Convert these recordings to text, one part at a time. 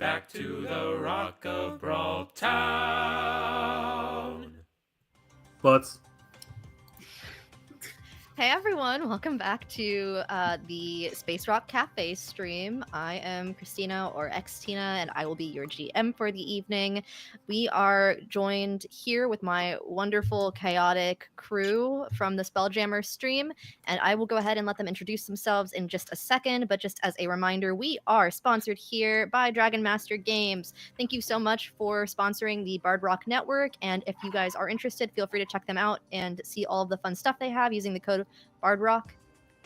back to the Rock of Brawl Town. Butts. Hey everyone, welcome back to the Space Rock Cafe stream. I am Xtina or Xtina, and I will be your GM for the evening. We are joined here with my wonderful, chaotic crew from the Spelljammer stream, and I will go ahead and let them introduce themselves in just a second, but just as a reminder, we are sponsored here by Dragon Master Games. Thank you so much for sponsoring the Bard Rock Network, and if you guys are interested, feel free to check them out and see all of the fun stuff they have using the code Bard Rock.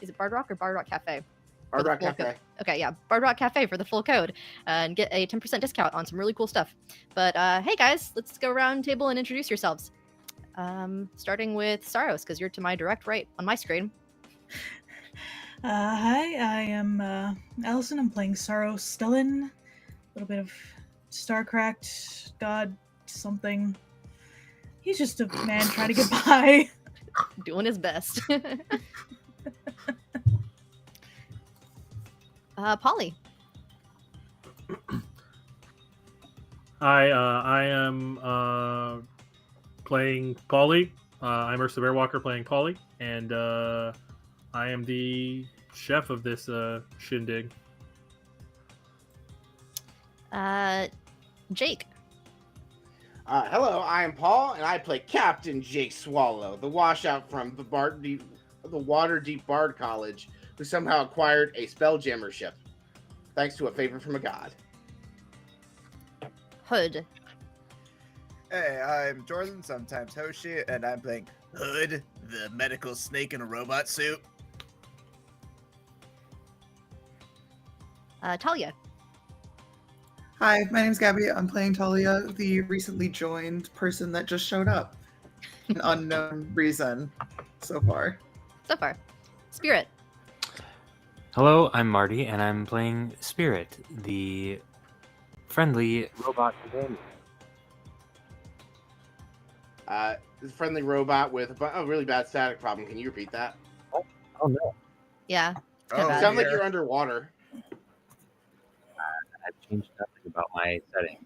Is it Bard Rock or Bard Rock Cafe? Bard Rock Cafe. Okay, yeah, Bard Rock Cafe for the full code and get a 10% discount on some really cool stuff. But hey guys, let's go around the table and introduce yourselves. Starting with Sarros, because you're to my direct right on my screen. Hi, I am Allison. I'm playing Sarros Stellan. A little bit of Starcracked God something. He's just a man trying to get by. Doing his best. Polly. Hi, I am playing Polly. I'm Ursabearwalker playing Polly, and I am the chef of this shindig. Jake. Hello, I am Paul, and I play Captain Jake Swallow, the washout from the Waterdeep Bard College, who somehow acquired a Spelljammer ship, thanks to a favor from a god. Hood. Hey, I'm Jordan, sometimes Hoshi, and I'm playing Hood, the medical snake in a robot suit. Talia. Hi, my name's Gabi. I'm playing Talia, the recently joined person that just showed up. An unknown reason so far. Spirit. Hello, I'm Marty, and I'm playing Spirit, the friendly robot companion. Friendly robot with a really bad static problem. Can you repeat that? Oh no. Yeah. You sound like you're underwater. I've changed nothing about my setting.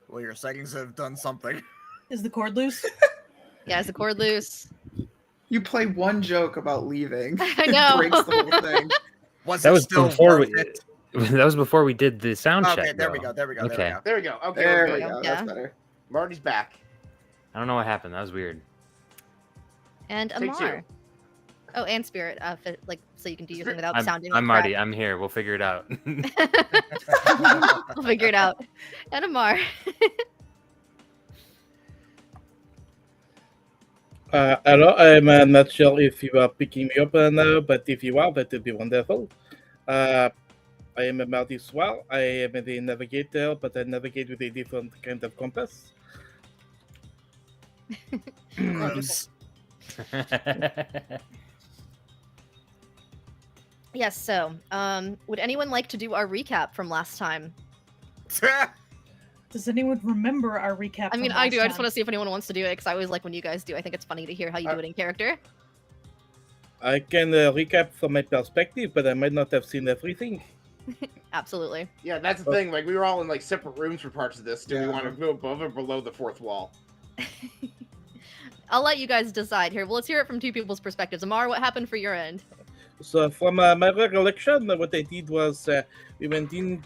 Well, your settings have done something. Is the cord loose? Yeah, is the cord loose? You play one joke about leaving. I It know. breaks the whole thing. That was before that was before we did the sound check. Okay, there we though. go. There we go. Okay. There we go. Okay, There we're we good. go. Yeah. That's better. Marty's back. I don't know what happened. That was weird. And Take Amar. two. Oh, and Spirit. So you can do your thing without I'm sounding. I'm like Marty. I'm here. We'll figure it out. crap. We'll figure it out. And Amar. Hello, I'm not sure if you are picking me up now, but if you are, that would be wonderful. I am a Marty Swal. I am the navigator, but I navigate with a different kind of compass. Gross. Yes, so, would anyone like to do our recap from last time? Does anyone remember our recap? I mean, I do. I just want to see if anyone wants to do it, because I always like when you guys do. I think it's funny to hear how you do it in character. I can recap from my perspective, but I might not have seen everything. Absolutely. Yeah, that's the thing. Like, we were all in like separate rooms for parts of this. Do we Yeah. want to go above or below the fourth wall? I'll let you guys decide here. Well, let's hear it from two people's perspectives. Amar, what happened for your end? So, from my recollection, what I did was we went in,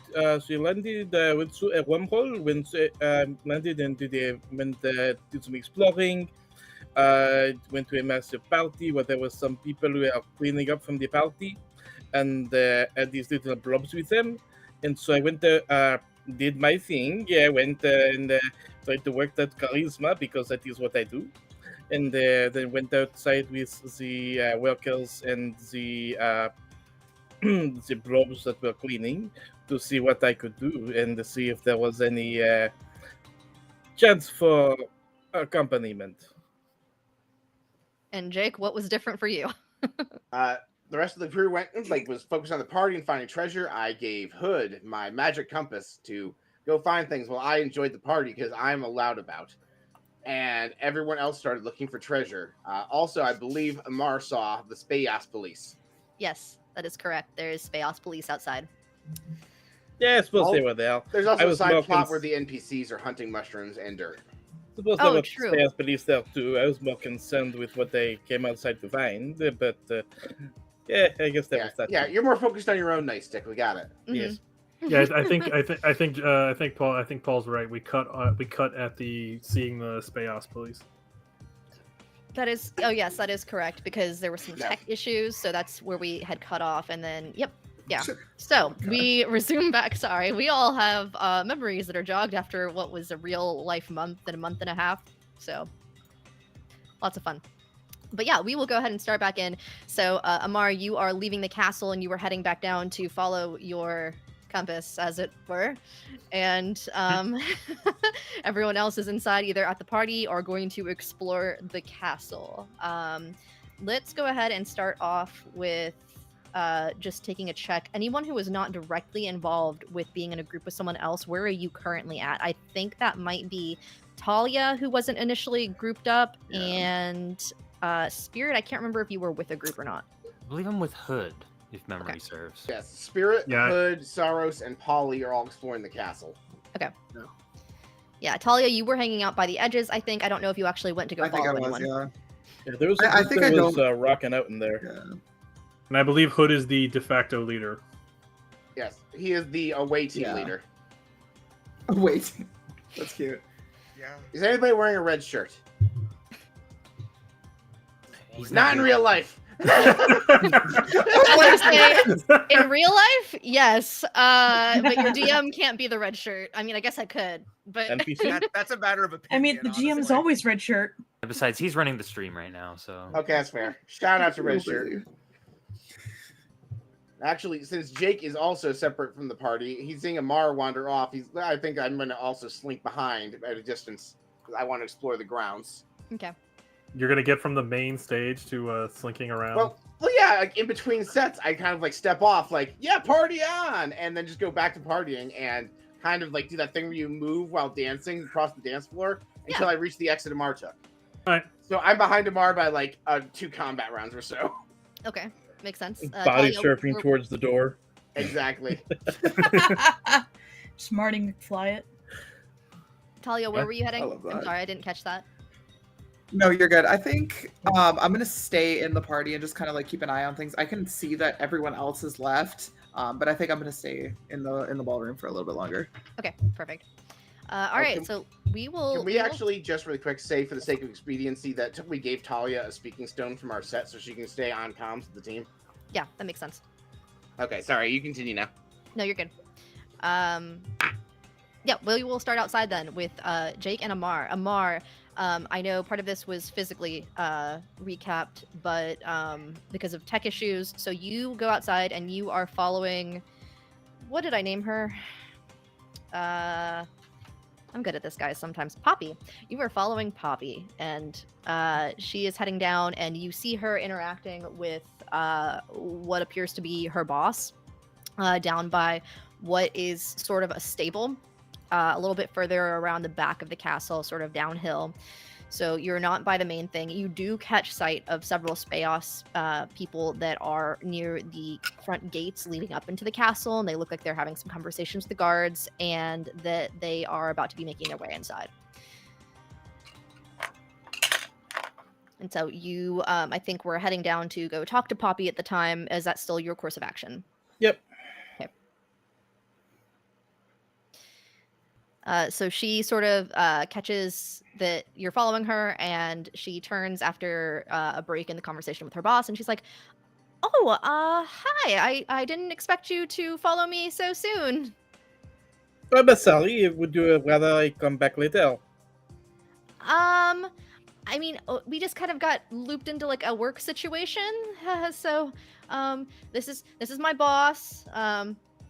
we landed, went through a wormhole, landed and did some exploring. Went to a massive party where there were some people who were cleaning up from the party and had these little blobs with them. And so I went did my thing. Yeah, went and tried to work that charisma because that is what I do. And then went outside with the workers and the the blobs that were cleaning to see what I could do and to see if there was any chance for accompaniment. And Jake, what was different for you? The rest of the crew was focused on the party and finding treasure. I gave Hood my magic compass to go find things while I enjoyed the party because I'm a loudabout. And everyone else started looking for treasure. Also, I believe Amar saw the S.P.I.R.I.T police. Yes, that is correct. There is S.P.I.R.I.T police outside. Yeah, I suppose Oh, they were there. There's I also a was side more plot where the NPCs are hunting mushrooms and dirt. Suppose Oh, there were true. spares police there too. I was more concerned with what they came outside to find, but yeah, I guess that Yeah, was that. yeah, too. you're more focused on your own nightstick. We got it. Yes. Yeah, I think Paul's right. We cut at the seeing the S.P.I.R.I.T police. That is, oh yes, that is correct, because there were some Yeah. tech issues, so that's where we had cut off, and then, yep, yeah. Sure. So, we resume back, sorry, we all have memories that are jogged after what was a real life month and a month and a half, so, lots of fun. But yeah, we will go ahead and start back in. So, Amar, you are leaving the castle, and you were heading back down to follow your compass, as it were, and everyone else is inside, either at the party or going to explore the castle. Let's go ahead and start off with just taking a check. Anyone who is not directly involved with being in a group with someone else, where are you currently at? I think that might be Talia, who wasn't initially grouped up, and S.P.I.R.I.T, I can't remember if you were with a group or not. I believe I'm with Hood, if memory serves. Yes, Spirit, Yeah. Hood, Sarros, and Polly are all exploring the castle. Yeah, Talia, you were hanging out by the edges, I think. I don't know if you actually went to go I think follow I was, anyone. yeah. Yeah, there was a I group think that I was don't- rocking out in there. Yeah. And I believe Hood is the de facto leader. Yes, he is the away team Yeah. leader. Oh, wait. That's cute. Yeah. Is anybody wearing a red shirt? He's Not in here. real life. I was gonna say, in real life, yes, but your DM can't be the red shirt. I mean, I guess I could, but NPC. That's a matter of opinion. I mean, the GM's honestly. always red shirt. Besides, he's running the stream right now, so. Okay, that's fair. Shout out to red shirt. Really. Actually, since Jake is also separate from the party, he's seeing Amar wander off. I think I'm going to also slink behind at a distance because I want to explore the grounds. okay. You're gonna get from the main stage to slinking around. Well, yeah, like in between sets, I kind of like step off, like, yeah, party on, and then just go back to partying and kind of like do that thing where you move while dancing across the dance floor until I reach the exit Amar took. Alright. So I'm behind Amar by like 2 combat rounds or so. Okay, makes sense. Body Talia, surfing where- towards the door. Exactly. Just Marty McFly it. Talia, where Yeah, were you heading? I love I'm that. sorry, I didn't catch that. No, you're good. I think I'm gonna stay in the party and just kind of like keep an eye on things. I can see that everyone else has left, but I think I'm gonna stay in the ballroom for a little bit longer. Okay, perfect. All right, can- so we will. Can we actually just really quick say, for the sake of expediency, that we gave Talia a speaking stone from our set so she can stay on comms with the team? Yeah, that makes sense. Okay, sorry, you continue now. No, you're good. Yeah, we will start outside then with Jake and Amar. Amar, I know part of this was physically recapped, but because of tech issues, so you go outside and you are following. What did I name her? I'm good at this, guys. Sometimes Poppy. You are following Poppy, and she is heading down, and you see her interacting with what appears to be her boss, down by what is sort of a stable, a little bit further around the back of the castle, sort of downhill. So you're not by the main thing. You do catch sight of several S.P.I.R.I.T people that are near the front gates leading up into the castle, and they look like they're having some conversations with the guards, and that they are about to be making their way inside. And so you, I think, were heading down to go talk to Poppy at the time. Is that still your course of action? Yep. So she sort of catches that you're following her, and she turns after a break in the conversation with her boss, and she's like, "Oh, hi! I didn't expect you to follow me so soon." But sorry, would you rather I come back later? I mean, we just kind of got looped into like a work situation. So, this is my boss.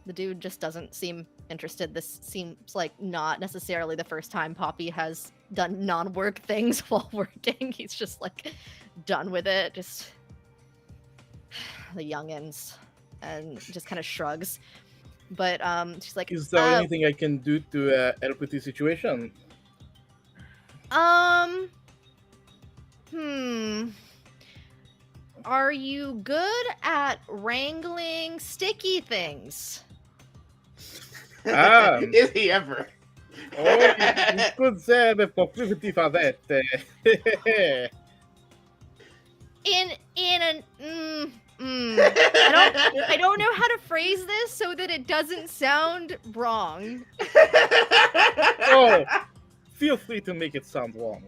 The dude just doesn't seem interested. This seems like not necessarily the first time Poppy has done non-work things while working. He's just like done with it. Just the youngins, and just kind of shrugs. But she's like, Is there anything I can do to help with the situation? Are you good at wrangling sticky things? Is he ever? Oh, you could have a proclivity for that. I don't know how to phrase this so that it doesn't sound wrong. Oh, feel free to make it sound wrong.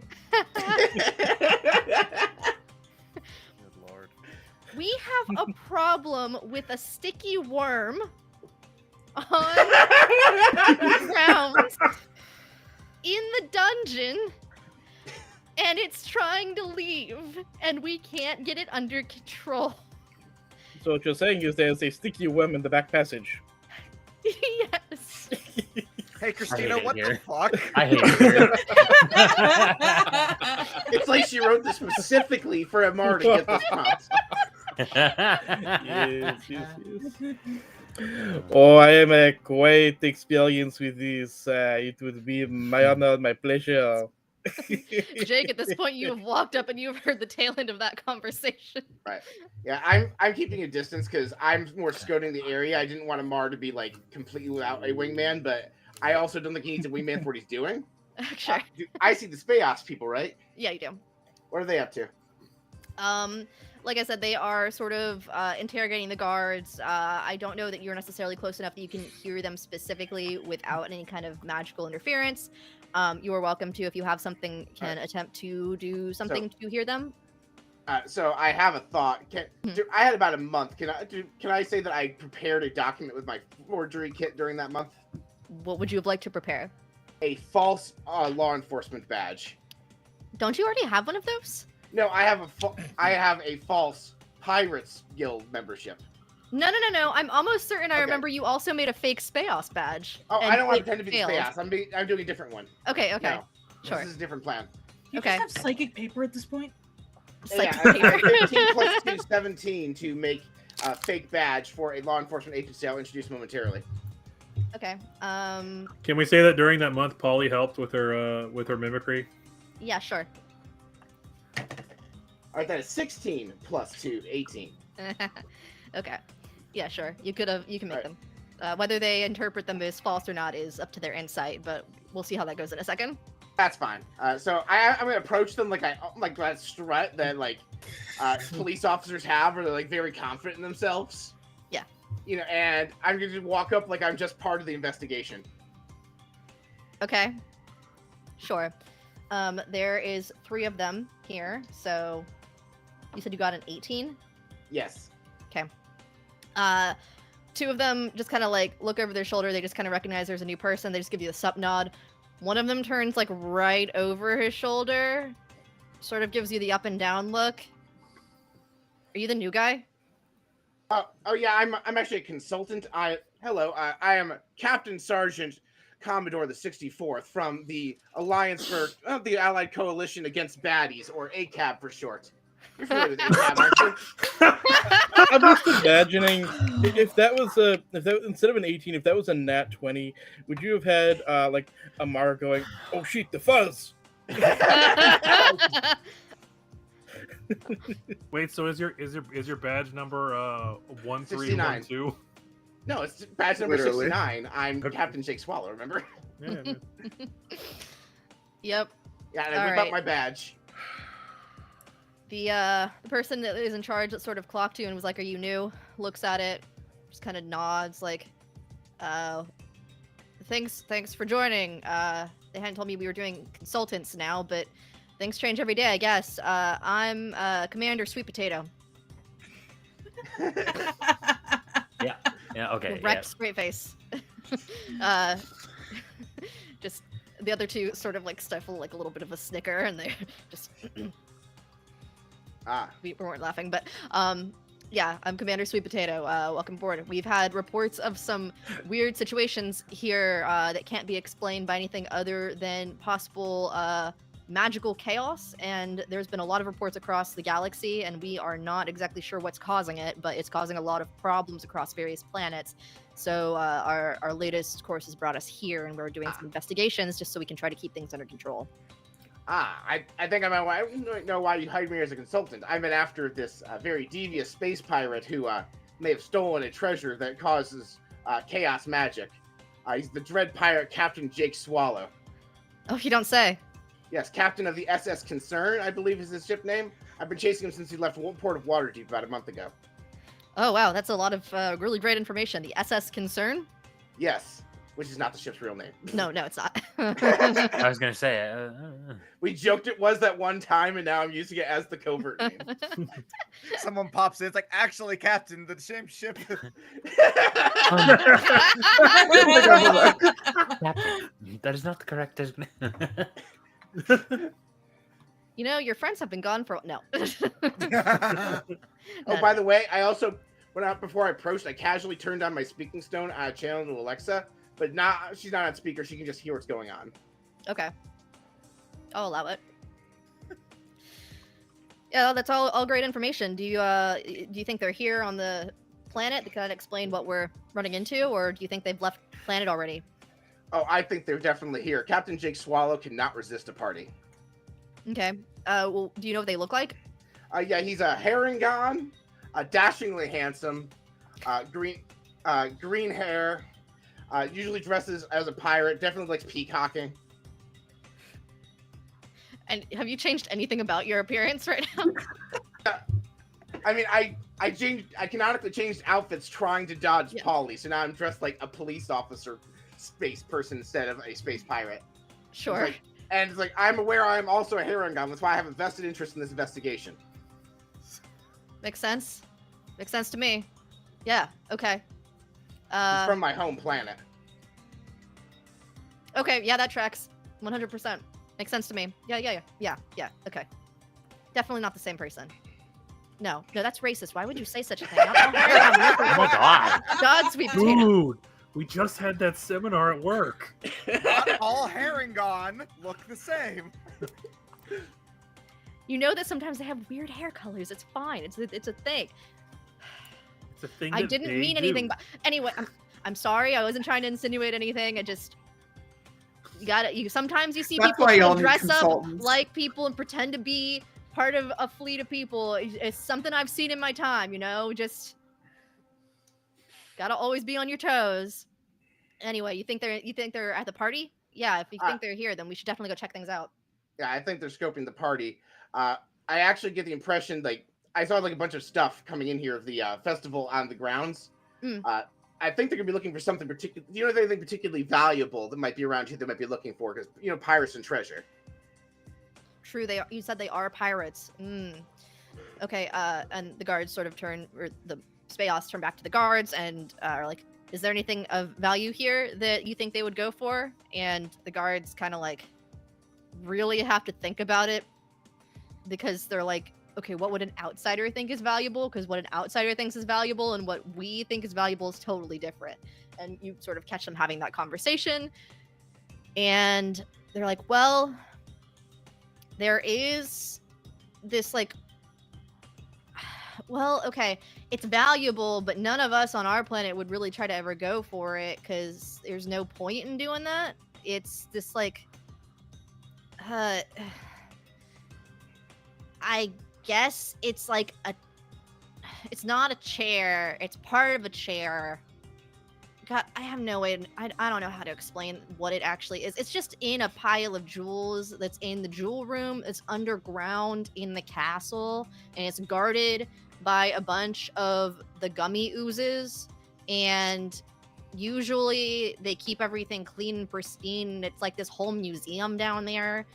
Good lord. We have a problem with a sticky worm on the ground in the dungeon, and it's trying to leave, and we can't get it under control. So what you're saying is there's a sticky worm in the back passage. Yes. Hey, hate Christina, it what here. the fuck? I hate it here. It's like she wrote this specifically for Amar to get this prompt. Yes. Oh, I am a great experience with this. It would be my honor, my pleasure. Jake, at this point, you have walked up and you've heard the tail end of that conversation. Right. Yeah, I'm keeping a distance because I'm more scouting the area. I didn't want Amar to be like completely without a wingman, but I also don't think he needs a wingman for what he's doing. Sure. I see the S.P.I.R.I.T people, right? Yeah, you do. What are they up to? Like I said, they are sort of interrogating the guards. I don't know that you're necessarily close enough that you can hear them specifically without any kind of magical interference. You are welcome to, if you have something, can attempt to do something to hear them. So I have a thought. I had about a month. Can I say that I prepared a document with my forgery kit during that month? What would you have liked to prepare? A false law enforcement badge. Don't you already have one of those? No, I have a false Pirates Guild membership. No. I'm almost certain I Okay. remember you also made a fake S.P.I.R.I.T badge. Oh, and I don't want to it pretend to be the failed. S.P.I.R.I.T. I'm doing a different one. Okay. No, Sure. This is a different plan. You Okay. just have psychic paper at this point? Psychic Yeah, paper. 15 plus 2, 17 to make a fake badge for a law enforcement agency I'll introduce momentarily. Okay. Can we say that during that month, Polly helped with her mimicry? Yeah, sure. All right, that is 16 plus 2, 18. Okay. Yeah, sure. You can make Alright. them. Whether they interpret them as false or not is up to their insight, but we'll see how that goes in a second. That's fine. So I'm gonna approach them like that strut that police officers have, where they're like very confident in themselves. Yeah. You know, and I'm gonna just walk up like I'm just part of the investigation. Okay. Sure. There is 3 of them here, so you said you got an 18? Yes. Okay. 2 of them just kind of like look over their shoulder. They just kind of recognize there's a new person. They just give you the sup nod. One of them turns like right over his shoulder, sort of gives you the up and down look. Are you the new guy? Oh yeah, I'm actually a consultant. I am Captain Sergeant Commodore the 64th from the Alliance for the Allied Coalition Against Baddies, or ACAB for short. You're familiar with ACAB, aren't you? I'm just imagining if that was instead of an 18, if that was a nat 20, would you have had like Amar going, "Oh shit, the fuzz"? Wait, so is your badge number 1312? No, it's badge number Literally. 69. I'm Captain Jake Swallow, remember? Yeah. Yep. Yeah, and I All whip right. out my badge. The person that is in charge that sort of clocked you and was like, "Are you new?" Looks at it, just kind of nods, like, thanks for joining. They hadn't told me we were doing consultants now, but things change every day, I guess. I'm Commander Sweet Potato. Yeah, okay. Direct straight face. Just the other 2 sort of like stifle like a little bit of a snicker, and they just we weren't laughing, but yeah, I'm Commander Sweet Potato. Welcome aboard. We've had reports of some weird situations here that can't be explained by anything other than possible magical chaos, and there's been a lot of reports across the galaxy, and we are not exactly sure what's causing it, but it's causing a lot of problems across various planets. So our latest course has brought us here, and we're doing some investigations just so we can try to keep things under control. I think I don't know why you hired me as a consultant. I've been after this very devious space pirate who may have stolen a treasure that causes chaos magic. He's the dread pirate Captain Jake Swallow. Oh, you don't say. Yes, captain of the SS Concern, I believe is his ship name. I've been chasing him since he left Port of Waterdeep about a month ago. Oh, wow. That's a lot of really great information. The SS Concern? Yes, which is not the ship's real name. No, it's not. I was gonna say. We joked it was that one time, and now I'm using it as the covert name. Someone pops in. It's like, actually, Captain, the same ship. That is not the correct designation. You know, your friends have been gone for... No. Oh, by the way, I also, before I approached, I casually turned on my speaking stone on a channel to Alexa, but she's not on speaker. She can just hear what's going on. Okay. I'll allow it. Yeah, that's all great information. Do you think they're here on the planet? Can that explain what we're running into, or do you think they've left the planet already? Oh, I think they're definitely here. Captain Jake Swallow cannot resist a party. Okay. Well, do you know what they look like? Yeah, he's a Herringon, dashingly handsome, green hair, usually dresses as a pirate, definitely likes peacocking. And have you changed anything about your appearance right now? I mean, I canonically changed outfits trying to dodge Polly, so now I'm dressed like a police officer space person instead of a space pirate. Sure. And it's like, I'm aware I am also a Herringon, that's why I have a vested interest in this investigation. Makes sense. Makes sense to me. Yeah, okay. He's from my home planet. Okay, yeah, that tracks. 100%. Makes sense to me. Yeah, okay. Definitely not the same person. No, that's racist. Why would you say such a thing? Oh my god. Godspeed, potato. Dude, we just had that seminar at work. Not all Herringon look the same. You know that sometimes they have weird hair colors. It's fine. It's a thing. It's a thing. I didn't mean anything. But anyway, I'm sorry. I wasn't trying to insinuate anything. I just sometimes you see That's people why y'all dress need up consultants. like people and pretend to be part of a fleet of people. It's something I've seen in my time. You know, just gotta always be on your toes. Anyway, you think they're at the party? Yeah. If you think they're here, then we should definitely go check things out. Yeah, I think they're scoping the party. I actually get the impression, like, I saw like a bunch of stuff coming in here of the festival on the grounds. I think they're gonna be looking for something particular. Do you know anything particularly valuable that might be around here? They might be looking for, because pirates and treasure. True. You said they are pirates. Okay. And the guards sort of turn, or the Speos turn back to the guards and are like, "Is there anything of value here that you think they would go for?" And the guards kind of like really have to think about it, because they're like, okay, what would an outsider think is valuable? Because what an outsider thinks is valuable and what we think is valuable is totally different. And you sort of catch them having that conversation. And they're like, well, there is this like, well, okay, it's valuable, but none of us on our planet would really try to ever go for it because there's no point in doing that. It's this like, I guess it's like it's not a chair, it's part of a chair. God, I have no way, I don't know how to explain what it actually is. It's just in a pile of jewels that's in the jewel room. It's underground in the castle, and it's guarded by a bunch of the gummy oozes, and usually they keep everything clean and pristine. It's like this whole museum down there.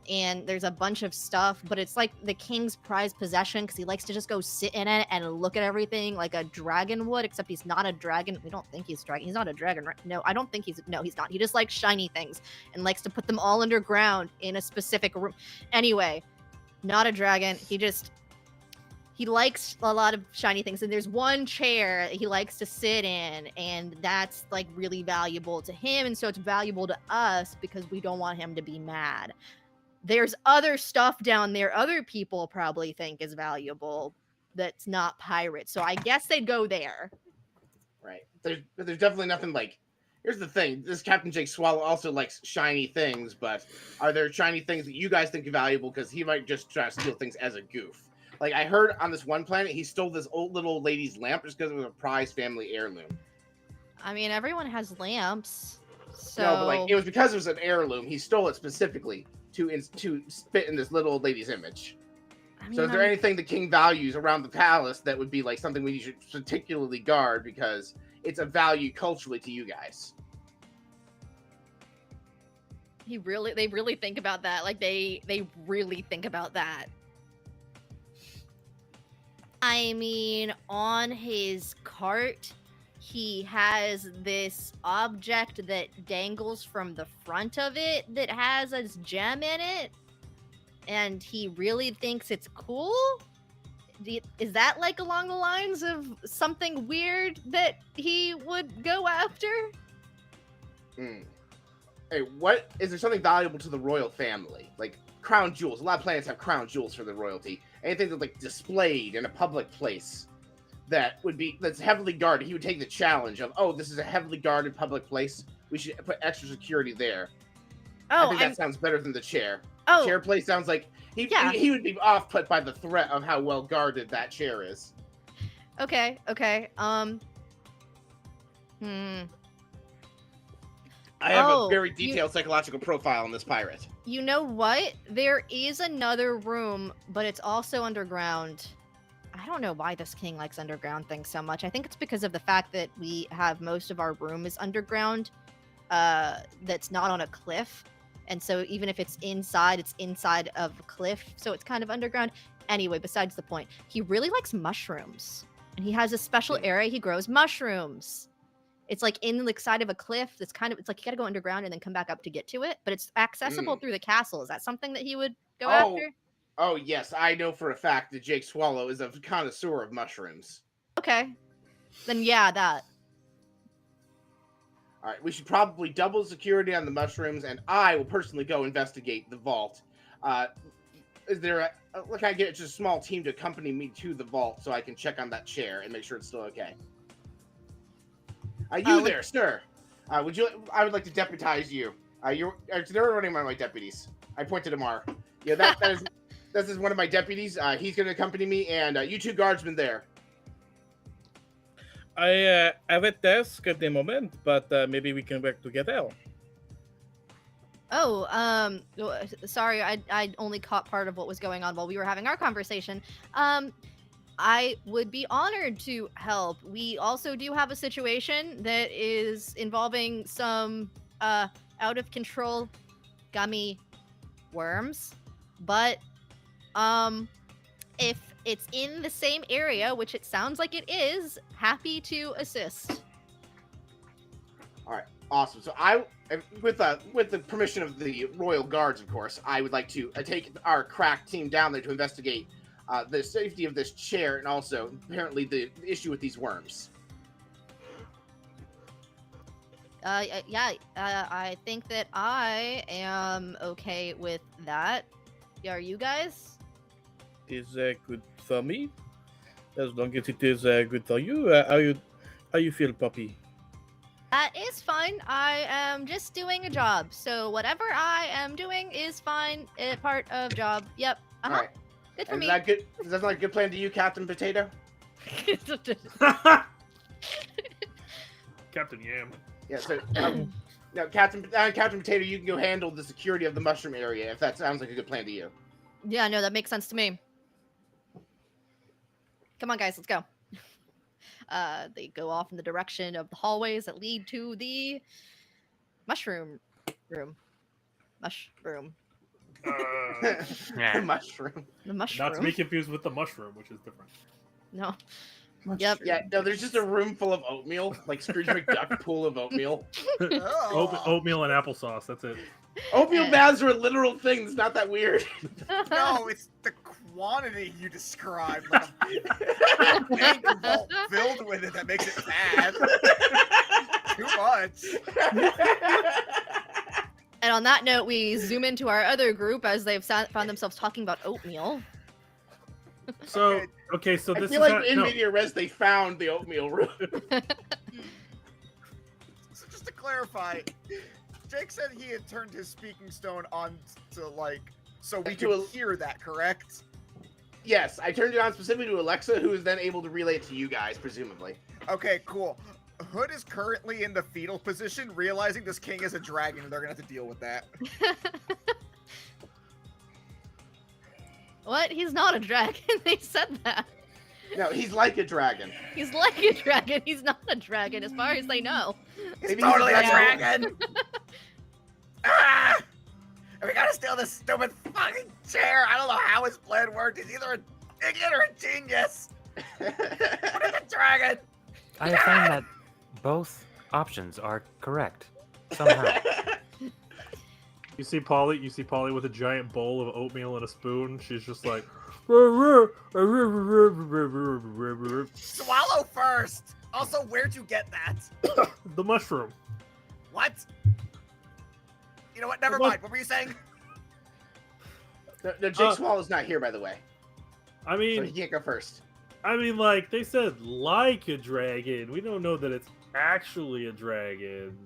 And there's a bunch of stuff, but it's like the king's prized possession because he likes to just go sit in it and look at everything like a dragon would, except he's not a dragon. We don't think he's a dragon. He's not a dragon, right? No, I don't think he's not. He just likes shiny things and likes to put them all underground in a specific room. Anyway, not a dragon. He likes a lot of shiny things. And there's one chair he likes to sit in, and that's like really valuable to him. And so it's valuable to us because we don't want him to be mad. There's other stuff down there other people probably think is valuable that's not pirates. So I guess they'd go there. Right. There's definitely nothing like... Here's the thing. This Captain Jake Swallow also likes shiny things, but are there shiny things that you guys think are valuable? Because he might just try to steal things as a goof. Like, I heard on this one planet, he stole this old little lady's lamp just because it was a prized family heirloom. I mean, everyone has lamps. So No, but like it was because it was an heirloom. He stole it specifically to spit in this little old lady's image. I mean, So is there anything the king values around the palace that would be like something we should particularly guard because it's a value culturally to you guys? they really think about that. Like they really think about that. I mean, on his cart, he has this object that dangles from the front of it that has a gem in it, and he really thinks it's cool. Is that like along the lines of something weird that he would go after? Hey, what is there something valuable to the royal family? Like crown jewels. A lot of planets have crown jewels for the royalty. Anything that's like displayed in a public place that's heavily guarded. He would take the challenge of, oh, this is a heavily guarded public place. We should put extra security there. I think that sounds better than the chair. Oh, Chair place sounds like he would be off put by the threat of how well guarded that chair is. Okay. I have a very detailed psychological profile on this pirate. You know what? There is another room, but it's also underground. I don't know why this king likes underground things so much. I think it's because of the fact that we have most of our room is underground, that's not on a cliff. And so even if it's inside of a cliff, so it's kind of underground. Anyway, besides the point, he really likes mushrooms. And he has a special area he grows mushrooms. It's like in the side of a cliff. It's like you gotta go underground and then come back up to get to it. But it's accessible through the castle. Is that something that he would go after? Oh, yes. I know for a fact that Jake Swallow is a connoisseur of mushrooms. Okay. Then yeah, that. All right, we should probably double security on the mushrooms, and I will personally go investigate the vault. Is there can I get just a small team to accompany me to the vault so I can check on that chair and make sure it's still okay? There, sir. I would like to deputize you. They're running my deputies. I pointed to Amar. Yeah, that is one of my deputies. He's going to accompany me, and you two guardsmen there. I have a task at the moment, but maybe we can work together. Oh, sorry, I only caught part of what was going on while we were having our conversation. I would be honored to help. We also do have a situation that is involving some out of control gummy worms, but if it's in the same area, which it sounds like it is, happy to assist. All right, awesome. So with the permission of the royal guards, of course, I would like to take our crack team down there to investigate the safety of this chair and also apparently the issue with these worms. I think that I am okay with that. Are you guys? Is good for me, as long as it is good for you. How you feel, puppy? That is fine. I am just doing a job, so whatever I am doing is fine. Part of job. Yep. All right. Good for me. Is that good? Is that not a good plan to you, Captain Potato? Captain Yam. Yeah. So now, Captain Potato, you can go handle the security of the mushroom area if that sounds like a good plan to you. Yeah. No, that makes sense to me. Come on, guys. Let's go. They go off in the direction of the hallways that lead to the mushroom room. Mushroom. The mushroom. The mushroom. Not to be confused with the mushroom, which is different. No. Mushroom. Yep. Yeah, no, there's just a room full of oatmeal, like Scrooge McDuck pool of oatmeal. Oatmeal and applesauce, that's it. Oatmeal baths are a literal thing. It's not that weird. No, it's the quantity you described. Like a big vault filled with it that makes it bad. Too much. And on that note, we zoom into our other group as they've found themselves talking about oatmeal. So, okay, so I this feel is like in Media Res they found the oatmeal room. So just to clarify, Jake said he had turned his speaking stone on to so we could hear that, correct? Yes, I turned it on specifically to Alexa, who is then able to relay it to you guys, presumably. Okay, cool. Hood is currently in the fetal position, realizing this king is a dragon, and they're gonna have to deal with that. What? He's not a dragon. They said that. No, he's like a dragon. He's like a dragon. He's not a dragon, as far as they know. He's Maybe totally he's a dragon! Ah! And we gotta steal this stupid fucking chair! I don't know how his plan worked. He's either an idiot or a genius! What is a dragon? I find that both options are correct somehow. You see Polly with a giant bowl of oatmeal and a spoon. She's just like, Swallow first! Also, where'd you get that? the mushroom. What? You know what? Never What? mind. What were you saying? No, Jake Swallow's not here, by the way. I So he mean, can't go first. like they said, like a dragon. We don't know that it's actually a dragon.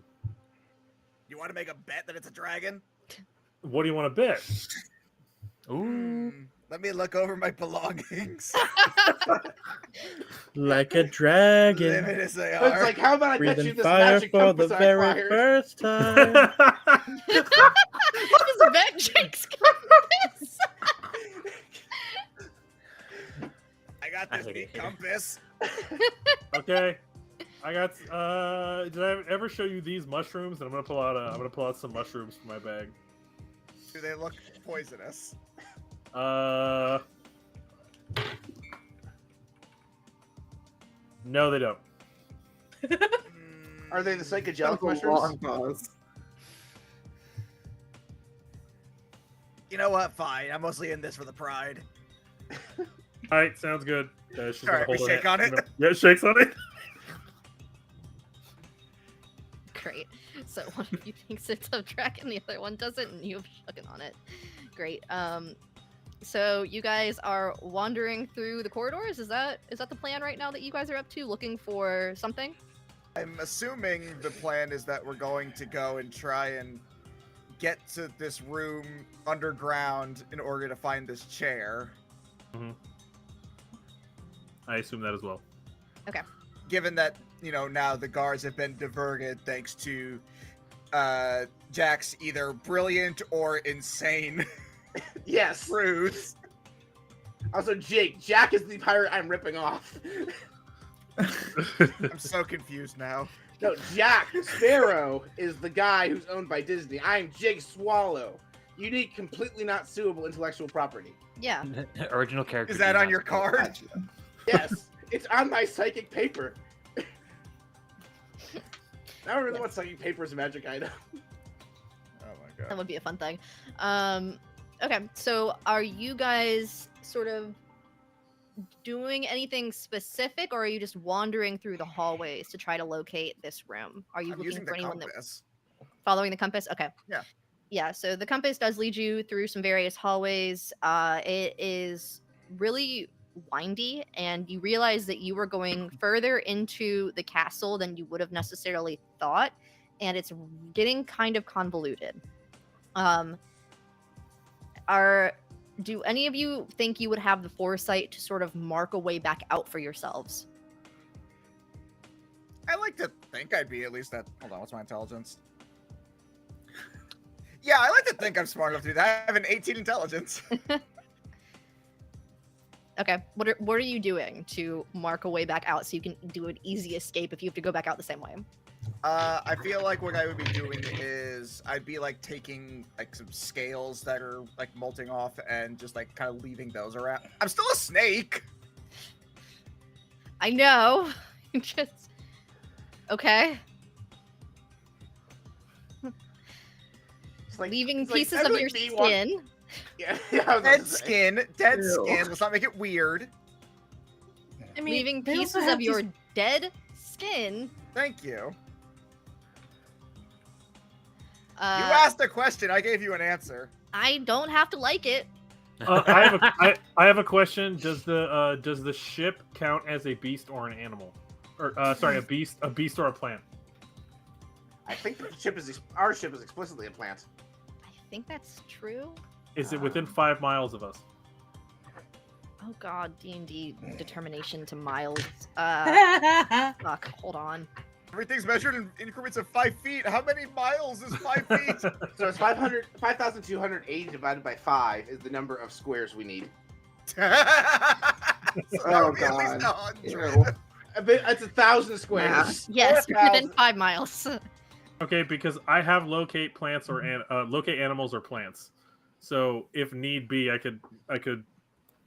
You want to make a bet that it's a dragon? What do you want to bet? Ooh. Let me look over my belongings. Like a dragon. Livid as they It's are. like, how about I bet you Breathing this fire magic for the compass I very acquired? first time. Just bet Jake's compass. I got this neat compass. Okay. I got. Did I ever show you these mushrooms? And I'm gonna pull out some mushrooms from my bag. Do they look poisonous? No, they don't. Are they the That psychedelic was a long mushrooms? pause. You know what? Fine. I'm mostly in this for the pride. All right, sounds good. She's All right, we hold shake on it? Yeah, shakes on it. Great. So one of you thinks it's a dragon, the other one doesn't, and you've shaken on it. Great. So you guys are wandering through the corridors. Is that the plan right now that you guys are up to, looking for something? I'm assuming the plan is that we're going to go and try and get to this room underground in order to find this chair. I assume that as well. Given that, you know, now the guards have been diverted thanks to Jack's either brilliant or insane Yes. ruse. Also, Jack is the pirate I'm ripping off. I'm so confused now. No, Jack Sparrow is the guy who's owned by Disney. I'm Jake Swallow. Unique, completely not suable intellectual property. Yeah. Original character. Is that do on not your spell card? that. Yes, it's on my psychic paper. I don't really want psychic paper as a magic item. Oh my That god. would be a fun thing. Okay, so are you guys sort of doing anything specific, or are you just wandering through the hallways to try to locate this room? Are you I'm looking using for the anyone compass. following the compass? Okay. Yeah. Yeah, so the compass does lead you through some various hallways. It is really windy, and you realize that you were going further into the castle than you would have necessarily thought, and it's getting kind of convoluted. Do any of you think you would have the foresight to sort of mark a way back out for yourselves? I like to think I'd be at least that. Hold on, what's my intelligence? Yeah, I like to think I'm smart enough to do that. I have an 18 intelligence. Okay, what are you doing to mark a way back out so you can do an easy escape if you have to go back out the same way? I feel like what I would be doing is I'd be like taking like some scales that are like molting off and just like kind of leaving those around. I'm still a snake. I know. Just okay. It's like, Leaving it's like pieces of every your bee wants- skin. Yeah, I was about Dead to say. skin. Dead Ew. skin. Let's not make it weird. I mean, Leaving they also pieces have of your these- dead skin. Thank you. You Uh, asked a question. I gave you an answer. I don't have to like it. I have a question. Does the ship count as a beast or an animal? Or sorry, a beast or a plant? I think our ship is explicitly a plant. I think that's true. Is it within 5 miles of us? Oh god, D&D determination to miles. Fuck, hold on. Everything's measured in increments of 5 feet. How many miles is 5 feet? So it's 5,280 divided by 5 is the number of squares we need. So that Oh, would be at least God. 100. It's 1,000 squares. Yes, you're within 4,000. 5 miles. Okay, because I have locate plants or locate animals or plants. So if need be, I could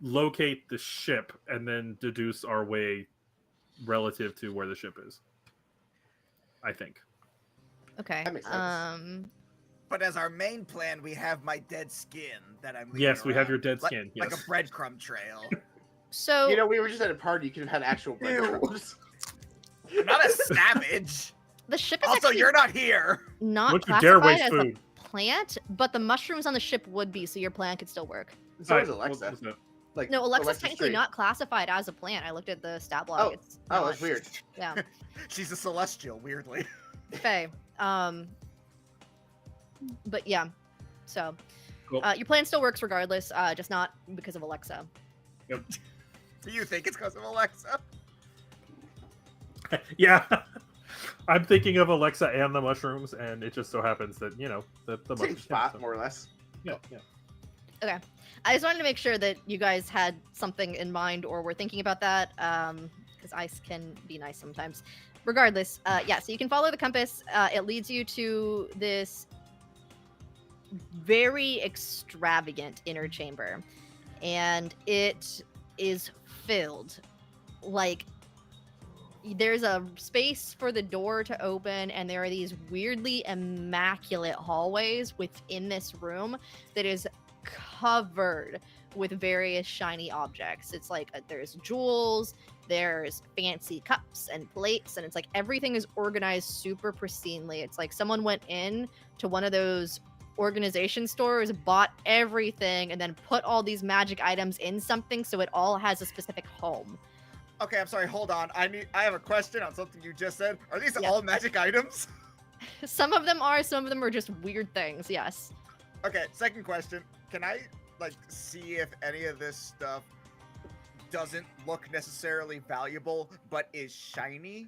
locate the ship and then deduce our way relative to where the ship is. I think. Okay. That makes sense. But as our main plan, we have my dead skin that I'm leaving Yes, we have around. your dead Like- skin. Like Yes. a breadcrumb trail. So You know, we were just at a party. You could have had actual breadcrumbs. I'm not a savage. the ship is Also, actually you're not here. not Don't you dare classified waste as food. a plant, but the mushrooms on the ship would be, so your plan could still work. So is Alright, Alexa. what was that? Like, No, Alexa's Alexa's technically tree. not classified as a plant. I looked at the stat block. Oh. It's Oh, not. that's weird. Yeah. She's a celestial, weirdly. Okay. But yeah. So, Cool. your plan still works regardless, just not because of Alexa. Do you think it's because of Alexa? Yeah. I'm thinking of Alexa and the mushrooms, and it just so happens that, the Same mushrooms. spot, more or less. Yeah, yeah. Okay. I just wanted to make sure that you guys had something in mind or were thinking about that, because ice can be nice sometimes. Regardless, yeah, so you can follow the compass. It leads you to this very extravagant inner chamber, and it is filled. Like, there's a space for the door to open, and there are these weirdly immaculate hallways within this room that is covered with various shiny objects. It's like there's jewels, there's fancy cups and plates, and it's like everything is organized super pristinely. It's like someone went in to one of those organization stores, bought everything, and then put all these magic items in something so it all has a specific home. Okay, I'm sorry, hold on. I have a question on something you just said. Are these Yeah. all magic items? Some of them are, some of them are just weird things, yes. Okay, second question. Can I, see if any of this stuff doesn't look necessarily valuable, but is shiny?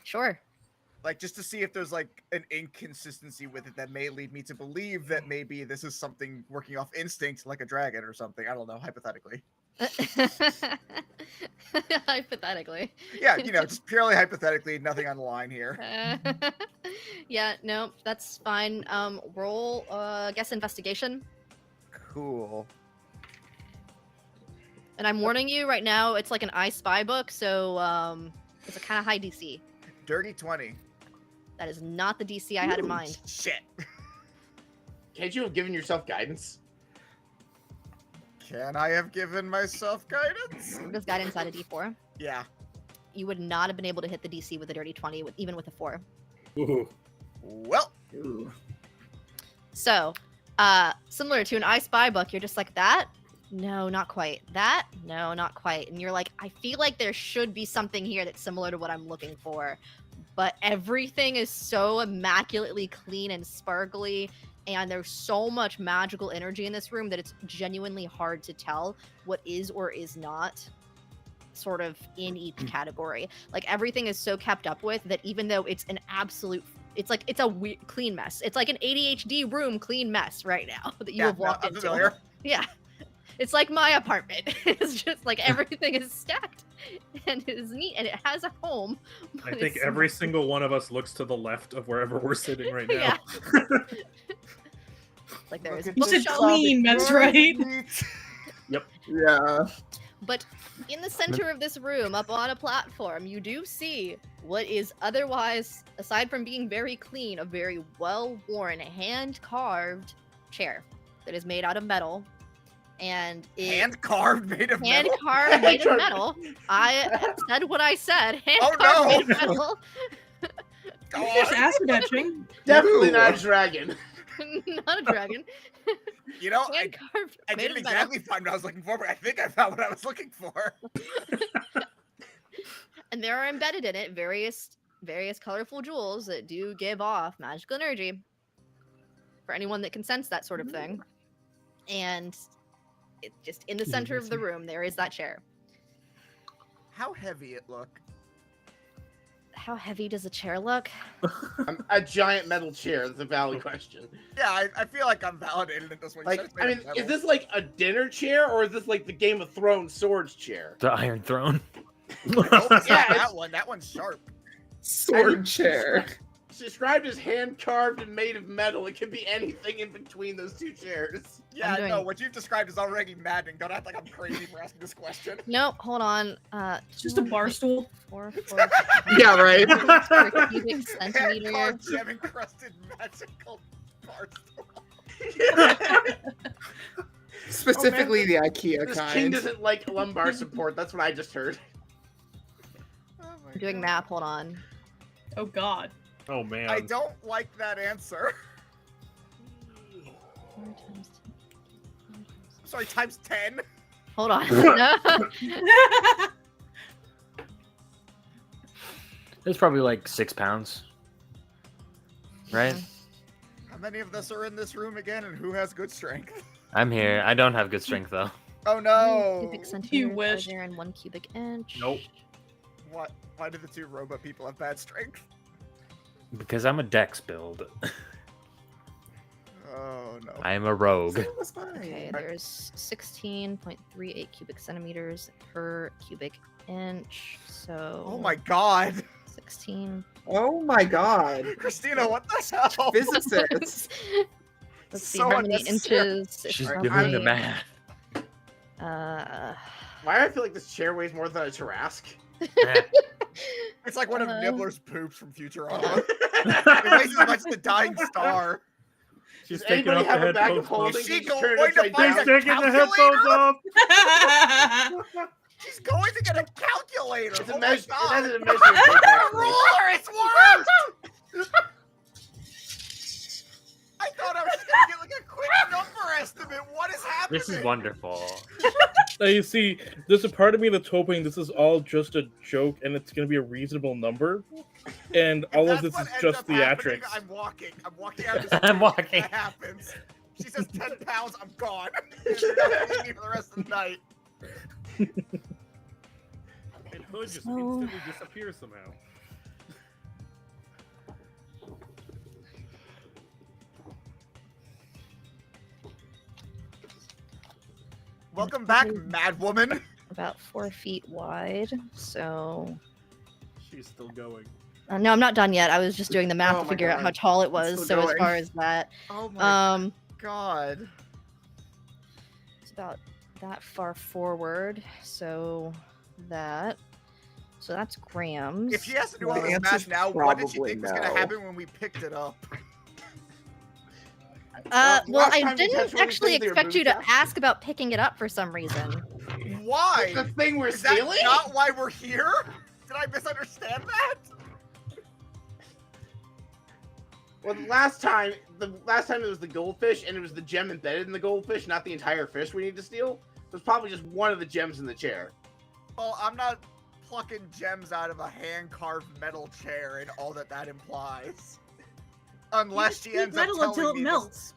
Sure. Just to see if there's, an inconsistency with it that may lead me to believe that maybe this is something working off instinct, like a dragon or something. I don't know, hypothetically. Hypothetically. Yeah, just purely hypothetically, nothing on the line here. Yeah, no, that's fine. Roll, guess investigation. Cool. And I'm warning you right now, it's like an I Spy book, so it's a kind of high DC. Dirty 20. That is not the DC I had in mind. Shit. Can't you have given yourself guidance? Can I have given myself guidance? Does guidance add a D4? Yeah. You would not have been able to hit the DC with a dirty 20, even with a 4. Ooh. Well, Ooh. So, similar to an I Spy book, you're just like, that? No, not quite. That? No, not quite. And you're like, I feel like there should be something here that's similar to what I'm looking for. But everything is so immaculately clean and sparkly, and there's so much magical energy in this room that it's genuinely hard to tell what is or is not sort of in each category. Like, everything is so kept up with that even though it's an absolute, it's a clean mess. It's like an ADHD room clean mess right now that you have walked I'm into. familiar. Yeah. It's like my apartment. It's just like everything is stacked and it is neat and it has a home. I but think it's every single one of us looks to the left of wherever we're sitting right now. Yeah. Like there's You said bookshelves, clean, that's right. Yeah. but in the center of this room, up on a platform, you do see what is otherwise, aside from being very clean, a very well-worn, hand-carved chair that is made out of metal. And it Hand carved made of metal. hand-carved made of metal. I said what I said. Hand-carved Oh, no. made of metal. Go There's on. acid etching. Definitely Ooh. not a dragon. Not a dragon. You know, Hand-carved I made didn't of metal. exactly find what I was looking for, but I think I found what I was looking for. And there are embedded in it various colorful jewels that do give off magical energy for anyone that can sense that sort of thing. And it just in the center of the room there is that chair. How heavy it look? How heavy does a chair look? A giant metal chair. That's a valid question. Yeah, I feel like I'm validated at this one. You said Like, it's made I of mean, metal. is this like a dinner chair or is this like the Game of Thrones swords chair? The Iron Throne. I hope it's Yeah, not it's- that one. That one's sharp. Sword chair. It's described as hand carved and made of metal. It can be anything in between those two chairs. Yeah, doing- no, what you've described is already maddening. Don't act like I'm crazy for asking this question. Nope, hold on. Just a bar stool. 4 Yeah, right. per cubic centimeter. Hand-carved, gem-encrusted magical parts. Specifically the IKEA This king kind. doesn't like lumbar support. That's what I just heard. Oh my I'm doing God. math, hold on. Oh God. Oh man. I don't like that answer. 4 times 10. Sorry, times 10. Hold on. It's probably like 6 pounds. Right? How many of us are in this room again, and who has good strength? I'm here. I don't have good strength though. Oh One no! cubic centimeter wish. there and 1 cubic inch. Nope. What? Why do the two robot people have bad strength? Because I'm a dex build. Oh no. I am a rogue. That was fine. Okay, there's 16.38 cubic centimeters per cubic inch. So. Oh my God! 16. Oh my god. Christina, what the hell? Physicists. Let's see So how many unnecessary. inches. It's She's roughly, doing the math. Why do I feel like this chair weighs more than a Tarrasque? It's like one of Uh, Nibbler's poops from Futurama. It weighs as much as the dying star. She's Does taking anybody off the have a bag of headphones holding? off. Is she Just turn it going to upside find She's down? a taking the calculator? headphones off. She's going to get a calculator. It's Oh a my measure. It God. has a measuring tape. A actually. ruler! It's worse! I thought I was just gonna get like a quick number estimate. What is happening? This is wonderful. Now you see, there's a part of me that's hoping this is all just a joke and it's going to be a reasonable number, and If all of that's this what is ends just up happening, theatrics. I'm walking. I'm walking out of this I'm room. walking. That happens. She says 10 pounds, I'm gone. And you're not seeing me for the rest of the night. And Hood just So- instantly disappears somehow. Welcome back, mad woman. About 4 feet wide. So. She's still going. No, I'm not done yet. I was just doing the math Oh to my figure out God. how tall it was. Still So as going. far as that, Oh my um, God. it's about that far forward. So that. So that's grams. If she has to do all The this answer's math now, what did she probably think was going to no. happen when we picked it up? Well, Last I time we didn't touched actually they were expect you to booby-trapped. ask about picking it up for some reason. Why? The thing we're Is that stealing? not why we're here? Did I misunderstand that? Well, the last time it was the goldfish, and it was the gem embedded in the goldfish, not the entire fish we need to steal. It was probably just one of the gems in the chair. Well, I'm not plucking gems out of a hand-carved metal chair and all that implies. Unless she ends up metal telling until it me melts.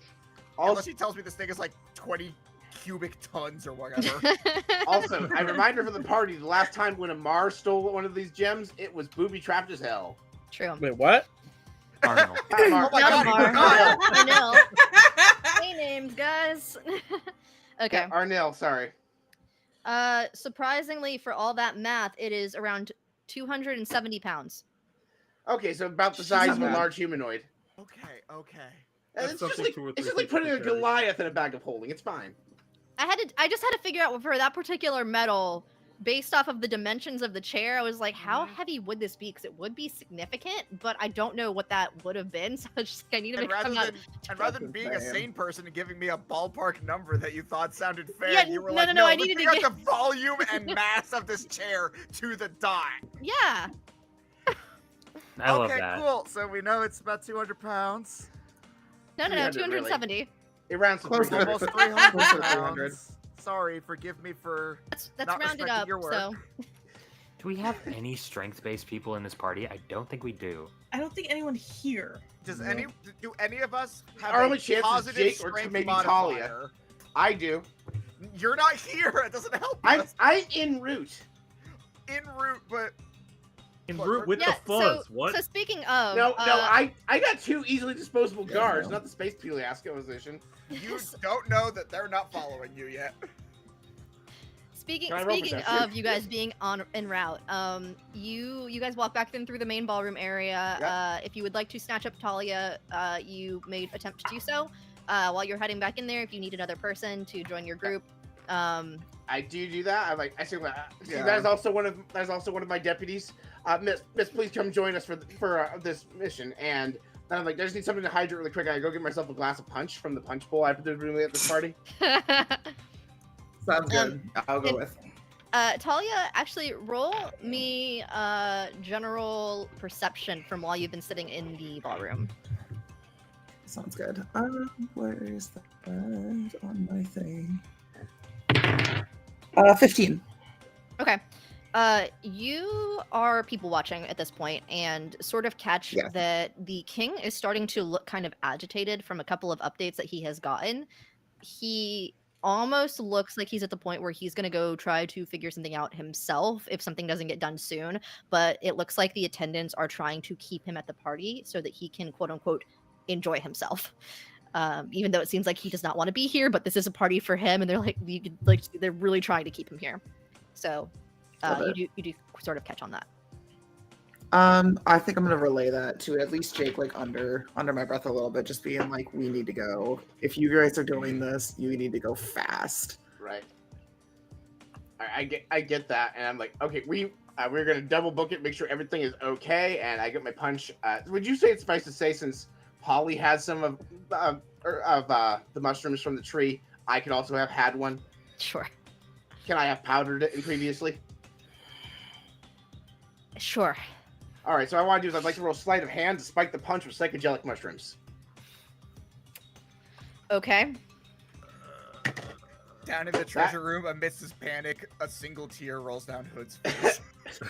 Unless Also, she tells me this thing is like 20 cubic tons or whatever. also, a reminder for the party: the last time when Amar stole one of these gems, it was booby trapped as hell. True. Wait, what? Arnold. Amar, Oh my Not God, Amar. Amar. I know. Hey, names, guys. Okay. Arnell, sorry. Surprisingly, for all that math, it is around 270 pounds. Okay, so about the She's size not of a bad. large humanoid. Okay, okay. That's It's just something like, 2 or it's 3 just like people putting a can carry. Goliath in a bag of holding. It's fine. I just had to figure out for that particular metal, based off of the dimensions of the chair. I was like, how heavy would this be? Because it would be significant, but I don't know what that would have been. So I was just like, I need to And make sure I'm not. rather than being a insane. sane person and giving me a ballpark number that you thought sounded fair, Yeah, you were no, like, no, no, I let's needed to figure out get- the volume and mass of this chair to the dot. Yeah. I love Okay, that. cool. So we know it's about 200 pounds. No, 300, really. 270. It rounds to Close to 300. Almost Closer 300 to 300. pounds. Sorry, forgive me for... That's Not rounded respecting up. your work. So Do we have any strength-based people in this party? I don't think we do. I don't think anyone here. Does No. do any of us have Our a only chance is positive Jake or strength maybe modifier? Talia. I do. You're not here. It doesn't help I'm us. en route. En route, but In Look, route with Yeah, the fuzz. so What? so speaking of No, I got 2 easily disposable Yeah, guards, no. not the space Peliasco position. You don't know that they're not following you yet. Speaking Can I roll speaking perception? of you guys being en route, you guys walk back in through the main ballroom area. Yep. If you would like to snatch up Talia, you may attempt to do so. While you're heading back in there, if you need another person to join your group, I do that. I say, Yeah. that is also one of my deputies. Miss, please come join us for this mission. And then I'm like, I just need something to hydrate really quick. I go get myself a glass of punch from the punch bowl I put at this party. Sounds good. I'll go and- with. Talia, actually roll me general perception from while you've been sitting in the ballroom. Sounds good. Where is that on my thing? 15. Okay. You are people watching at this point and sort of catch Yes. that the king is starting to look kind of agitated from a couple of updates that he has gotten. He almost looks like he's at the point where he's going to go try to figure something out himself if something doesn't get done soon, but it looks like the attendants are trying to keep him at the party so that he can quote unquote enjoy himself. Even though it seems like he does not want to be here, but this is a party for him, and they're they're really trying to keep him here. So you do sort of catch on that. I think I'm gonna relay that to at least Jake, like under my breath a little bit, just being like, we need to go. If you guys are doing this, you need to go fast. Right. I get that, and I'm like, okay, we're gonna double book it, make sure everything is okay, and I get my punch. Would you say it's suffice to say, since Polly has some of the mushrooms from the tree, I could also have had one? Sure. Can I have powdered it previously? Sure. All right, so what I want to do is I'd like to roll sleight of hand to spike the punch with psychedelic mushrooms. Okay. Down in the treasure room, amidst his panic, a single tear rolls down Hood's face.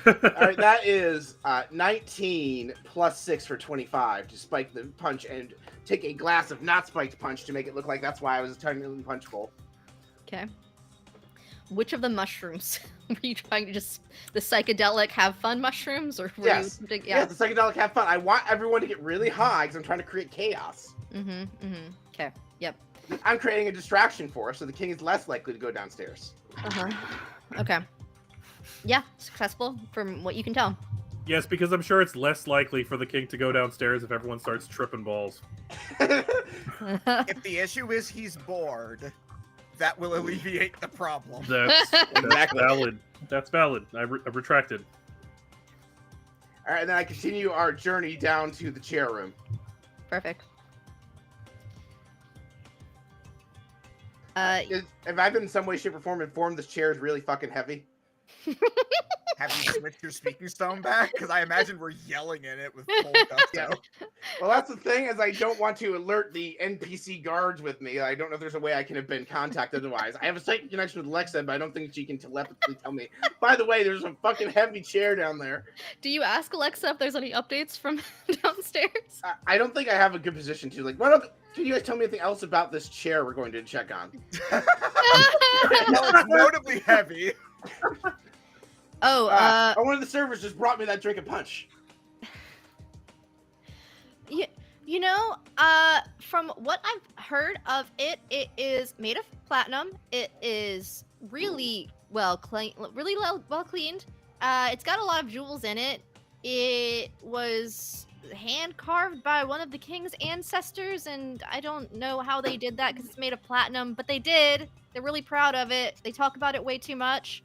All right, that is 19 plus 6 for 25 to spike the punch and take a glass of not spiked punch to make it look like that's why I was turning in the punch bowl. Okay. Which of the mushrooms were you trying to just the psychedelic have fun mushrooms, or were Yes. you? Yeah, the psychedelic have fun. I want everyone to get really high because I'm trying to create chaos. Okay. Yep. I'm creating a distraction for us so the king is less likely to go downstairs. Okay. Yeah, successful from what you can tell. Yes, because I'm sure it's less likely for the king to go downstairs if everyone starts tripping balls. If the issue is he's bored, that will alleviate the problem. That's valid. That's valid. I retracted. All right, and then I continue our journey down to the chair room. Perfect. Have I been in some way, shape, or form informed this chair is really fucking heavy? Have you switched your speaking stone back? Because I imagine we're yelling in it with full gusto. Yeah. Well, that's the thing, is I don't want to alert the NPC guards with me. I don't know if there's a way I can have been contacted otherwise. I have a psychic connection with Alexa, but I don't think she can telepathically tell me, by the way, there's a fucking heavy chair down there. Do you ask Alexa if there's any updates from downstairs? I don't think I have a good position to. Like, can you guys tell me anything else about this chair we're going to check on? Well, it's notably heavy. Oh, one of the servers just brought me that drink of punch. you know, from what I've heard of it, it is made of platinum. It is really well cleaned. It's got a lot of jewels in it. It was hand carved by one of the king's ancestors, and I don't know how they did that because it's made of platinum, but they did. They're really proud of it. They talk about it way too much.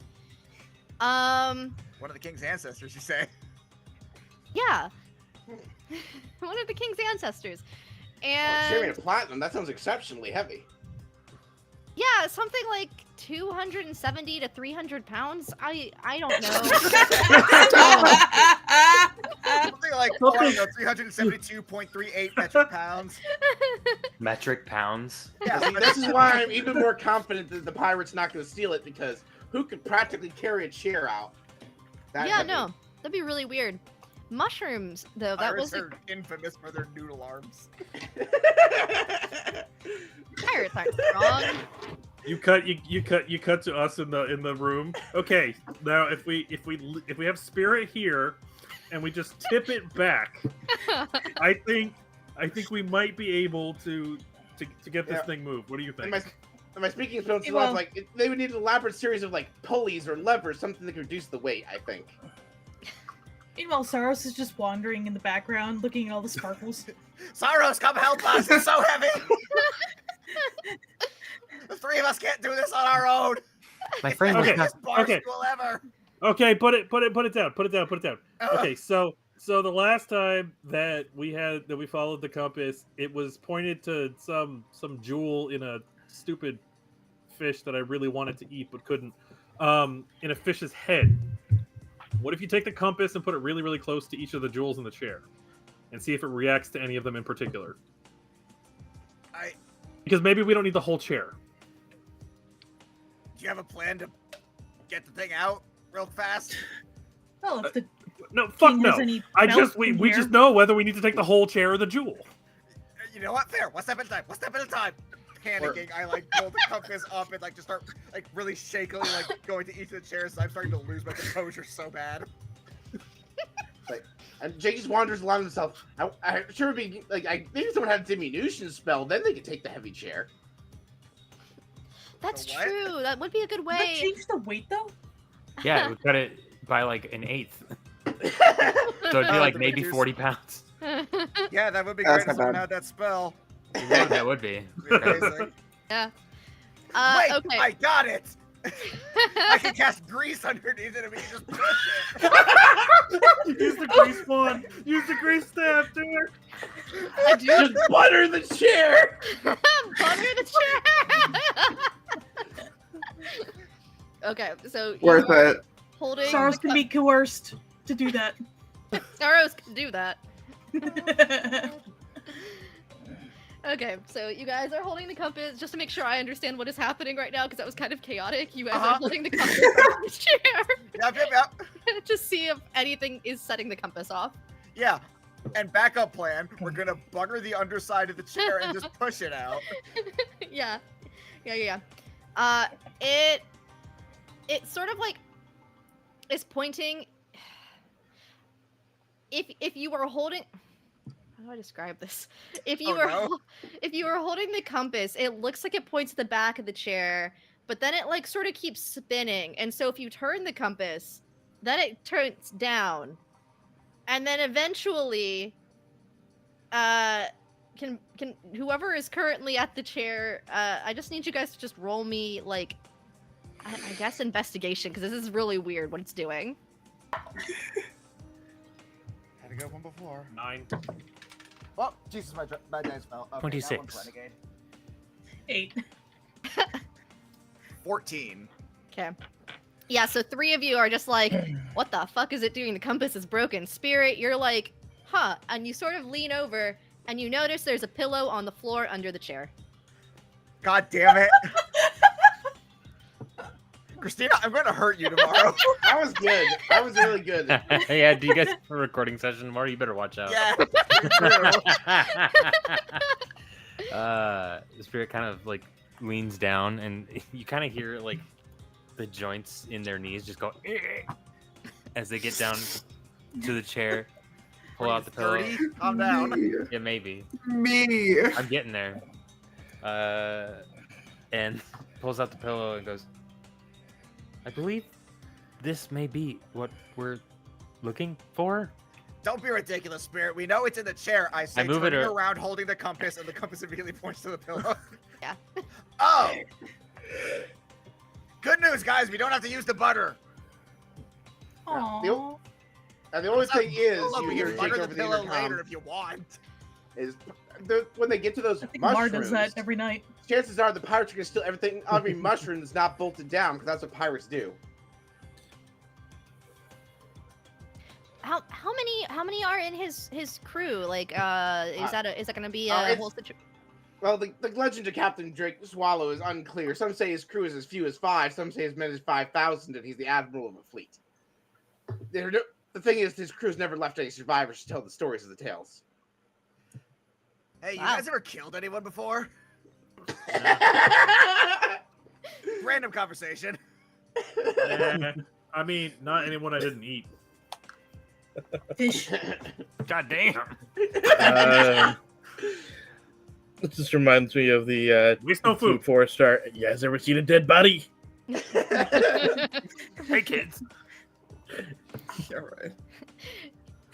One of the king's ancestors, you say? Yeah. One of the king's ancestors. Chair made And of platinum. That sounds exceptionally heavy. yeah, something like 270 to 300 pounds. I don't know. Something like, I don't know, 372.38 metric pounds. Metric pounds. Yeah, See, this is why I'm even more confident that the pirate's not going to steal it, because who could practically carry a chair out? That Yeah, heavy? no. That'd be really weird. Mushrooms, though, that Pirates wasn't. are infamous for their noodle arms. Pirates aren't strong. You cut to us in the room. Okay, now if we have Spirit here, and we just tip it back, I think we might be able to get this thing moved. What do you think? Am I speaking of films? Well- Like they would need an elaborate series of like pulleys or levers, something that could reduce the weight. I think. Meanwhile, Sarros is just wandering in the background, looking at all the sparkles. Sarros, come help us! It's so heavy! The three of us can't do this on our own! My friend was Okay. not. Best bar Okay. school ever! Okay, put it down. Ugh. Okay, so the last time that we followed the compass, it was pointed to some jewel in a stupid fish that I really wanted to eat but couldn't. In a fish's head. What if you take the compass and put it really, really close to each of the jewels in the chair, and see if it reacts to any of them in particular? Because maybe we don't need the whole chair. Do you have a plan to get the thing out real fast? Well, if the No, fuck king no. has any I belts just in we here- just know whether we need to take the whole chair or the jewel. You know what? Fair. One step at a time. One step at a time. Panicking, I like pull the compass up and like just start like really shakily like going to each of the chairs. I'm starting to lose my composure so bad. And Jake just wanders along himself. I'm sure it'd be like maybe someone had a diminution spell, then they could take the heavy chair. That's The what? true. That would be a good Does that way. change the weight though? Yeah, it would cut it by like an eighth. So it'd be Oh, like to maybe reduce- 40 pounds. Yeah, that would be That's great if not someone bad. had that spell. That would be. It'd be amazing. Wait, Okay. I got it! I can cast grease underneath it and we can just push it. Use the grease wand. Use the grease staff, do it. I do Just butter the chair. butter the chair. Okay, so Worth you are it. holding. Sarros can be coerced to do that. Sarros can do that. Okay, so you guys are holding the compass just to make sure I understand what is happening right now because that was kind of chaotic. You guys are holding the compass on the chair Yep. to see if anything is setting the compass off. Yeah. And backup plan, we're gonna bugger the underside of the chair and just push it out. Yeah. It sort of like is pointing. If you were holding, how do I describe this? If you if you were holding the compass, it looks like it points to the back of the chair, but then it like sort of keeps spinning. And so if you turn the compass, then it turns down, and then eventually, can whoever is currently at the chair, I just need you guys to just roll me like, I guess investigation because this is really weird what it's doing. Had to go one before. 9. Oh, Jesus, my dice fell. Okay, 26. that one's renegade. 8. 14. Okay. Yeah, so 3 of you are just like, what the fuck is it doing? The compass is broken. Spirit, you're like, huh. And you sort of lean over and you notice there's a pillow on the floor under the chair. God damn it. Christina, I'm gonna hurt you tomorrow. That was good. That was really good. Yeah, do you guys have a recording session more? You better watch out. Yeah. The spirit kind of like leans down and you kind of hear like the joints in their knees just go as they get down to the chair, pull out the pillow. 30? Calm down. Yeah, maybe. Me. I'm getting there. And pulls out the pillow and goes, I believe this may be what we're looking for. Don't be ridiculous, Spirit. We know it's in the chair. I say move turning it around holding the compass, and the compass immediately points to the pillow. Yeah. Oh! Good news, guys. We don't have to use the butter. Aww. And the only thing is, Look, you we hear can Jake butter the over the pillow intercom, later if you want. is when they get to those I think Amar mushrooms, does that every night. chances are the pirates are going to steal everything, every mushroom that's not bolted down, because that's what pirates do. How many are in his crew? Like, is that gonna be a it's- whole situation? Well, the legend of Captain Drake Swallow is unclear. Some say his crew is as few as 5, some say as many as 5,000, and he's the admiral of a fleet. The thing is, his crew's never left any survivors to tell the stories of the tales. Hey, you Wow. guys ever killed anyone before? Random conversation. I mean, not anyone I didn't eat. Fish. God damn. It just reminds me of the Waste no food. 4-star. You guys ever seen a dead body? Hey, kids. Yeah, right.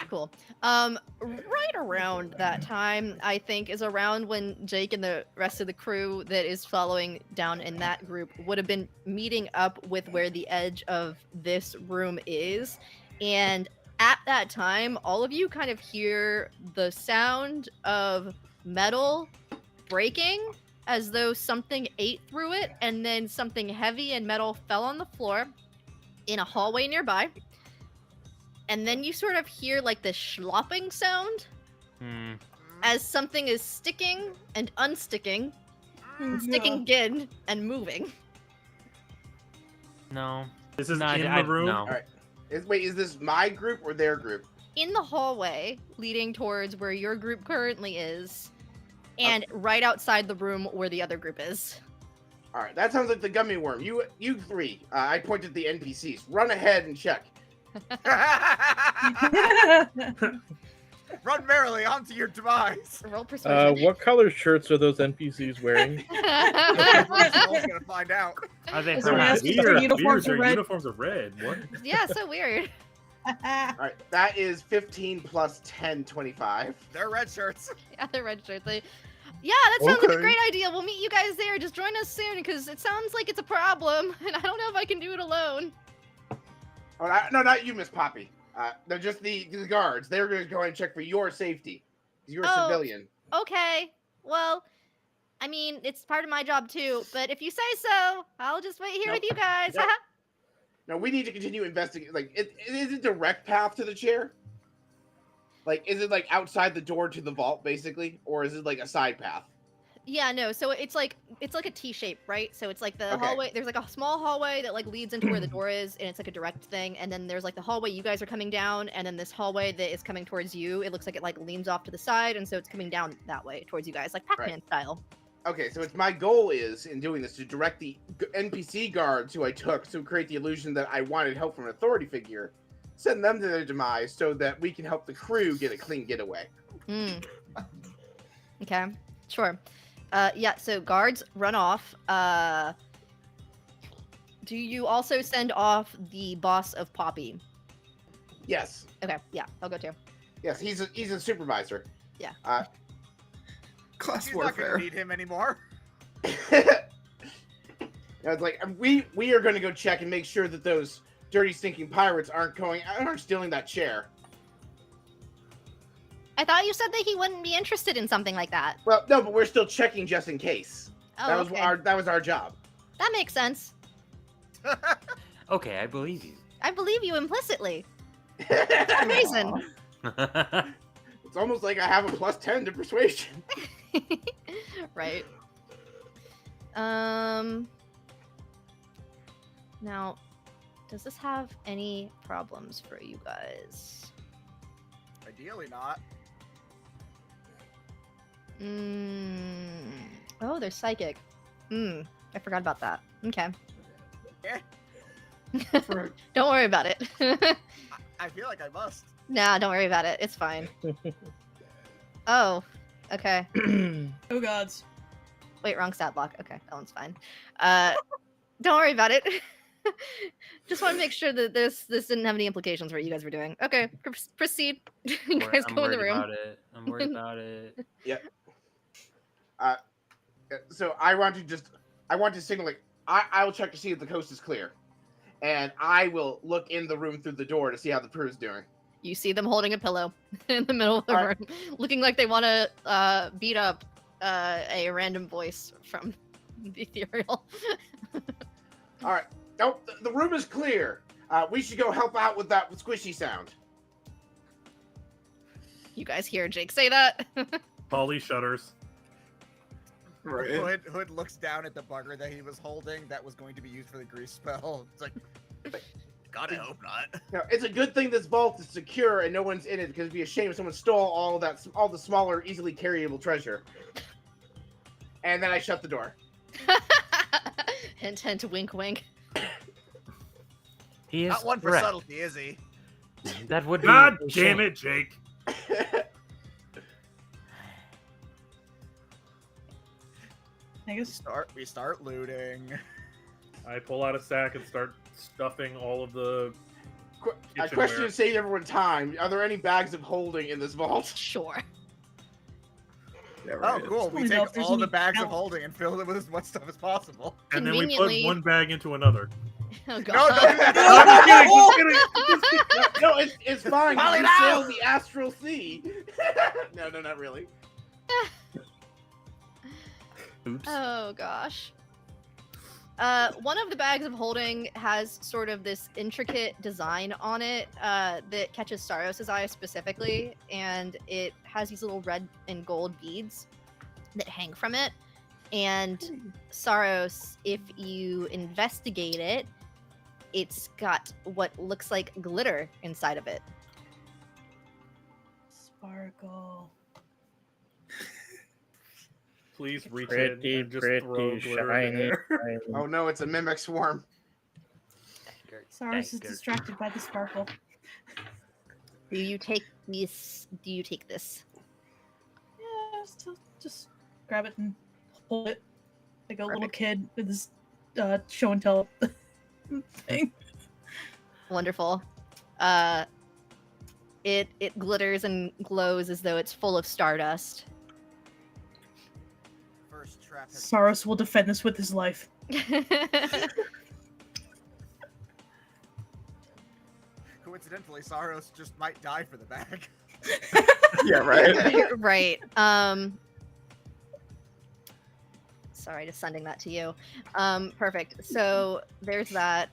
Cool. Right around that time, I think, is around when Jake and the rest of the crew that is following down in that group would have been meeting up with where the edge of this room is. And at that time, all of you kind of hear the sound of metal breaking as though something ate through it, and then something heavy and metal fell on the floor in a hallway nearby. And then you sort of hear like this slopping sound as something is sticking and unsticking, and sticking again and moving. No. This is No, in I- the room. no. All right. Wait, is this my group or their group? In the hallway leading towards where your group currently is, and right outside the room where the other group is. All right, that sounds like the gummy worm. You three. I pointed at the NPCs. Run ahead and check. Run merrily onto your demise. Roll persuasion. What color shirts are those NPCs wearing? Skull's gonna find out. Are they That's what I from asked. Their uniforms are red. Uniforms are red. What? Yeah, so weird. All right, that is 15 plus 10, 25. They're red shirts. Yeah, the red shirts. Yeah, that sounds like a Okay. great idea. We'll meet you guys there. Just join us soon, because it sounds like it's a problem, and I don't know if I can do it alone. Oh, no, not you, Miss Poppy. They're just the guards. They're going to go and check for your safety. You're a Oh. civilian. Okay, well, I mean, it's part of my job too, but if you say so, I'll just wait here Nope. with you guys. Nope. No, we need to continue investigating. Like, is it direct path to the chair? Like, is it like outside the door to the vault, basically, or is it like a side path? Yeah, no, so it's like a T shape, right? So it's like the Okay. hallway, there's like a small hallway that like leads into where the door is, and it's like a direct thing, and then there's like the hallway you guys are coming down, and then this hallway that is coming towards you. It looks like it like leans off to the side, and so it's coming down that way towards you guys, like Pac-Man style. Okay, so it's my goal is in doing this to direct the NPC guards who I took to create the illusion that I wanted help from an authority figure, send them to their demise so that we can help the crew get a clean getaway. Okay, sure. Yeah, so guards run off. Do you also send off the boss of Poppy? Yes, Okay, yeah, I'll go too. yes, he's a supervisor. Yeah. Class She's not warfare. gonna need him anymore. It's like we are going to go check and make sure that those dirty, stinking pirates aren't stealing that chair. I thought you said that he wouldn't be interested in something like that. Well, no, but we're still checking just in case. Oh, That was okay. our job. That makes sense. Okay, I believe you. I believe you implicitly. It's Reason. almost like I have a plus 10 to persuasion. Right. Now, does this have any problems for you guys? Ideally not. Oh, they're psychic. I forgot about that. Okay. Yeah. Don't worry about it. I feel like I must. Nah, don't worry about it. It's fine. Oh, okay. Oh gods. Wait, wrong stat block. Okay, that one's fine. Don't worry about it. Just want to make sure that this didn't have any implications for what you guys were doing. Okay, proceed. You guys I'm go in the worried room. about it. I'm worried about it. So I want to signal like I will check to see if the coast is clear, and I will look in the room through the door to see how the crew is doing. You see them holding a pillow in the middle of the Alright. room, looking like they want to beat up a random voice from the ethereal. All right. Nope, the room is clear. We should go help out with that squishy sound. You guys hear Jake say that? Polly shudders. Right. Hood looks down at the bugger that he was holding that was going to be used for the grease spell. It's like, God, I hope not. You know, it's a good thing this vault is secure and no one's in it, because it'd be a shame if someone stole all the smaller, easily carryable treasure. And then I shut the door. Hint, hint, wink, wink. He is Not one for correct. subtlety, is he? That would be. God a damn shame. it, Jake. I guess We start looting. I pull out a sack and start stuffing all of the. A question to save everyone time: are there any bags of holding in this vault? Sure. Yeah, Oh, right. cool. We Just wanna know if take there's all the any bags of help. holding and fill it with as much stuff as possible. And then we put Conveniently- one bag into another. Oh No, god. don't do that. I'm just kidding. No, it's fine. Molly, We no! sail the astral sea. No, not really. Oops. Oh gosh. One of the bags of holding has sort of this intricate design on it that catches Sarros' eye specifically, and it has these little red and gold beads that hang from it. And Sarros, if you investigate it, it's got what looks like glitter inside of it. sparkle. Please reach in Pretty, and just throw pretty, glitter in shiny. there. Oh no, it's a mimic swarm. Sarros is distracted by the sparkle. Do you take this? Do you take this? Yeah, just grab it and hold it like a little Perfect. kid with his show and tell thing. Wonderful. It glitters and glows as though it's full of stardust. First trap has Sarros will defend this with his life. coincidentally, Sarros just might die for the bag. Yeah, right. Right. Sorry, just sending that to you. Perfect. So there's that.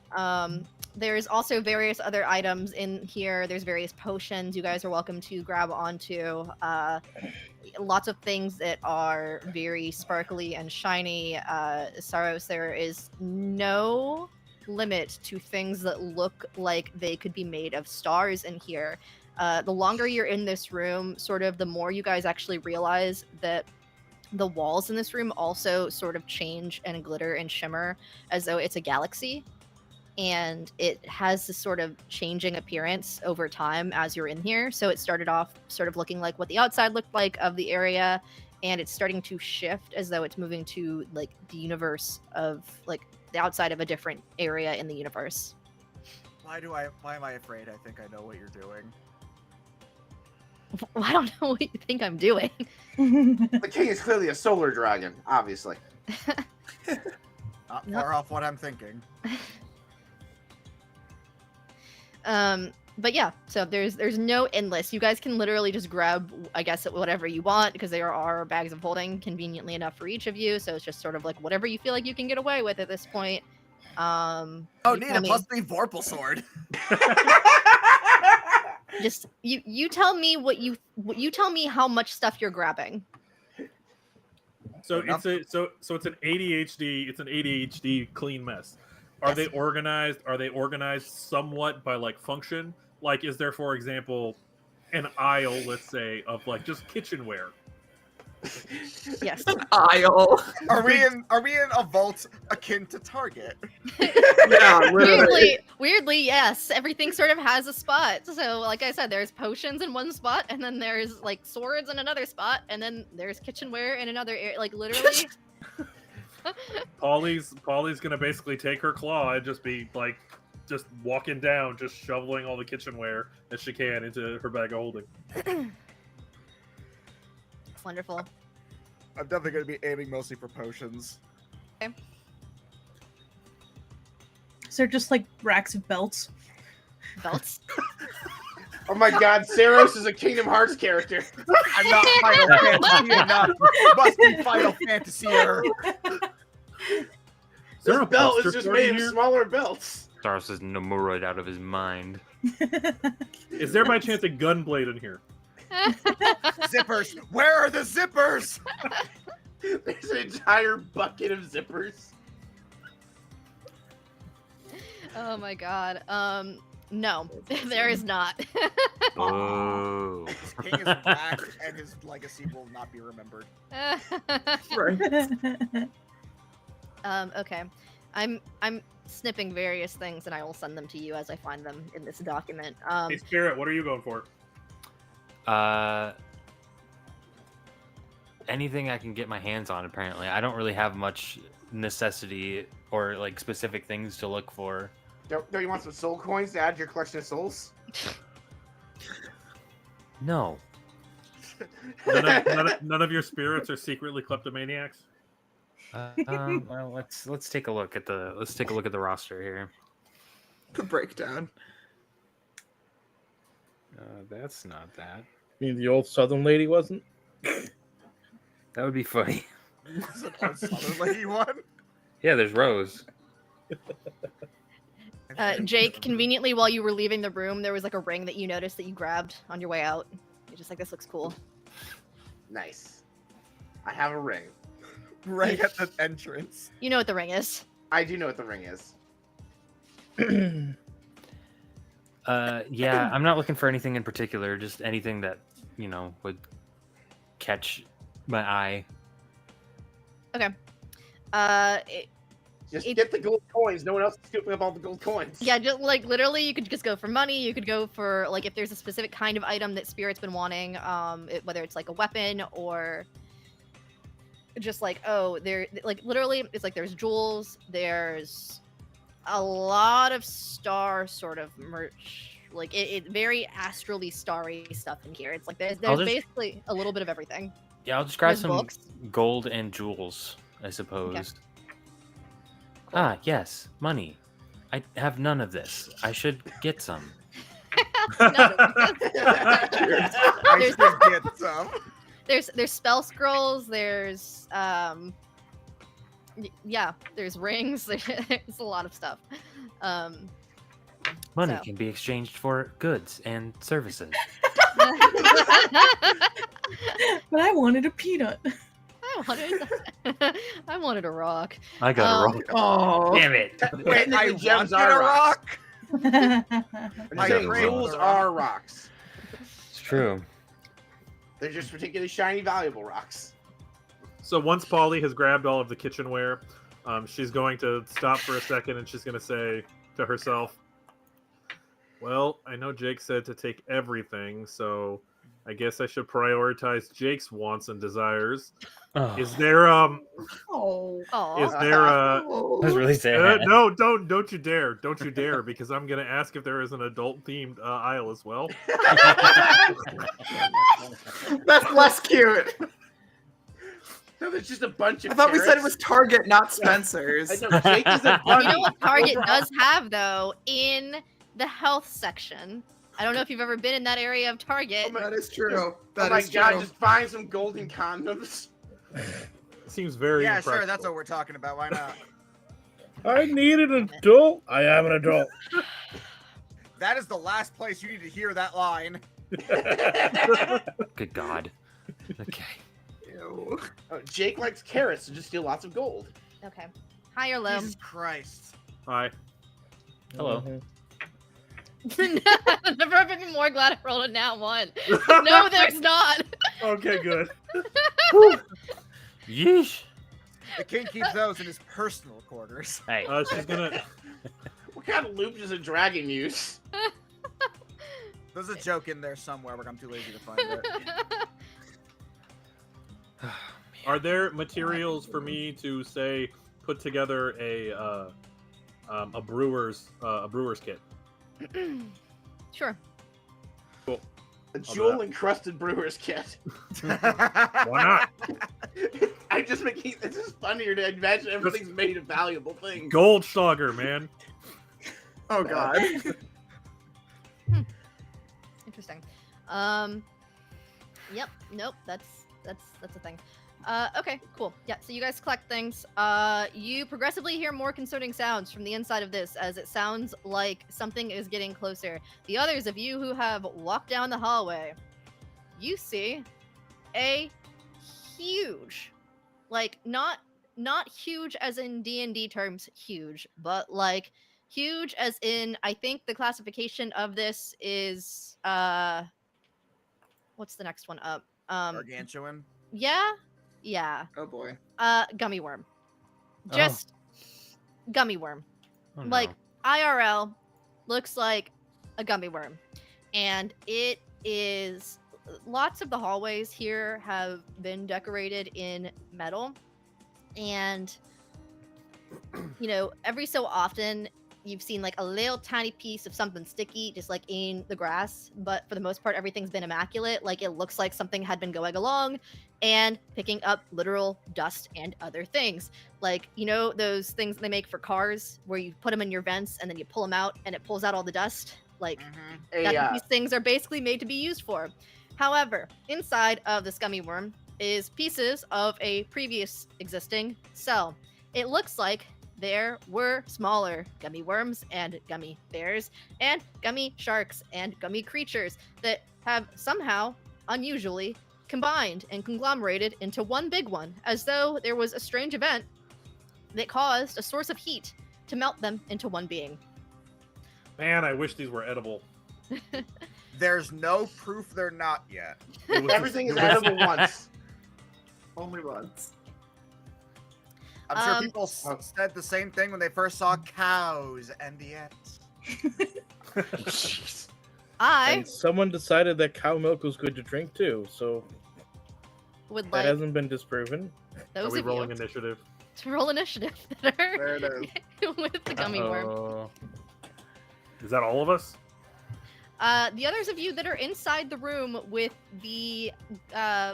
There's also various other items in here. There's various potions you guys are welcome to grab onto. Lots of things that are very sparkly and shiny. Sarros, there is no limit to things that look like they could be made of stars in here. The longer you're in this room, sort of the more you guys actually realize that the walls in this room also sort of change and glitter and shimmer as though it's a galaxy. And it has this sort of changing appearance over time as you're in here. So it started off sort of looking like what the outside looked like of the area, and it's starting to shift as though it's moving to like the universe of like the outside of a different area in the universe. Why am I afraid? I think I know what you're doing. I don't know what you think I'm doing. The king is clearly a solar dragon, obviously. Not Yep. far off what I'm thinking. But yeah, so there's no endless. You guys can literally just grab, I guess, whatever you want, because there are bags of holding conveniently enough for each of you. So it's just sort of like whatever you feel like you can get away with at this point. Oh, You neat! tell A me- +3 Vorpal sword. Just you tell me you tell me how much stuff you're grabbing. So Enough. it's an ADHD clean mess. Are Yes. they organized? Are they organized somewhat by like function? Like, is there, for example, an aisle, let's say, of like just kitchenware? Yes. Aisle. Are we in a vault akin to Target? Yeah, literally. Weirdly, yes. Everything sort of has a spot. So, like I said, there's potions in one spot, and then there's like swords in another spot, and then there's kitchenware in another area. Like literally. Polly's gonna basically take her claw and just be like, just walking down, just shoveling all the kitchenware that she can into her bag of holding. Wonderful. I'm definitely going to be aiming mostly for potions. Is there just like racks of belts? Belts. Oh my god, Sarros is a Kingdom Hearts character. I'm not Final Fantasy enough. Must be Final Fantasy-er. Is This there a belt Buster is just Sword made in of here? smaller belts. Sarros is Nomoroid out of his mind. Is there by chance a gunblade in here? Zippers. Where are the zippers? There's an entire bucket of zippers. Oh my god. No, there is not. Oh. This king is black, and his legacy will not be remembered. Right. Okay. I'm snipping various things, and I will send them to you as I find them in this document. Hey, Spirit, what are you going for? Anything I can get my hands on. Apparently, I don't really have much necessity or like specific things to look for. Don't you want some soul coins to add to your collection of souls? No. None of your spirits are secretly kleptomaniacs. Well, let's take a look at the roster here. The breakdown. That's not that. I mean, the old Southern lady wasn't. That would be funny. Was it on Southern Lady one? Yeah, there's Rose. Jake, conveniently, while you were leaving the room, there was like a ring that you noticed that you grabbed on your way out. You're just like, this looks cool. Nice. I have a ring. Right at the entrance. You know what the ring is. I do know what the ring is. Yeah, I'm not looking for anything in particular. Just anything that would catch my eye. Okay. Just get the gold coins. No one else is scooping up all the gold coins. Yeah, just like literally, you could just go for money. You could go for like if there's a specific kind of item that Spirit's been wanting, whether it's like a weapon or just like literally, it's like there's jewels. There's a lot of star sort of merch, like it very astrally starry stuff in here. It's like there's basically a little bit of everything. Yeah, I'll just grab There's some books. gold and jewels, I suppose. Okay. Ah, yes, money. I have none of this. I should get some. I should get some. There's spell scrolls. There's there's rings. There's a lot of stuff. Money So. can be exchanged for goods and services. But I wanted a peanut. I wanted a rock. I got a rock. Oh, Damn it! Wait, I the gems wanted are a rocks. rock. My got a rock. jewels are rocks. It's true. They're just particularly shiny, valuable rocks. So once Polly has grabbed all of the kitchenware, she's going to stop for a second and she's going to say to herself, well, I know Jake said to take everything, so I guess I should prioritize Jake's wants and desires. Oh, Is there Oh. is there that was really sad. no, don't you dare because I'm gonna ask if there is an adult themed aisle as well. that's less cute. No, there's just a bunch of I thought we said it carrots. was Target, not Spencer's. I know, Jake is a bunny. You know what Target Overall. does have though in the health section? I don't know if you've ever been in that area of Target. That is true. Oh That my is god, true. just find some golden condoms. Seems very Yeah, sure. impractical. That's what we're talking about. Why not? I need an adult. I am an adult. That is the last place you need to hear that line. Good God. Okay. Ew. Oh, Jake likes carrots, so just steal lots of gold. Okay. High or low? Jesus Christ. Hi. Hello. Mhm. Never been more glad I rolled a nat one. No, there's not. Okay, good. Yeesh. The king keeps those in his personal quarters. Hey. She's gonna. What kind of loop does a dragon use? There's a joke in there somewhere, but I'm too lazy to find it. Are there materials for me to say put together a brewer's kit? Sure. A jewel encrusted brewer's kit. Why not? I'm just making this is funnier to imagine everything's made of valuable things. Goldschlager, man. Oh god. Interesting. Yep. Nope. That's a thing. Okay. Cool. Yeah. So you guys collect things. You progressively hear more concerning sounds from the inside of this, as it sounds like something is getting closer. The others of you who have walked down the hallway, you see a huge, like not huge as in D&D terms, huge, but like huge as in I think the classification of this is what's the next one up? Gargantuan. Yeah. Oh boy. Gummy worm. Oh. Just gummy worm. Oh, Like no. IRL looks like a gummy worm. And it is lots of the hallways here have been decorated in metal. And you know, every so often you've seen like a little tiny piece of something sticky just like in the grass, but for the most part everything's been immaculate. Like it looks like something had been going along and picking up literal dust and other things. Like, you know, those things they make for cars where you put them in your vents and then you pull them out and it pulls out all the dust? Like that's what these things are basically made to be used for. However, inside of this gummy worm is pieces of a previous existing cell. It looks like there were smaller gummy worms and gummy bears and gummy sharks and gummy creatures that have somehow, unusually, combined and conglomerated into one big one, as though there was a strange event that caused a source of heat to melt them into one being. Man, I wish these were edible. There's no proof they're not yet. Everything is edible once. Only once. I'm sure people said the same thing when they first saw cows and yet. And someone decided that cow milk was good to drink too, so would that like hasn't been disproven. Are those we of rolling you initiative? to roll initiative that are There it is. with the gummy worm. Is that all of us? The others of you that are inside the room with the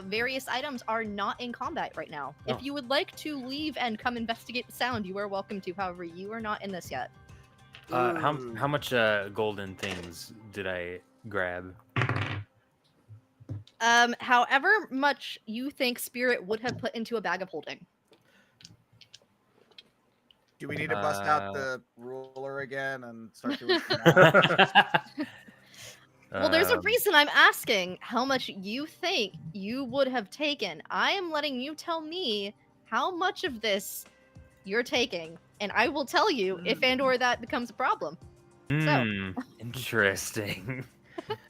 various items are not in combat right now. Oh. If you would like to leave and come investigate the sound, you are welcome to. However, you are not in this yet. How much golden things did I grab? However much you think Spirit would have put into a bag of holding. Do we need to bust out the ruler again and start doing Well, there's a reason I'm asking how much you think you would have taken. I am letting you tell me how much of this you're taking, and I will tell you if and or that becomes a problem. Interesting.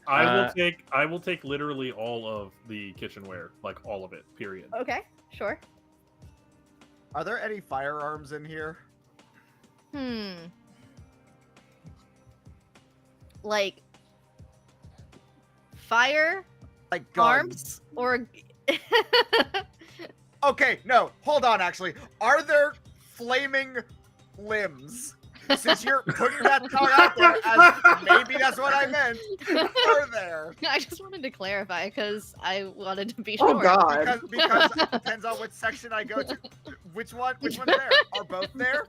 I will take literally all of the kitchenware, like all of it. Period. Okay, sure. Are there any firearms in here? Like fire, like guns. arms, or Okay, no, hold on. Actually, are there flaming limbs? Since you're putting that thought out there, as maybe that's what I meant. Are there? I just wanted to clarify because I wanted to be sure. Oh God! Because it depends on which section I go to. Which one's there? Are both there?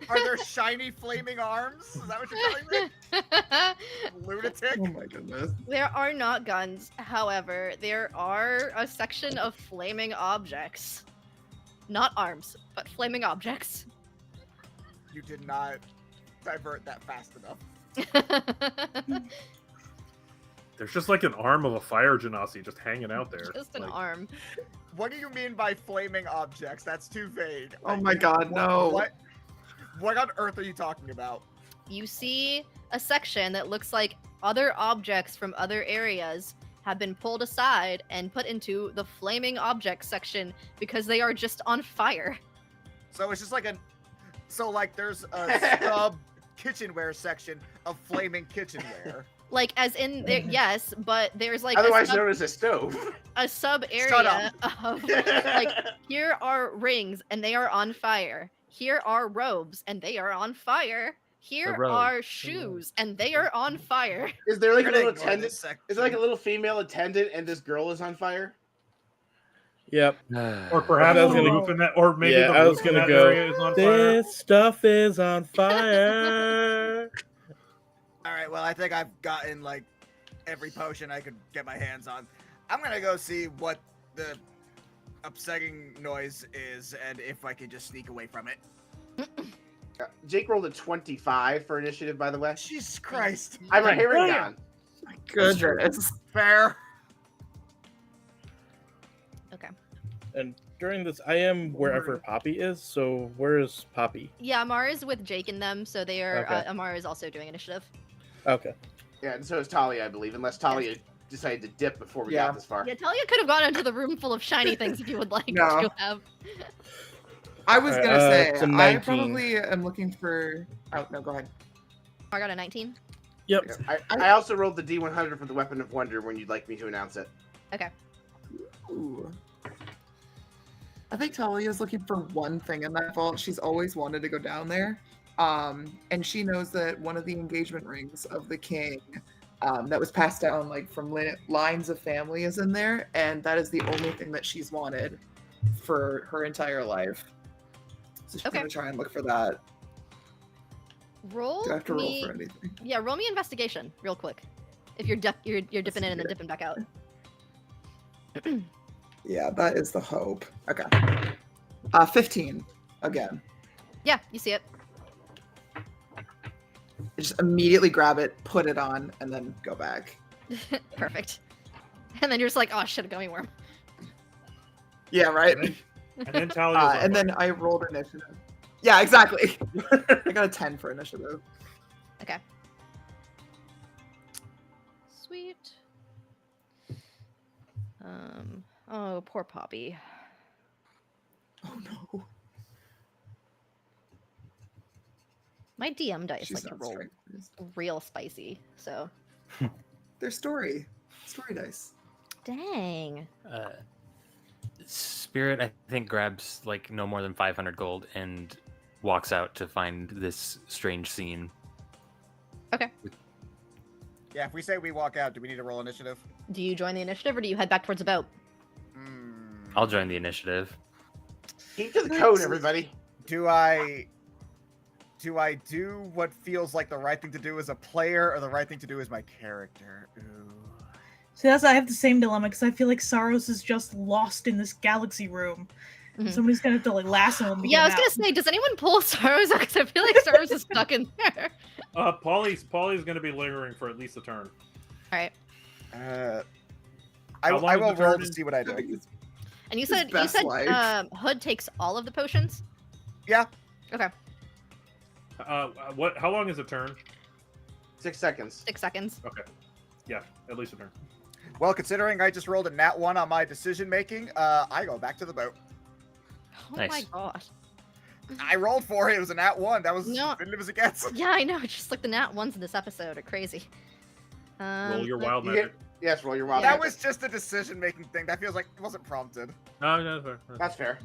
Are there shiny flaming arms? Is that what you're telling me? Lunatic? Oh my goodness! There are not guns. However, there are a section of flaming objects. Not arms, but flaming objects. You did not divert that fast enough. There's just like an arm of a fire genasi just hanging out there. Just an Like, arm. What do you mean by flaming objects? That's too vague. Oh my God! No! What on earth are you talking about? You see a section that looks like other objects from other areas have been pulled aside and put into the flaming objects section because they are just on fire. So it's just like there's a sub kitchenware section of flaming kitchenware. Like as in there, yes, but there's like Otherwise known as a stove. a sub Shut area of like here are rings and they are on fire. Here are robes and they are on fire. Here robe. are shoes and they are on fire. Is there like a We're gonna little ignore attendant? this section. Is there like a little female attendant and this girl is on fire? Yep. or perhaps I was the gonna- roof in that, or maybe Yeah, the I roof was in gonna that go, area is on fire. This stuff is on fire. All right, well, I think I've gotten like every potion I could get my hands on. I'm gonna go see what the upsetting noise is and if I can just sneak away from it. Jake rolled a 25 for initiative, by the way. Jesus Christ. I'm a hearing Damn. gun. My goodness! Fair. Okay. And during this, I am wherever Poppy is. So where is Poppy? Yeah, Amar is with Jake and them, so they are. Okay. Amar is also doing initiative. Okay. Yeah, and so is Talia, I believe, unless Talia decided to dip before we Yeah. got this far. Yeah, Talia could have gone into the room full of shiny things if you would like No. to have. I was gonna it's say, a I 19. probably am looking for. Oh no, go ahead. I got a 19. Yep. I also rolled the D100 for the Weapon of Wonder when you'd like me to announce it. Okay. Ooh. I think Talia's looking for one thing in that vault. She's always wanted to go down there. And she knows that one of the engagement rings of the king that was passed down like from lines of family is in there. And that is the only thing that she's wanted for her entire life. So she's going to try and look for that. Roll Do I have to roll me... for anything? Yeah, roll me investigation real quick. If you're you're dipping in and then dipping back out. Yeah, that is the hope. Okay. 15 again. Yeah, you see it. Just immediately grab it, put it on, and then go back. Perfect. And then you're just like, oh shit, a gummy worm. Yeah, right. And then Talia. And then I rolled initiative. Yeah, exactly. I got a 10 for initiative. Okay. Sweet. Oh, poor Poppy. Oh no. My DM dice She's like to not roll strength. real spicy, so. Their story dice. Dang. Spirit, I think, grabs like no more than 500 gold and walks out to find this strange scene. Okay. Yeah, if we say we walk out, do we need to roll initiative? Do you join the initiative or do you head back towards the boat? I'll join the initiative. Keep to the code, everybody. Do I do what feels like the right thing to do as a player, or the right thing to do as my character? Ooh. So I have the same dilemma because I feel like Sarros is just lost in this galaxy room. Mhm. Somebody's gonna have to like lasso him. To Yeah, I was get him gonna say, does anyone pull Sarros out? Because I feel like Sarros is stuck in there. Polly's gonna be lingering for at least a turn. All right. I How long will is the roll turn? to see what I do. And you His said best life. Hood takes all of the potions. Yeah. Okay. How long is a turn? 6 seconds. 6 seconds. Okay. Yeah, at least a turn. Well, considering I just rolled a nat 1 on my decision making, I go back to the boat. Oh my Nice. gosh. I rolled for it. It was a nat 1. That was No. as good as it gets. Yeah, I know. Just like the nat ones in this episode are crazy. Roll your let- wild You magic. Yes, roll your wild That magic. was just a decision making thing. That feels like it wasn't prompted. No, that's fair. That's fair.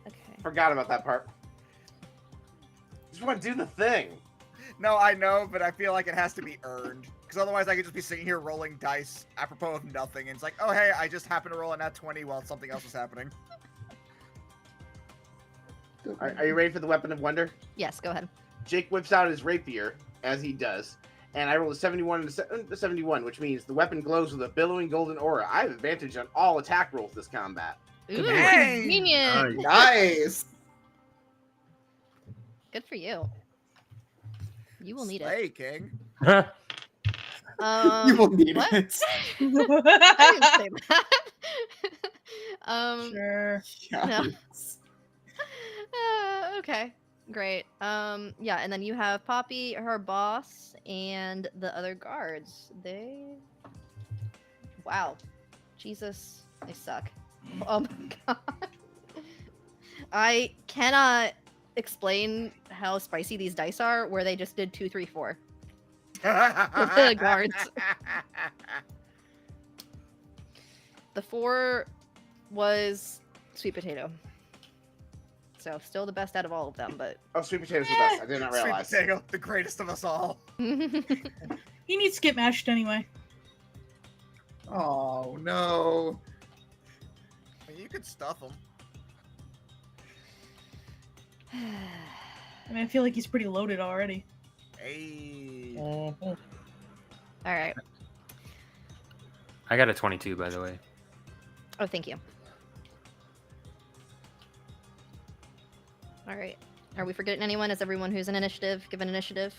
Okay. Forgot about that part. Just want to do the thing. No, I know, but I feel like it has to be earned. Because otherwise I could just be sitting here rolling dice apropos of nothing. And it's like, oh, hey, I just happened to roll a nat 20 while something else was happening. Are you ready for the Weapon of Wonder? Yes, go ahead. Jake whips out his rapier, as he does, and I roll a 71 and a 71, which means the weapon glows with a billowing golden aura. I have advantage on all attack rolls this combat. Ooh, Dang! convenient. Nice. Good for you. You will need it. Hey, King. You will need what? it. I didn't say that. Sure. Yeah. Okay, great. Yeah, and then you have Poppy, her boss, and the other guards. Wow. Jesus, they suck. Oh my god. I cannot explain how spicy these dice are, where they just did 2, 3, 4. The guards. The 4 was sweet potato. So still the best out of all of them, but Oh, sweet potatoes the best. I did not realize. Sweet potato, the greatest of us all. He needs to get mashed anyway. Oh no. I mean, you could stuff them. I mean, I feel like he's pretty loaded already. Hey. all right. I got a 22, by the way. Oh, thank you. All right. Are we forgetting anyone? Is everyone who's in initiative given initiative?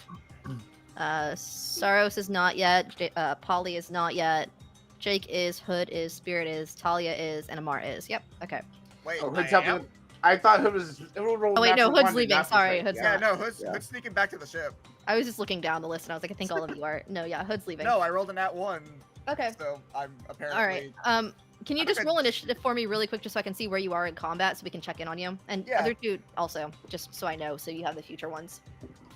Sarros is not yet. Polly is not yet. Jake is. Hood is. Spirit is. Talia is. And Amar is. Yep. Okay. Wait, Oh, Hood's I am? helping. I thought Hood was. Oh, wait, no, Hood's leaving. Sorry, Hood's Yeah, not. no, Hood's Yeah. sneaking back to the ship. I was just looking down the list and I was like, I think all of you are. No, yeah, Hood's leaving. No, I rolled a nat 1. Okay. So I'm apparently. All right. Can you I just think roll initiative for me really quick, just so I can see where you are in combat, so we can check in on you? And Yeah. other two also, just so I know, so you have the future ones.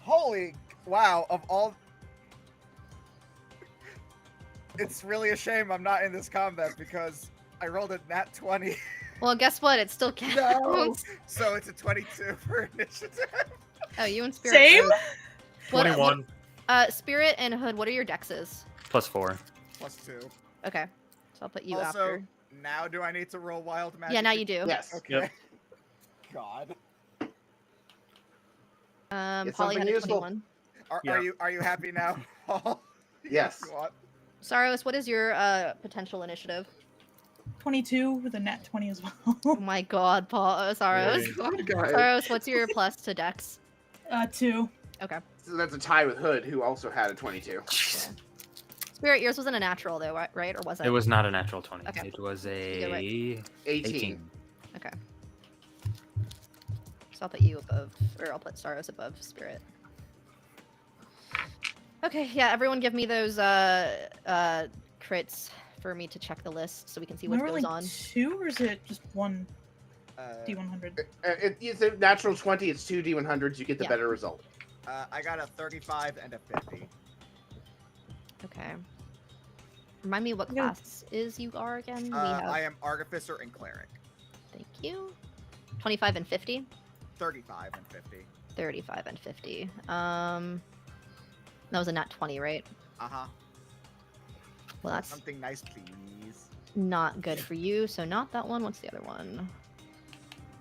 Holy wow! Of all, it's really a shame I'm not in this combat because I rolled a nat 20, Well, guess what? It still counts. No. so it's a 22 for initiative. Oh, you and Spirit. Same? What- 21. Spirit and Hood, what are your dexes? +4. +2. Okay. So I'll put you Also, after. now do I need to roll wild magic? Yeah, now you do. Yes. Okay. Yep. God. It's Polly had something a useful. 21. Are you happy now? Paul? Yes. You want- Saros, what is your potential initiative? 22 with a nat 20 as Oh well. my god, Paul. Saros. Yay. God, guys. Saros, what's your plus to dex? 2. Okay. So that's a tie with Hood, who also had a 22. Spirit, yours wasn't a natural though, right? Or was it? It was not a natural 20. Okay. It was You're a right. 18. Okay. So I'll put you above, or I'll put Saros above Spirit. Okay, yeah, everyone give me those crits for me to check the list so we can see what Am I goes rolling on. 2 or is it just 1 Uh, D100? It's a natural 20, it's 2 D100s, you get the Yeah. better result. I got a 35 and a 50. Okay. Remind me what Yeah. class is you are again? We have. I am Artificer and Cleric. Thank you. 25 and 50. 35 and 50. 35 and 50. That was a nat 20, right? Uh-huh. Well, that's Something nice, please. not good for you. So not that one. What's the other one?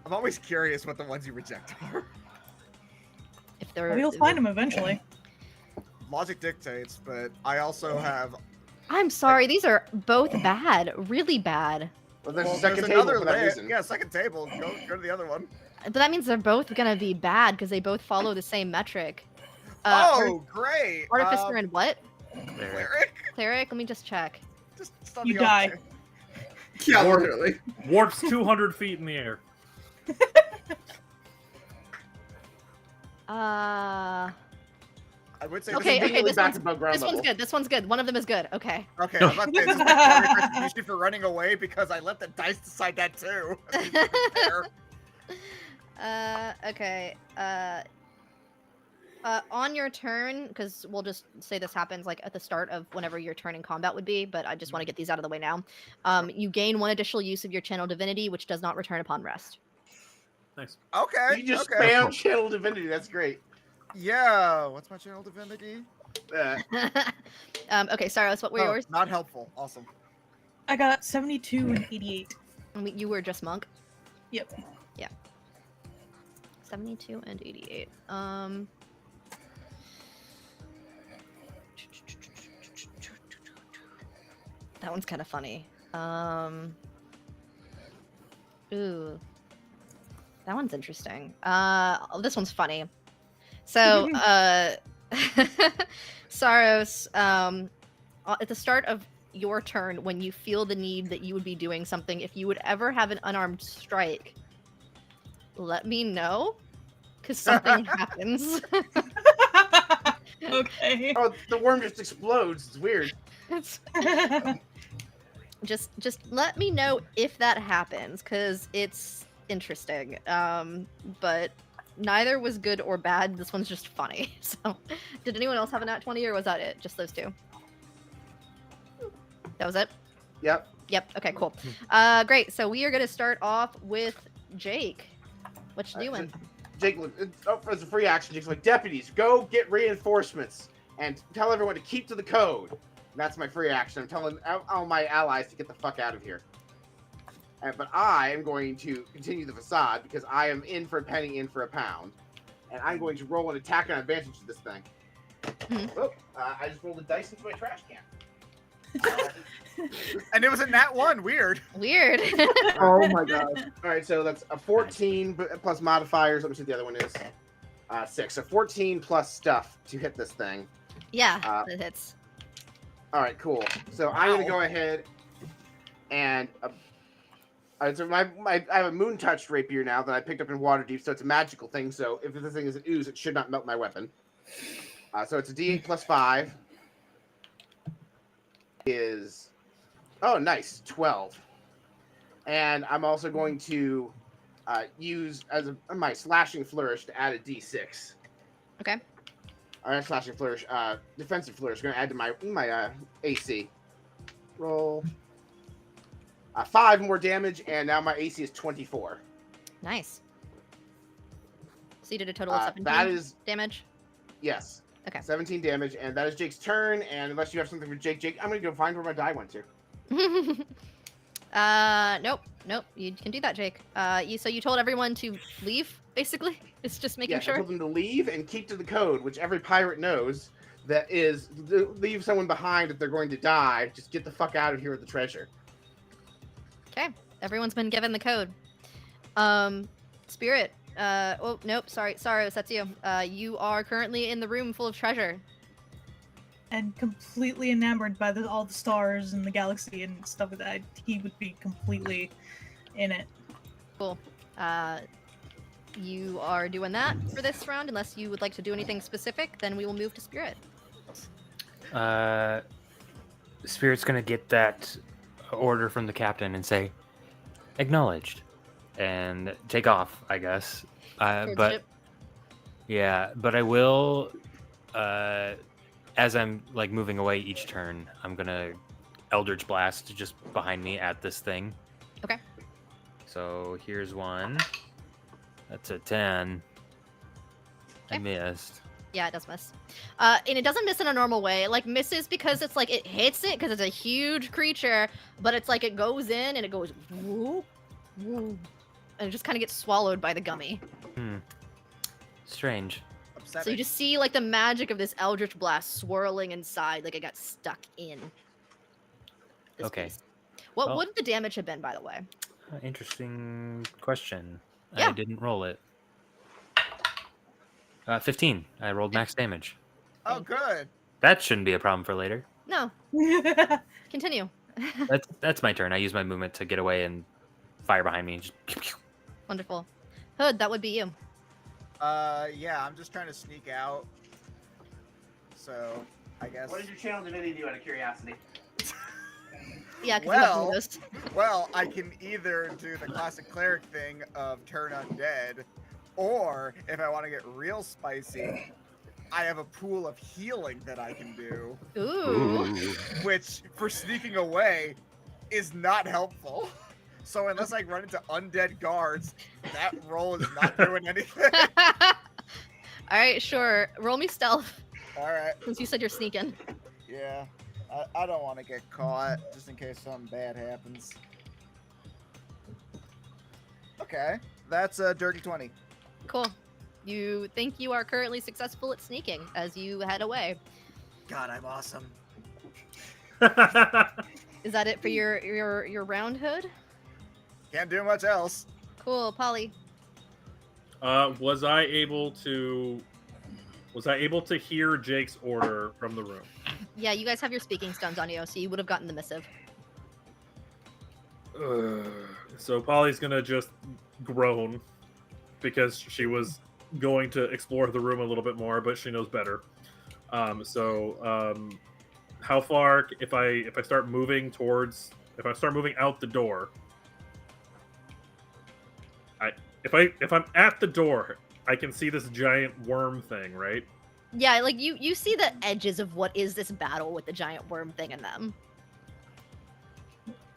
I'm always curious what the ones you reject are. If they're. We'll find them eventually. Logic dictates, but I also have... I'm sorry. These are both bad. Really bad. Well, there's Well, a second there's table another for that layer. reason. Yeah, second table. Go to the other one. But that means they're both gonna be bad because they both follow the same metric. Oh, great! Artificer and what? There. Cleric? Cleric? Let me just check. Just on You the die. off chance. Yeah, literally. Warps 200 feet in the air. Uh. I would say Okay, this, okay, this back one's, above ground this one's level. good. This one's good. One of them is good. Okay. okay, I'm about to say, this is my retribution for running away because I let the dice decide that too. Fair. Okay. On your turn, because we'll just say this happens like at the start of whenever your turn in combat would be, but I just want to get these out of the way now. You gain 1 additional use of your channel divinity, which does not return upon rest. Nice. Okay. You just okay. spam channel divinity, that's great. Yeah. What's my channel divinity? Okay, Sarros, what were Oh, yours? not helpful. Awesome. I got 72 and 88. You were just monk. Yep. Yeah. 72 and 88. That one's kind of funny. Ooh. That one's interesting. This one's funny. So, Sarros, at the start of your turn, when you feel the need that you would be doing something, if you would ever have an unarmed strike, let me know, because something happens. Okay. Oh, the worm just explodes. It's weird. It's- just let me know if that happens, because it's interesting. But neither was good or bad. This one's just funny. So, did anyone else have a nat 20, or was that it? Just those two? That was it? Yep. Yep. Okay, cool. Great. So we are going to start off with Jake. What you doing? Jake, as a free action, Jake's like, deputies, go get reinforcements and tell everyone to keep to the code. And that's my free action. I'm telling all my allies to get the fuck out of here. But I am going to continue the facade because I am in for a penny, in for a pound. And I'm going to roll an attack on advantage to this thing. Oh, I just rolled a dice into my trash can. And it was a nat 1. Weird. Weird. Oh my god. All right, so that's a 14 plus modifiers. Let me see what the other one is. 6. So 14 plus stuff to hit this thing. Yeah, it hits. All right, cool. So I'm going to go ahead and... so I have a moon touched rapier now that I picked up in Waterdeep, so it's a magical thing. So if this thing is an ooze, it should not melt my weapon. So it's a D8 plus 5. Is... Oh, nice. 12. And I'm also going to use my slashing flourish to add a d6. Okay. All right, slashing flourish, defensive flourish. Going to add to my AC. Roll 5 more damage, and now my AC is 24. Nice. So you did a total of 17 that is damage? Yes. Okay. 17 damage, and that is Jake's turn. And unless you have something for Jake, I'm going to go find where my die went to. Nope. You can do that, Jake. So you told everyone to leave, basically? It's just making I sure? told them to leave and keep to the code, which every pirate knows. That is, leave someone behind if they're going to die. Just get the fuck out of here with the treasure. Okay. Everyone's been given the code. Spirit. Oh, nope. Sorry, Sarros, that's you. You are currently in the room full of treasure. And completely enamored by all the stars and the galaxy and stuff like that. He would be completely in it. Cool. You are doing that for this round. Unless you would like to do anything specific, then we will move to Spirit. Spirit's gonna get that order from the captain and say, "Acknowledged," and take off, I guess. But ship. yeah, but I will. As I'm like moving away each turn, I'm gonna Eldritch Blast just behind me at this thing. Okay. So here's one. That's a 10. I Okay. missed. Yeah, it does miss. And it doesn't miss in a normal way. It, like, misses because it's like it hits it because it's a huge creature, but it's like it goes in and it goes woo, woo, and it just kind of gets swallowed by the gummy. Strange. Upsetting. So you just see like the magic of this Eldritch Blast swirling inside, like it got stuck in. This Okay. piece. What Well- would the damage have been, by the way? Interesting question. Yeah. I didn't roll it. 15. I rolled max damage. Oh, good. That shouldn't be a problem for later. No, continue. That's my turn. I use my movement to get away and fire behind me. Just Wonderful. Hood, that would be you. Yeah, I'm just trying to sneak out. So, I guess. What did your channel divinity do out of curiosity? Yeah, because Well- you have Well, I can either do the classic cleric thing of turn undead, or if I want to get real spicy, I have a pool of healing that I can do, Ooh. which for sneaking away is not helpful. So unless I run into undead guards, that roll is not doing anything. All right, sure. Roll me stealth, All right. since you said you're sneaking. Yeah. I don't want to get caught, just in case something bad happens. Okay. That's a dirty 20. Cool. You think you are currently successful at sneaking as you head away. God, I'm awesome. Is that it for your round, Hood? Can't do much else. Cool, Polly. Was I able to hear Jake's order from the room? Yeah, you guys have your speaking stones on you, so you would have gotten the missive. So Polly's gonna just groan because she was going to explore the room a little bit more, but she knows better. How far if I start moving out the door? If I'm at the door, I can see this giant worm thing, right? Yeah, like you see the edges of what is this battle with the giant worm thing in them.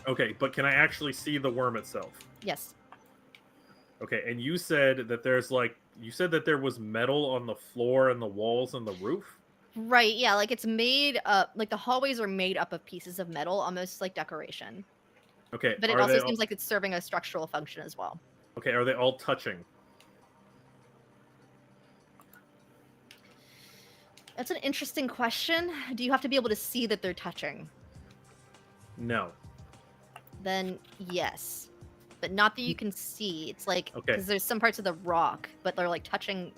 Okay, but can I actually see the worm itself? Yes. Okay, and you said that there was metal on the floor and the walls and the roof? Right, yeah, like it's made up, like the hallways are made up of pieces of metal, almost like decoration. Okay. But it are also they seems like it's serving a structural function as well. Okay, are they all touching? That's an interesting question. Do you have to be able to see that they're touching? No. Then yes. But not that you can see. It's like, Okay. because there's some parts of the rock, but they're like touching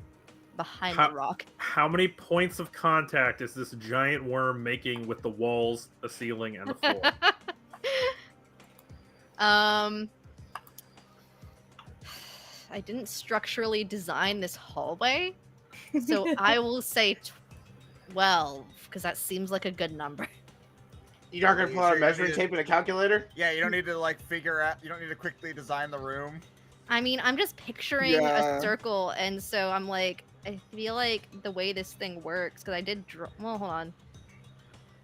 behind How- the rock. How many points of contact is this giant worm making with the walls, the ceiling, and the floor? I didn't structurally design this hallway, so I will say 12, because that seems like a good number. You aren't gonna Are you pull out sure a you measuring need tape and a calculator? Yeah, you don't need to like figure out. You don't need to quickly design the room. I mean, I'm just picturing Yeah. a circle, and so I'm like, I feel like the way this thing works, because I did draw. Well, hold on.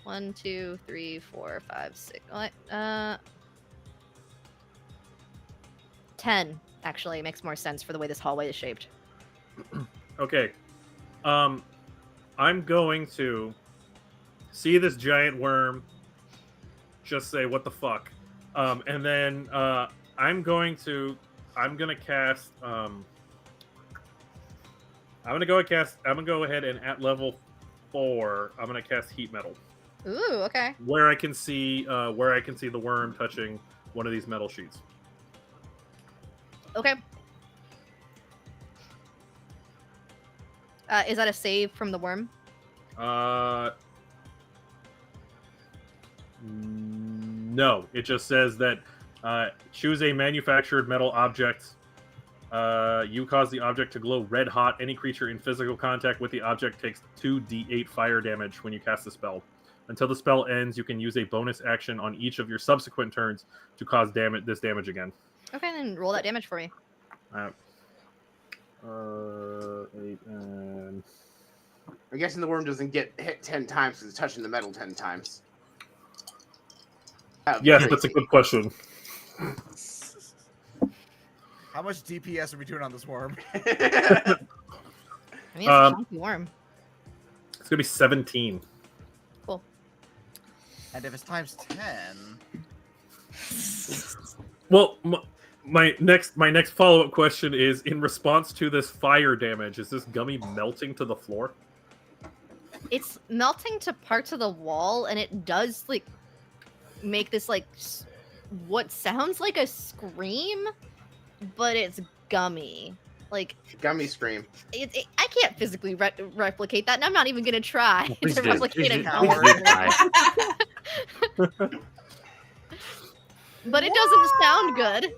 1, 2, 3, 4, 5, 6. 10 actually makes more sense for the way this hallway is shaped. Okay. I'm going to see this giant worm. Just say what the fuck, and then I'm gonna cast. I'm gonna go ahead and at level 4, I'm gonna cast heat metal, Ooh, okay. where I can see the worm touching one of these metal sheets. Okay. Is that a save from the worm? No, it just says that choose a manufactured metal object. You cause the object to glow red hot. Any creature in physical contact with the object takes 2d8 fire damage when you cast the spell. Until the spell ends, you can use a bonus action on each of your subsequent turns to cause this damage again. Okay, then roll that damage for me. 8 and... I'm guessing the worm doesn't get hit 10 times because it's touching the metal 10 times. Yes, that's a good question. How much DPS are we doing on this worm? I mean, it's a chunky worm. It's gonna be 17. Cool. And if it's times 10, Well, my next follow-up question is, in response to this fire damage, is this gummy melting to the floor? It's melting to parts of the wall, and it does like make this like what sounds like a scream, but it's gummy. Like Gummy scream. I can't physically replicate that, and I'm not even gonna try Please to do. replicate a Please gummy do. scream. But it doesn't sound good.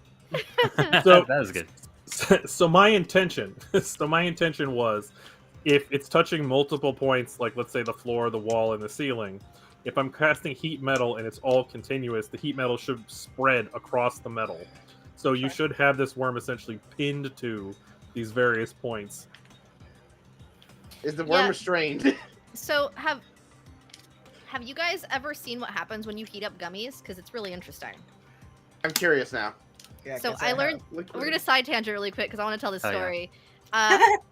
So- that was good. So my intention was, if it's touching multiple points, like let's say the floor, the wall, and the ceiling, if I'm casting heat metal and it's all continuous, the heat metal should spread across the metal. So you should have this worm essentially pinned to these various points. Is the worm Yeah. restrained? So have you guys ever seen what happens when you heat up gummies? Because it's really interesting. I'm curious now. yeah. So guess I learned. Liquid. We're gonna side tangent really quick because I want to tell this Oh, yeah. story.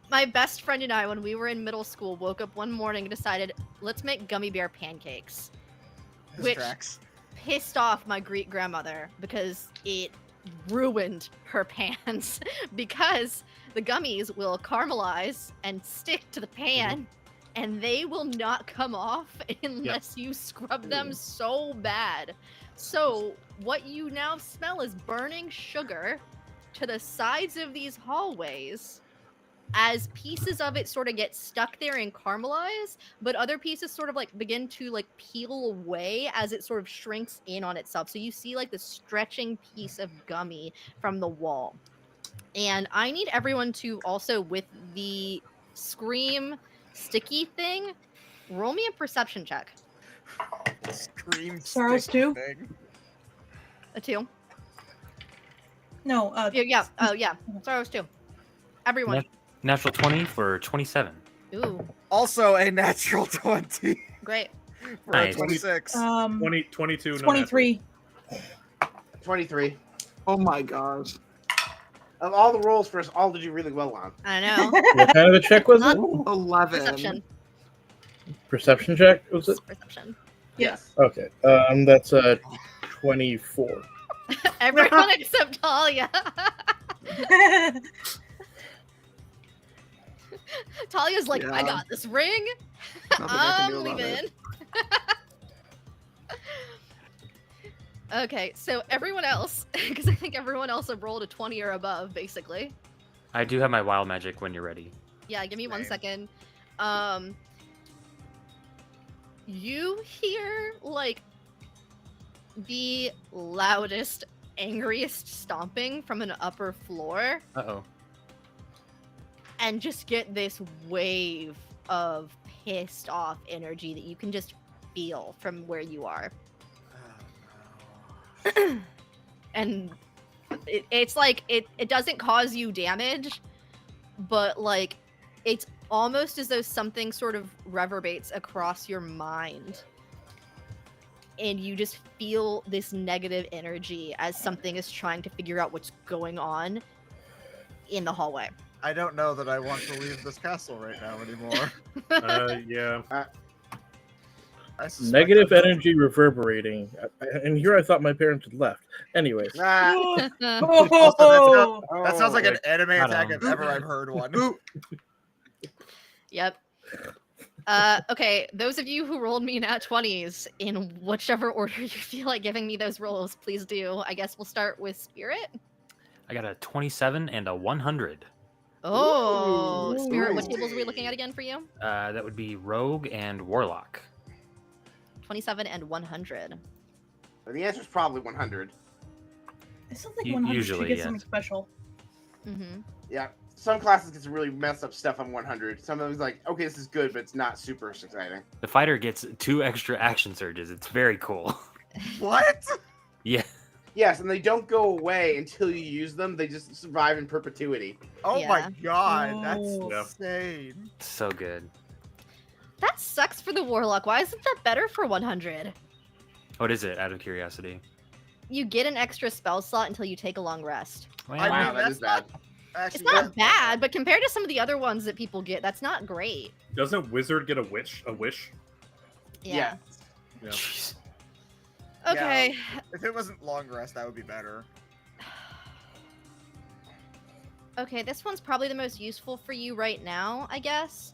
My best friend and I, when we were in middle school, woke up one morning and decided, let's make gummy bear pancakes. This Which tracks. pissed off my Greek grandmother because it ruined her pans because the gummies will caramelize and stick to the pan and they will not come off unless you scrub them so bad. So what you now smell is burning sugar to the sides of these hallways as pieces of it sort of get stuck there and caramelize, but other pieces sort of like begin to like peel away as it sort of shrinks in on itself. So you see like the stretching piece of gummy from the wall. And I need everyone to also, with the scream sticky thing, roll me a perception check. Scream. Sarros stick too? thing. A 2. No, Yeah. Oh yeah. Sarros too. Everyone. Natural 20 for 27. Ooh, Also a natural 20 great. for a Nice. 26. 22. no 23. 23. Oh my gosh. Of all the rolls for us, all did you really well on? I know. What kind of a check was it? 11. Perception. Perception check was it? Perception. Yes. Okay. That's a 24. Everyone except Talia. Talia's like, I Yeah. got this ring. Nothing I can do I'm about leaving. it. Okay, so everyone else, because I think everyone else have rolled a 20 or above, basically. I do have my wild magic when you're ready. Yeah, give me 1 Same. second. You hear like the loudest, angriest stomping from an upper floor, Uh-oh. and just get this wave of pissed off energy that you can just feel from where you are. and it's like it doesn't cause you damage, but like it's almost as though something sort of reverberates across your mind, and you just feel this negative energy as something is trying to figure out what's going on in the hallway. I don't know that I want to leave this castle right now anymore. Yeah. I suspect Negative I'm- energy reverberating. And here I thought my parents had left. Anyways. Ah, Oh, That sounds like an like, anime not attack on. if ever I've heard one. Yep. Okay, those of you who rolled me nat 20s in whichever order you feel like giving me those rolls, please do. I guess we'll start with Spirit. I got a 27 and a 100. Oh, Ooh, Spirit, what nice. tables are we looking at again for you? That would be Rogue and Warlock. 27 and 100. the answer is probably 100. it sounds like U- 100 usually, should get yes. something special. Mm-hmm. Yeah, some classes get some really messed up stuff on 100. Some of it's like, okay, this is good, but it's not super exciting. The fighter gets 2 extra action surges. It's very cool. What? Yeah. Yes, and they don't go away until you use them. They just survive in perpetuity. Oh Yeah. my god, that's Oh. Yeah. insane. So good. That sucks for the Warlock. Why isn't that better for 100? What is it, out of curiosity? You get an extra spell slot until you take a long rest. Well, I Wow, mean, that that's is bad. Actually, It's not bad, but compared to some of the other ones that people get, that's not great. Doesn't Wizard get a wish? Yeah. Yeah. jeez. Okay. If it wasn't long rest, that would be better. Okay, this one's probably the most useful for you right now, I guess.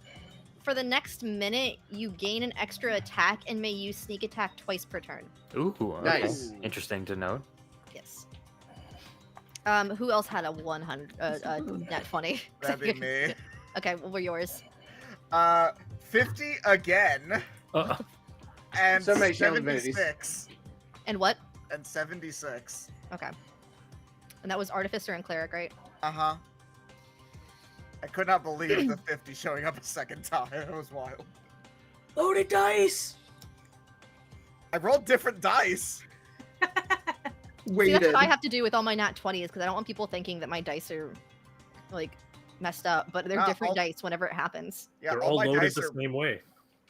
For the next minute, you gain an extra attack and may use sneak attack twice per turn. Ooh, okay. Nice. Interesting to note. Yes. Who else had a 100, nat 20? That'd be me. Okay, what were yours? 50 again, and So many channel divinities. 76. And what? And 76. Okay. And that was Artificer and Cleric, right? Uh-huh. I could not believe the 50 showing up a second time. It was wild. Loaded dice! I rolled different dice. See, Waited. that's what I have to do with all my nat 20s, because I don't want people thinking that my dice are, like, messed up, but they're different all- dice whenever it happens. Yeah, They're all my loaded dice the are, same way.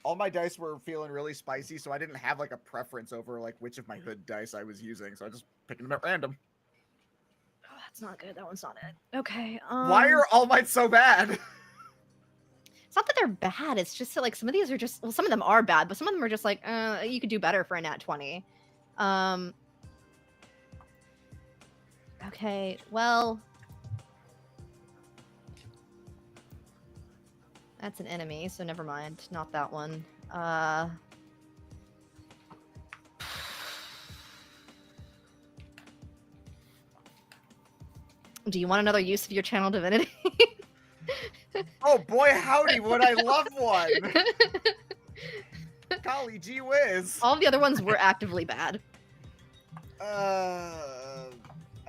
all my dice were feeling really spicy, so I didn't have like a preference over like which of my hood dice I was using, so I just picked them at random. Oh, that's not good. That one's not it. Okay. Why are all mine so bad? It's not that they're bad. It's just that, like, some of these are just... Well, some of them are bad, but some of them are just like, you could do better for a nat 20. Okay, well... That's an enemy, so never mind. Not that one. Do you want another use of your channel divinity? Oh boy, howdy, would I love one! Golly gee whiz! All the other ones were actively bad. I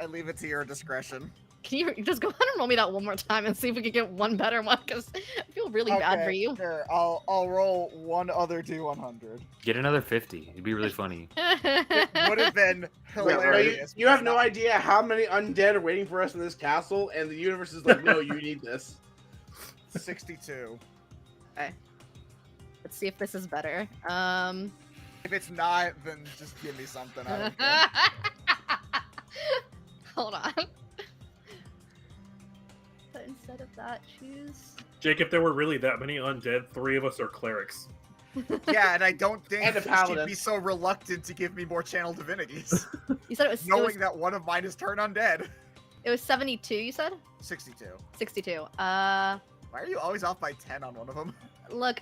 leave it to your discretion. Can you just go ahead and roll me that one more time and see if we can get one better one? Because I feel really bad for you. Sure, I'll roll one other D100. Get another 50. It'd be really funny. It would have been Wait, no, hilarious. you have no idea how many undead are waiting for us in this castle, and the universe is like, no, you need this. 62. Let's see if this is better. If it's not, then just give me something. I don't care. Hold on. But instead of that, choose. Jake, if there were really that many undead, 3 of us are clerics. Yeah, and I don't think And a she'd paladin. be so reluctant to give me more channel divinities, You said it was, knowing that one of mine is turned undead. it was 72, you said? 62. 62. Why are you always off by 10 on one of them? Look,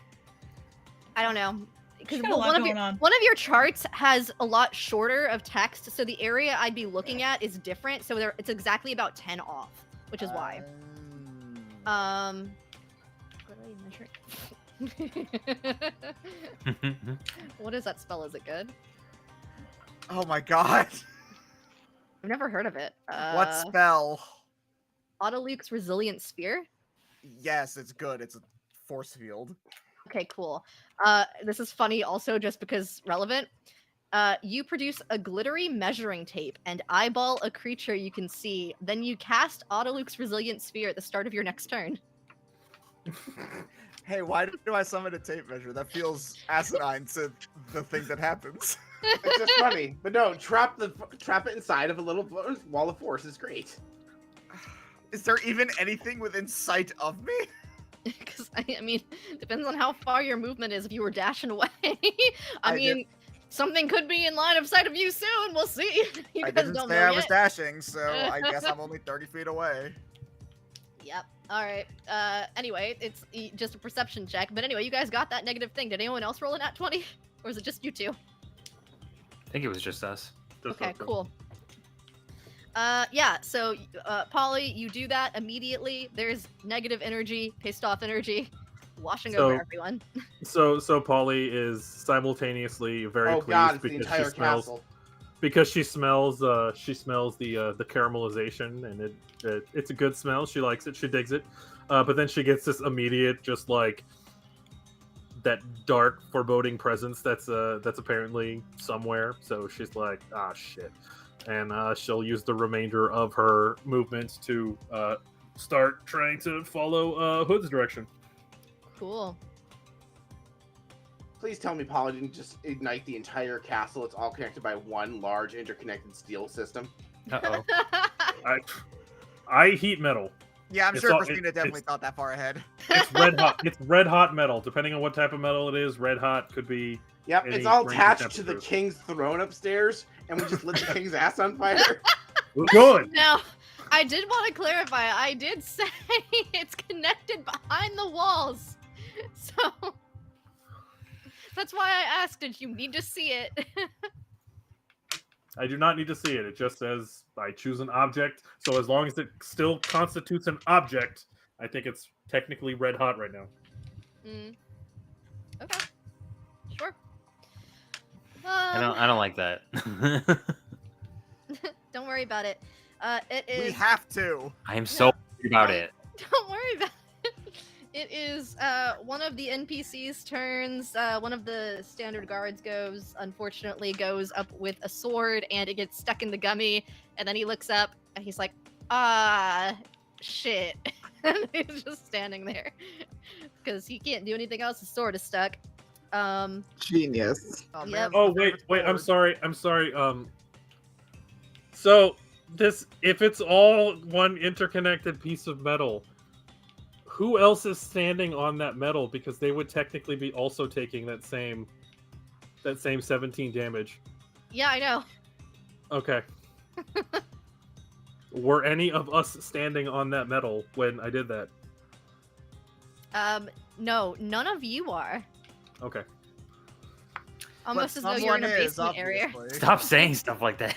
I don't know. Because She's got a lot going on. one of your charts has a lot shorter of text, so the area I'd be looking at is different. So it's exactly about 10 off, which is why. What do I measure? What is that spell? Is it good? Oh my god. I've never heard of it. What spell? Autoluke's Resilient Sphere. Yes, it's good. It's a force field. Okay, cool. This is funny also just because relevant. You produce a glittery measuring tape and eyeball a creature you can see. Then you cast Autoluke's Resilient Sphere at the start of your next turn. Hey, why do I summon a tape measure? That feels asinine to the thing that happens. It's just funny, but no, trap it inside of a little wall of force is great. Is there even anything within sight of me? Because I mean, depends on how far your movement is. If you were dashing away, I mean, something could be in line of sight of you soon. We'll see. You I guys didn't don't say know I yet. was dashing, so I guess I'm only 30 feet away. Yep. All right. Anyway, it's just a perception check. But anyway, you guys got that negative thing. Did anyone else roll a nat 20, or is it just you two? I think it was just us. Okay, cool. Yeah, so, Polly, you do that immediately. There's negative energy, pissed off energy, washing over everyone. So Polly is simultaneously very pleased God, it's the because entire she smells castle. because she smells the caramelization, and it's a good smell. She likes it. She digs it. But then she gets this immediate, just like that dark, foreboding presence that's apparently somewhere. So she's like, ah, shit. And she'll use the remainder of her movements to start trying to follow Hood's direction. Cool. Please tell me Polly didn't just ignite the entire castle. It's all connected by one large interconnected steel system. Uh-oh. I heat metal. Yeah, I'm It's sure all- Christina it- definitely it's- thought that far ahead. It's red hot. It's red hot metal. Depending on what type of metal it is, red hot could be. Yep, Any it's all range of attached to the temperatures. king's throne upstairs, and we just lit the king's ass on fire. Good. Now, I did want to clarify. I did say it's connected behind the walls. So, that's why I asked, did you need to see it? I do not need to see it. It just says I choose an object. So as long as it still constitutes an object, I think it's technically red hot right now. Okay. Sure. I don't like that. Don't worry about it. It is. We have to. I am so worried about it. Don't worry about it. It is one of the NPCs' turns. One of the standard guards unfortunately goes up with a sword, and it gets stuck in the gummy. And then he looks up, and he's like, shit. And he's just standing there. Because he can't do anything else. His sword is stuck. Genius. Oh, Yep. man, Oh my favorite wait, I'm sword. sorry. So this, if it's all one interconnected piece of metal, who else is standing on that metal? Because they would technically be also taking that same 17 damage. Yeah, I know. Okay. Were any of us standing on that metal when I did that? No, none of you are. Okay. Almost But as though you're in a someone is, basement area. obviously. Stop saying stuff like that.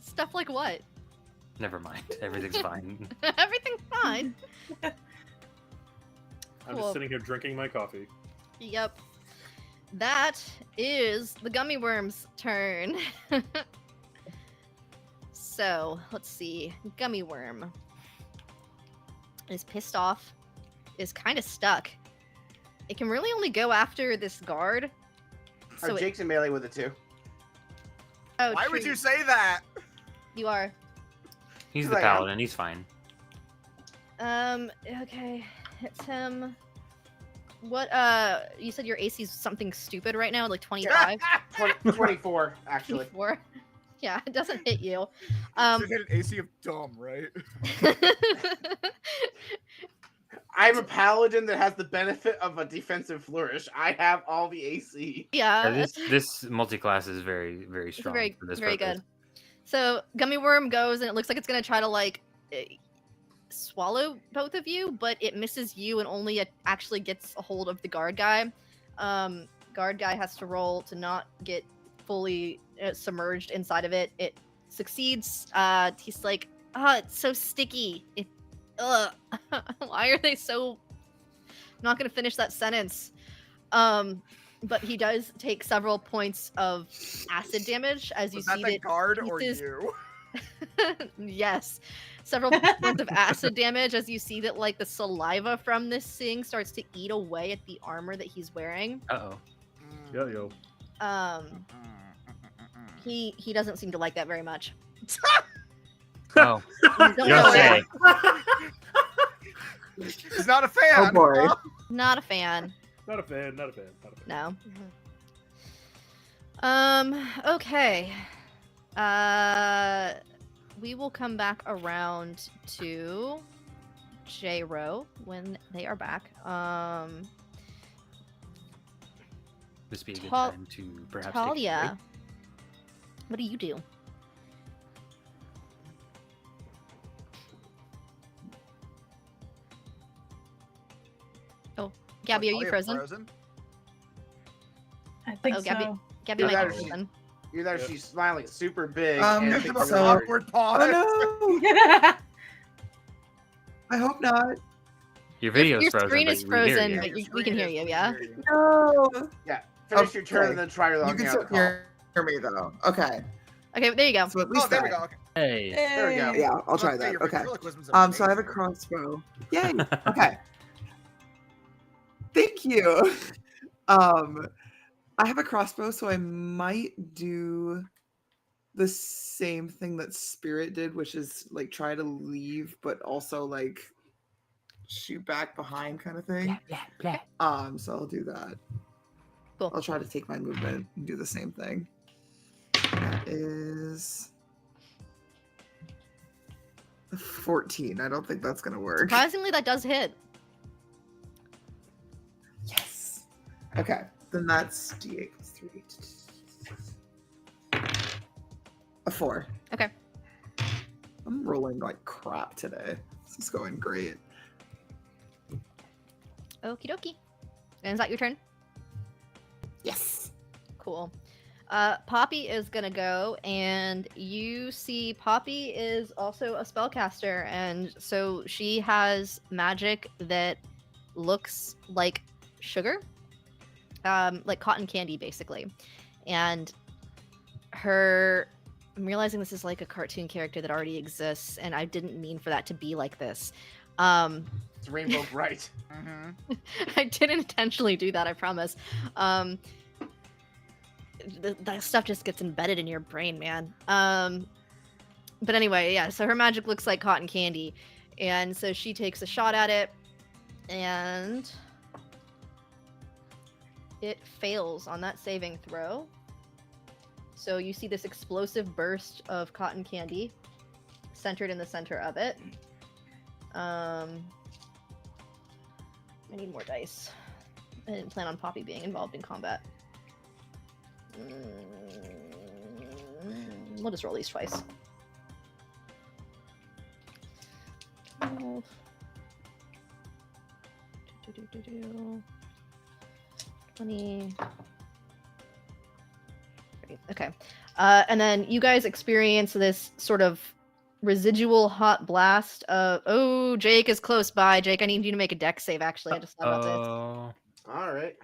Stuff like what? Never mind. Everything's fine. Everything's fine. I'm Cool. just sitting here drinking my coffee. Yep. That is the gummy worm's turn. So, let's see. Gummy worm is pissed off, is kind of stuck. It can really only go after this guard. So it, Jake's in melee with it too. oh, Why true. would you say that? You are. He's He's the like, paladin. He's fine. Okay. Hits him. What, you said your AC is something stupid right now, like 25? 24, actually. 24? Yeah, it doesn't hit you. You hit an AC of dumb, right? I'm a paladin that has the benefit of a defensive flourish. I have all the AC. Yeah, This multi-class is very, very it's strong very, for this very purpose. good. So, Gummy Worm goes, and it looks like it's gonna try to, like, swallow both of you, but it misses you and only actually gets a hold of the guard guy. Guard guy has to roll to not get fully submerged inside of it. It succeeds. He's like, it's so sticky. Why are they so... I'm not gonna finish that sentence. But he does take several points of acid damage as you Was that see the that guard or pieces- you? Yes. Several points of acid damage as you see that, like, the saliva from this thing starts to eat away at the armor that he's wearing. Uh-oh. Yo. He doesn't seem to like that very much. Oh, Don't you'll know say. He's not a fan. Oh boy. Not a fan. Not a fan. No. Okay. We will come back around to J-Ro when they are back. This be a good Tal- time to perhaps Talia, what do you do? Oh, Gabi, are you frozen? I think Oh, so. Gabi Yeah, might be that is- frozen. Either that or she's smiling super big. Um, and I I think think so. Awkward pause. Oh no! I hope not. Your video's Your frozen. screen but is we hear frozen, you. but we can hear you, yeah? No. Finish your turn Okay. and then try You logging can out still the call. hear me though. Okay. Okay, there you go. So at Oh, least there we that. go. Okay. Hey. There we go. Yeah, I'll try Okay, that. your Okay. ventriloquism's So I have a amazing. crossbow. Yay. Okay. Thank you. I have a crossbow, so I might do the same thing that Spirit did, which is like try to leave, but also like shoot back behind kind of thing. So I'll do that. Cool. I'll try to take my movement and do the same thing. That is 14. I don't think that's gonna work. Surprisingly, that does hit. Yes. Okay. Then that's D8 plus 3. A 4. Okay. I'm rolling like crap today. This is going great. Okie dokie. And is that your turn? Yes. Cool. Poppy is gonna go, and you see Poppy is also a spellcaster, and so she has magic that looks like sugar, like cotton candy, basically. And I'm realizing this is like a cartoon character that already exists, and I didn't mean for that to be like this. It's Rainbow Bright. Mm-hmm. I didn't intentionally do that, I promise. That stuff just gets embedded in your brain, man. But anyway, yeah, so her magic looks like cotton candy. And so she takes a shot at it, and it fails on that saving throw. So you see this explosive burst of cotton candy centered in the center of it. I need more dice. I didn't plan on Poppy being involved in combat. We'll just roll these twice. 12. 20. Okay. And then you guys experience this sort of residual hot blast of... Oh, Jake is close by. Jake, I need you to make a dex save, actually. I just thought about this. All right.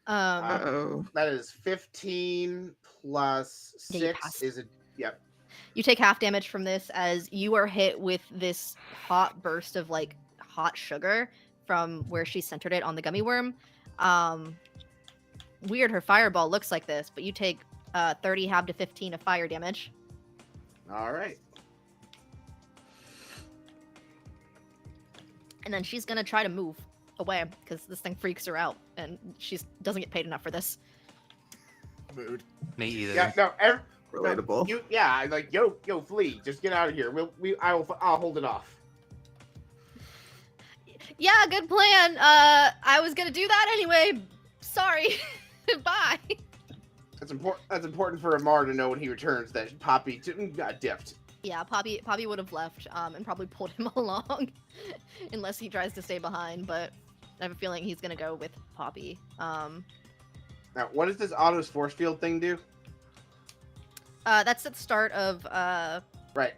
Uh-oh. That is 15 plus Yeah, you 6 pass. is a yep. You take half damage from this as you are hit with this hot burst of like hot sugar from where she centered it on the gummy worm. Weird, her fireball looks like this, but you take 30 half to 15 of fire damage. All right. And then she's gonna try to move away because this thing freaks her out, and she doesn't get paid enough for this. Mood. Me either. Yeah, no, Relatable. Like yo, flee, just get out of here. I'll hold it off. Yeah, good plan. I was gonna do that anyway. Sorry. Bye. That's important. That's important for Amar to know when he returns that Poppy got dipped. Yeah, Poppy would have left and probably pulled him along unless he tries to stay behind, but I have a feeling he's gonna go with Poppy. Now, what does this Otto's force field thing do? That's at the start of Right.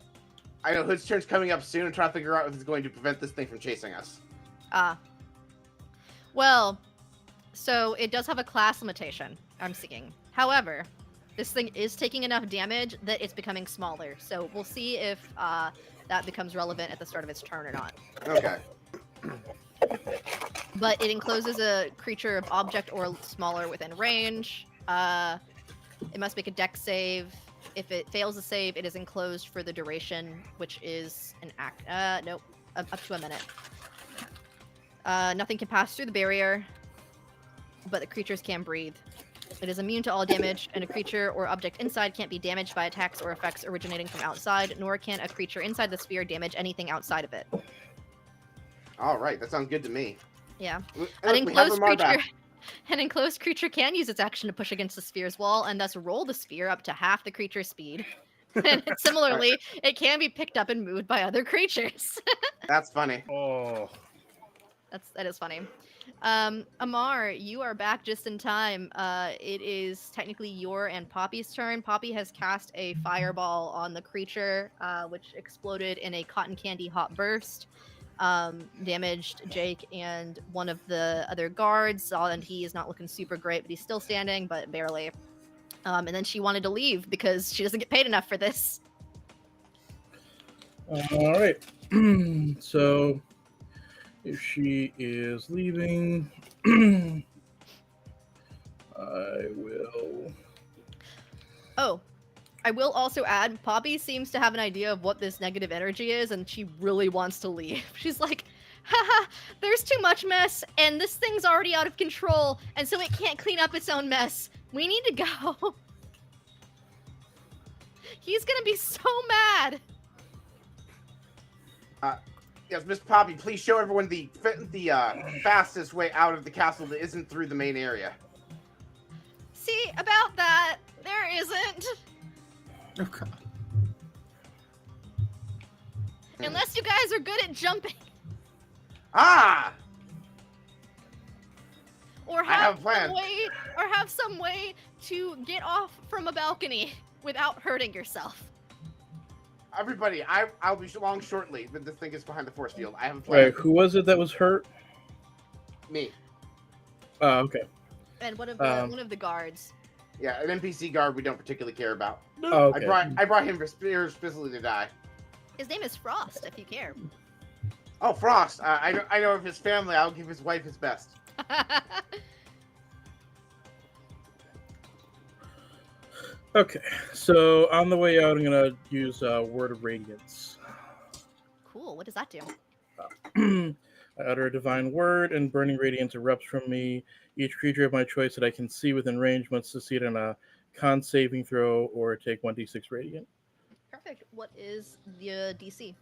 I know Hood's turn's coming up soon. I'm trying to figure out if it's going to prevent this thing from chasing us. Well, so it does have a class limitation, I'm seeing. However, this thing is taking enough damage that it's becoming smaller. So we'll see if that becomes relevant at the start of its turn or not. Okay. but it encloses a creature of object or smaller within range. It must make a dex save. If it fails a save, it is enclosed for the duration, which is an act. Nope, up to a minute. Nothing can pass through the barrier, but the creatures can breathe. It is immune to all damage, and a creature or object inside can't be damaged by attacks or effects originating from outside, nor can a creature inside the sphere damage anything outside of it. All right, that sounds good to me. Yeah. Look, An we have enclosed Amar creature. back. An enclosed creature can use its action to push against the sphere's wall and thus roll the sphere up to half the creature's speed. And similarly, it can be picked up and moved by other creatures. That's funny. Oh, That is funny. Amar, you are back just in time. It is technically your and Poppy's turn. Poppy has cast a fireball on the creature, which exploded in a cotton candy hot burst. Damaged Jake and one of the other guards, and he is not looking super great, but he's still standing, but barely. And then she wanted to leave because she doesn't get paid enough for this. All right. So if she is leaving, I will. Oh, I will also add, Poppy seems to have an idea of what this negative energy is, and she really wants to leave. She's like, haha, there's too much mess, and this thing's already out of control, and so it can't clean up its own mess. We need to go. He's gonna be so mad. Yes, Miss Poppy, please show everyone the fastest way out of the castle that isn't through the main area. See, about that, there isn't. Oh god. Unless you guys are good at jumping. Ah! Or I have a plan. have some way to get off from a balcony without hurting yourself. Everybody, I'll be along shortly, but this thing is behind the force field. I have a plan. Wait, who was it that was hurt? Me. Oh, okay. And one of the guards. Yeah, an NPC guard we don't particularly care about. Oh, okay. I brought him specifically to die. His name is Frost, if you care. Oh, Frost. I know of his family. I'll give his wife his best. Okay, so on the way out, I'm gonna use Word of Radiance. Cool. What does that do? I utter a divine word, and burning radiance erupts from me. Each creature of my choice that I can see within range must succeed on a con saving throw or take 1d6 radiant. Perfect. What is the DC?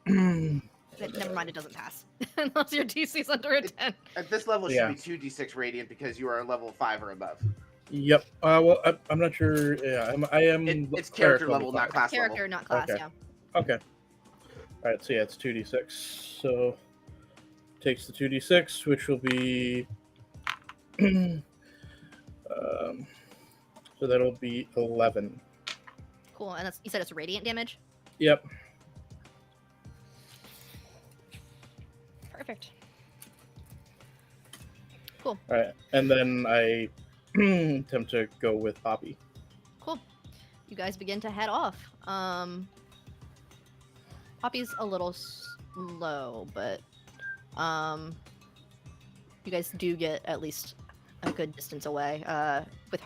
Never mind, it doesn't pass. Unless your DC's under a 10. At this level, it Yeah. should be 2d6 radiant because you are a level 5 or above. Yep. Well, I'm not sure. Yeah, I am. It's character cleric level, not class Character, level. not class, Okay. yeah. Okay. All right. So yeah, it's 2d6. So takes the 2d6, which will be. So that'll be 11. Cool. And you said it's radiant damage? Yep. Perfect. Cool. All right, and then I attempt to go with Poppy. Cool. You guys begin to head off. Poppy's a little slow, but you guys do get at least a good distance away. With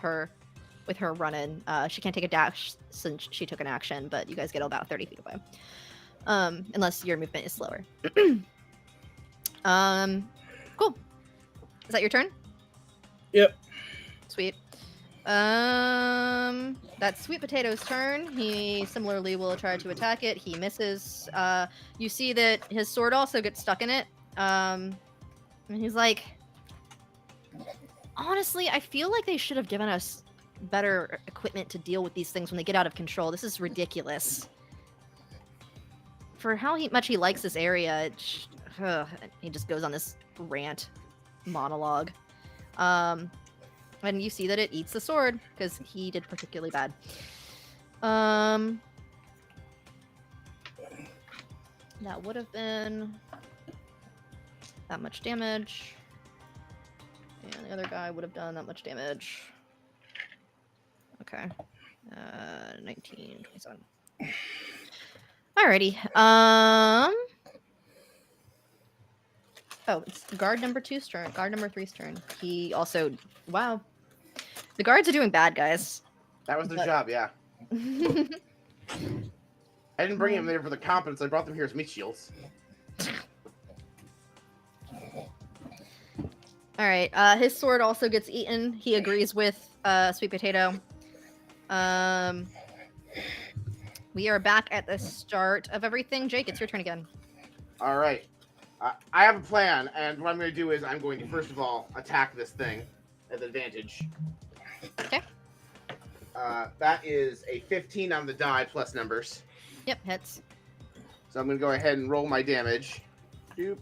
her running, she can't take a dash since she took an action, but you guys get about 30 feet away. Unless your movement is slower. Cool. Is that your turn? Yep. Sweet. That's Sweet Potato's turn. He similarly will try to attack it. He misses. You see that his sword also gets stuck in it. And he's like, honestly, I feel like they should have given us better equipment to deal with these things when they get out of control. This is ridiculous. For how much he likes this area, he just goes on this rant monologue. And you see that it eats the sword because he did particularly bad. That would have been that much damage. And the other guy would have done that much damage. Okay. 19, 27. Alrighty. Oh, it's guard number 2's turn. Guard number 3's turn. He also... Wow. The guards are doing bad, guys. That was their But- job, yeah. I didn't bring them there for the competence. I brought them here as meat shields. All right. His sword also gets eaten. He agrees with Sweet Potato. We are back at the start of everything. Jake, it's your turn again. All right. I have a plan, and what I'm going to do is I'm going to, first of all, attack this thing at advantage. Okay. That is a 15 on the die plus numbers. Yep, hits. So I'm going to go ahead and roll my damage. Doop.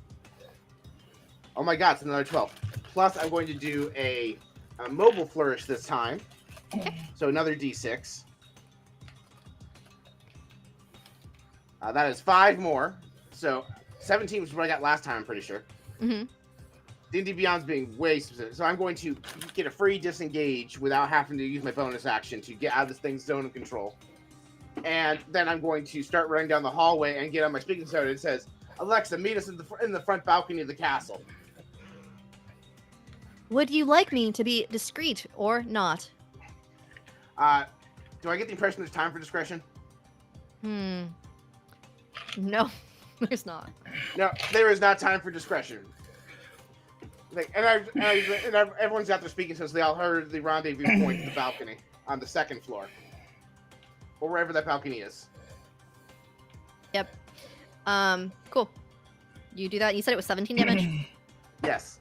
Oh my god, it's another 12. Plus, I'm going to do a mobile flourish this time. Okay. So another d6. That is 5 more. So 17 was what I got last time, I'm pretty sure. Mm-hmm. D&D Beyond's being way specific. So I'm going to get a free disengage without having to use my bonus action to get out of this thing's zone of control. And then I'm going to start running down the hallway and get on my speaking soda. It says, Alexa, meet us in the front balcony of the castle. Would you like me to be discreet or not? Do I get the impression there's time for discretion? No, there's not. No, there is not time for discretion. Everyone's out there speaking since they all heard the rendezvous point to the balcony on the 2nd floor. Or wherever that balcony is. Yep. Cool. You do that. You said it was 17 damage? Yes.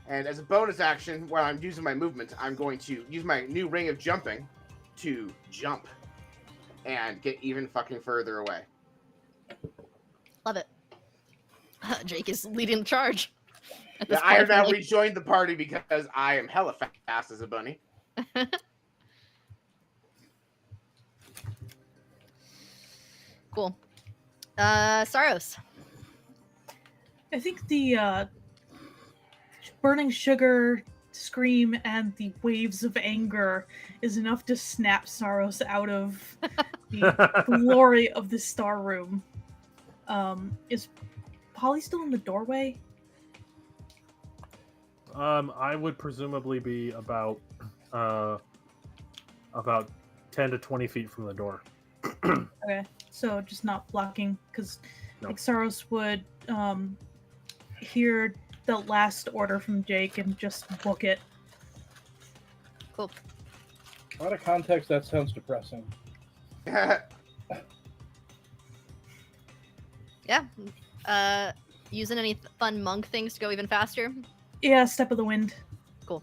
And as a bonus action, while I'm using my movement, I'm going to use my new ring of jumping to jump and get even fucking further away. Love it. Jake is leading the charge. Yeah, I have now rejoined the party because I am hella fast as a bunny. Cool. Sarros. I think the burning sugar scream and the waves of anger is enough to snap Sarros out of the glory of the star room. Is Polly still in the doorway? I would presumably be about 10 to 20 feet from the door. Okay, so just not blocking, because No. like Sarros would hear the last order from Jake and just book it. Cool. Out of context, that sounds depressing. Yeah. Using any fun monk things to go even faster? Yeah, step of the wind. Cool.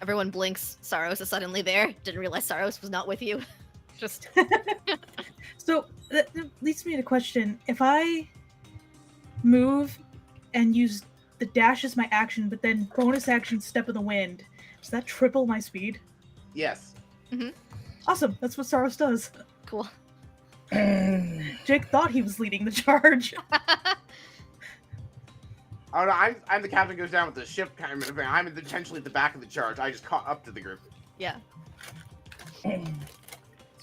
Everyone blinks. Sarros is suddenly there. Didn't realize Sarros was not with you. Just So that leads me to question: if I move and use the dash as my action, but then bonus action step of the wind, does that triple my speed? Yes. Awesome. That's what Sarros does. cool. Jake thought he was leading the charge. Oh no, I'm the captain who goes down with the ship kind of thing. I'm potentially at the back of the charge. I just caught up to the group. Yeah. So I have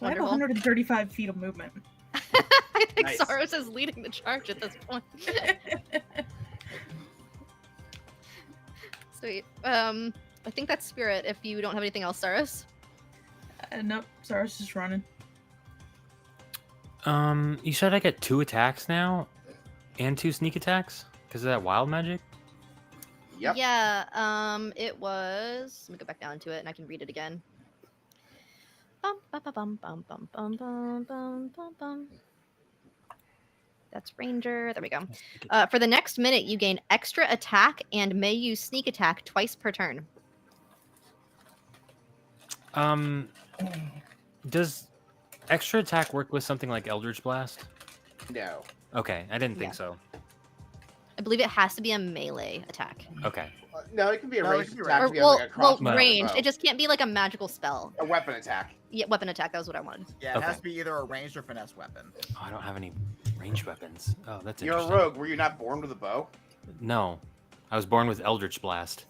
Wonderful. 135 feet of movement. I think Nice. Sarros is leading the charge at this point. Sweet. I think that's Spirit if you don't have anything else, Sarros. Nope, Sarros is running. You said I get 2 attacks now, and 2 sneak attacks because of that wild magic. Yep. Yeah, it was... Let me go back down to it and I can read it again. Bum, bum, bum, bum, bum, bum, bum, bum, bum, bum. That's Ranger. There we go. For the next minute, you gain extra attack and may use sneak attack twice per turn. Does extra attack work with something like Eldritch Blast? No. Okay, I didn't think Yeah. so. I believe it has to be a melee attack. Okay. No, it can be a No, it ranged can be attack. Or, if you have, well, like, a crossbow or a ranged. bow. It just can't be like a magical spell. A weapon attack. Yeah, weapon attack. That was what I wanted. Yeah, it has Okay. to be either a ranged or finesse weapon. Oh, I don't have any ranged weapons. Oh, that's You're a interesting. rogue. Were you not born with a bow? No, I was born with Eldritch Blast.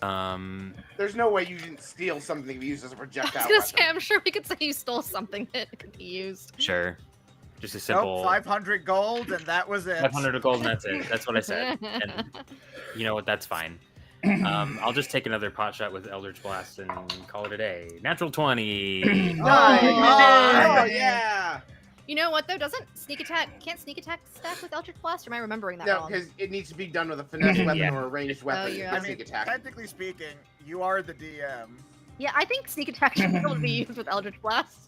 There's no way you didn't steal something to use as a I projectile was gonna weapon. say, I'm sure we could say you stole something that could be used. Sure. Just a simple Nope, 500 gold, and that was it. 500 gold, and that's it. That's what I said. And you know what? That's fine. I'll just take another pot shot with Eldritch Blast and call it a day. Natural 20. Nice. Oh, Oh, yeah. You know what though? Can't sneak attack stack with Eldritch Blast? Or am I remembering that No, wrong? because it needs to be done with a finesse weapon Yeah. or a ranged weapon. you're to I right. mean, sneak attack. technically speaking, you are the DM. Yeah, I think sneak attack should be able to be used with Eldritch Blast.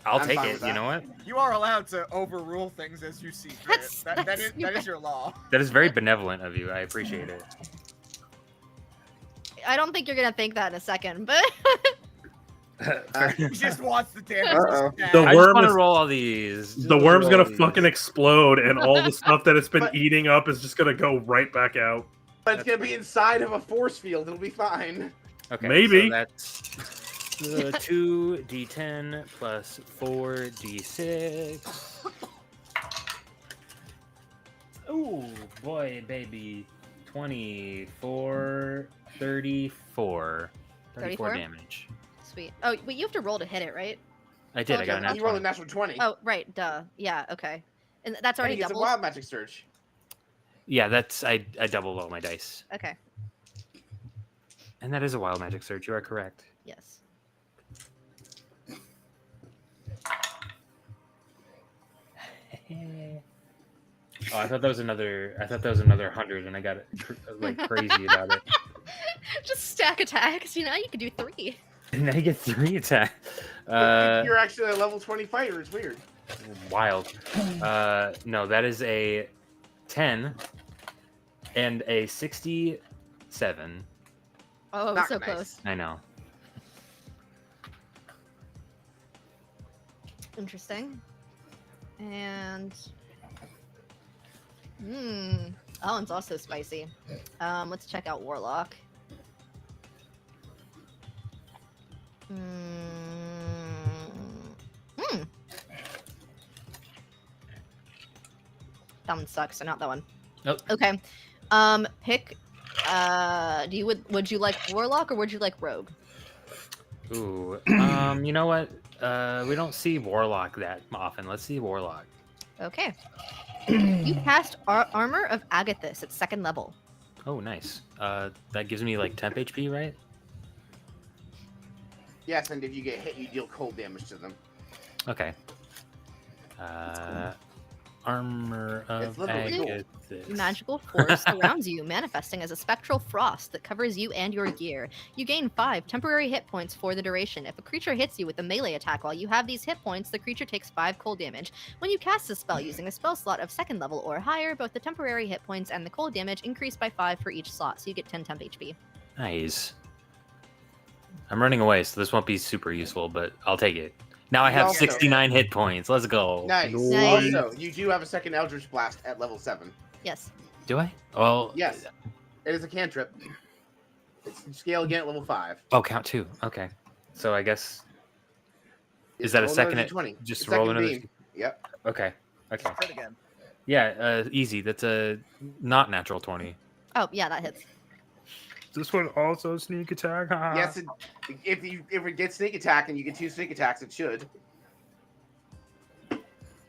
I'll I'm take fine it. with You that. know what? You are allowed to overrule things as you see fit. That's That is your law. That is very benevolent of you. I appreciate it. I don't think you're gonna think that in a second, but He just wants the damage. Uh-oh. The I just worm want is- to roll all these. Just The wanna worm's roll gonna all these. fucking explode, and all the stuff that it's been But- eating up is just gonna go right back out. But it's going to be inside of a force field. It'll be fine. Okay, Maybe. So that's 2d10 plus 4d6. Ooh, boy, baby. 24, 34. 34 34? damage. sweet. Oh, wait, you have to roll to hit it, right? I did. I Okay. got a nat You roll a 20. natural 20. Oh, right, duh. Yeah, okay. And that's and already he gets a doubled. wild magic surge. Yeah, that's I double roll my dice. Okay, And that is a wild magic search. You are correct. yes. Oh, I thought that was another 100, and I got like crazy about it. Just stack attacks, you know, you could do 3. And now you get 3 attacks. You're actually a level 20 fighter. It's weird. Wild. No, that is a 10 and a 67. Oh, Not so nice. close. I know. Interesting. And that one's also spicy. Let's check out Warlock. That one sucks, so not that one. Nope. Okay. Pick would you like Warlock or would you like Rogue? Ooh. You know what? We don't see Warlock that often. Let's see Warlock. Okay. You cast Armor of Agathis at 2nd level. Oh, nice. That gives me like temp HP, right? Yes, and if you get hit, you deal cold damage to them. Okay. Armor It's of literally cool. Agathis. Magical force surrounds you, manifesting as a spectral frost that covers you and your gear. You gain 5 temporary hit points for the duration. If a creature hits you with a melee attack while you have these hit points, the creature takes 5 cold damage. When you cast this spell using a spell slot of 2nd level or higher, both the temporary hit points and the cold damage increase by 5 for each slot, so you get 10 temp HP. Nice. I'm running away, so this won't be super useful, but I'll take it. Now I have Also- 69 hit points. Let's go. Nice. Nice. Also, you do have a second Eldritch Blast at level 7. Yes. Do I? Well, Yes. It is a cantrip. It's scale again at level 5. Oh, count 2. Okay. So I guess. Is that a Roll second? another D20. Just It's roll second another. beam. Yep. Okay. Okay. Crit again. Yeah. Easy. That's a not natural 20. Oh, yeah, that hits. This one also sneak attack. Yes, if it gets sneak attack and you get 2 sneak attacks, it should.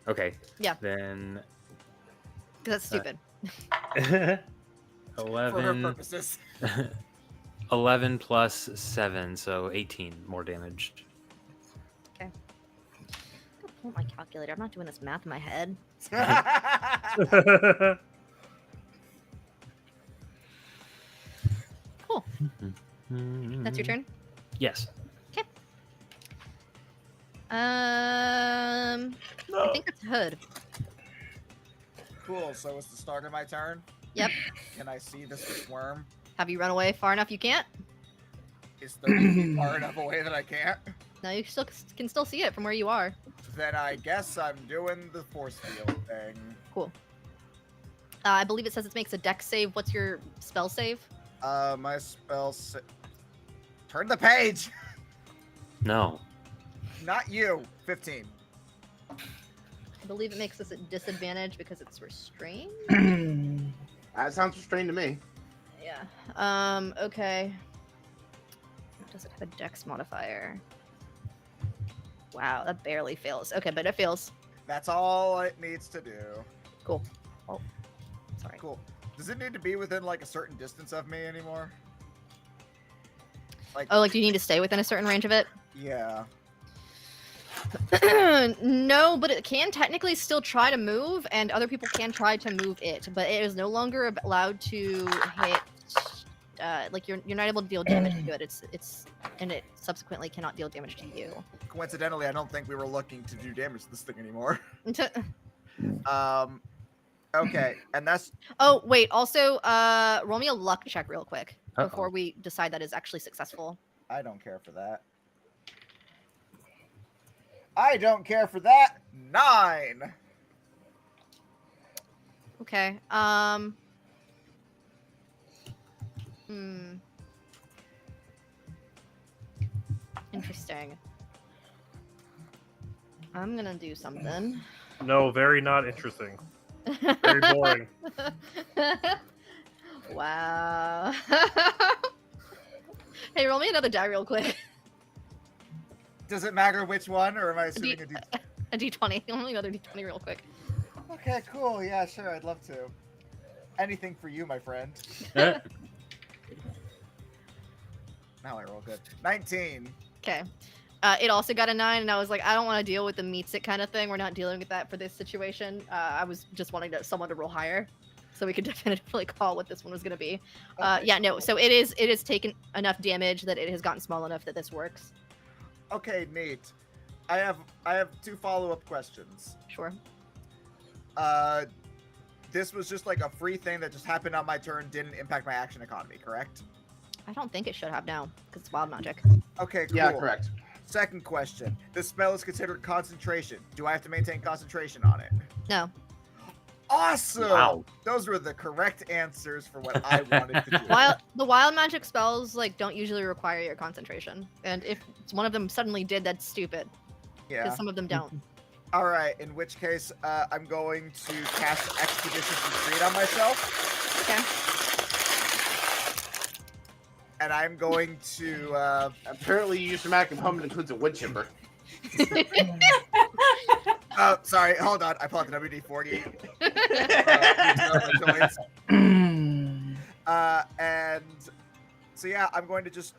Okay. Yeah. Then. Because that's stupid. 11. For her purposes. 11 plus 7, so 18 more damage. I'm gonna pull my calculator. I'm not doing this math in my head. Cool. That's your turn? Yes. I think it's Hood. Cool, so it's the start of my turn? Yep. Can I see this worm? Have you run away far enough you can't? Is 30 feet far enough away that I can't? No, you can still see it from where you are. Then I guess I'm doing the force field thing. Cool. I believe it says it makes a dex save. What's your spell save? My turn the page! No. Not you. 15. I believe it makes us at disadvantage because it's restrained. That sounds restrained to me. Yeah. Okay. Does it have a dex modifier? Wow, that barely fails. Okay, but it fails. That's all it needs to do. Cool. Oh, sorry. Cool. Does it need to be within like a certain distance of me anymore? Like, Oh, like do you need to stay within a certain range of it? yeah. No, but it can technically still try to move, and other people can try to move it, but it is no longer allowed to hit. Like you're not able to deal damage to it. It's and it subsequently cannot deal damage to you. Coincidentally, I don't think we were looking to do damage to this thing anymore. Okay, and that's Oh wait, also roll me a luck check real quick Uh-oh. before we decide that is actually successful. I don't care for that. I don't care for that. 9. Okay. Interesting. I'm gonna do something. No, very not interesting. Very boring. Wow. Hey, roll me another die real quick. Does it matter which one, or am I assuming A d20. Roll me another d20 real quick. Okay, cool. Yeah, sure. I'd love to. Anything for you, my friend. Now I roll good. 19. Okay. It also got a 9, and I was like, I don't want to deal with the meets it kind of thing. We're not dealing with that for this situation. I was just wanting someone to roll higher, so we could definitively call what this one was going to be. Okay, Yeah, no. cool. So it is taken enough damage that it has gotten small enough that this works. Okay, neat. I have 2 follow-up questions. Sure. This was just like a free thing that just happened on my turn, didn't impact my action economy, correct? I don't think it should have now because it's wild magic. Okay, cool. Yeah, correct. Second question. This spell is considered concentration. Do I have to maintain concentration on it? No. Awesome! Wow. Those were the correct answers for what I wanted to do. The wild magic spells like don't usually require your concentration, and if one of them suddenly did, that's stupid. Because Yeah. some of them don't. All right. In which case, I'm going to cast Expeditious Retreat on myself, Okay. and I'm going to. Apparently, your dramatic component includes a wood chipper. Oh, sorry. Hold on. I pulled out the WD-40. And so yeah, I'm going to just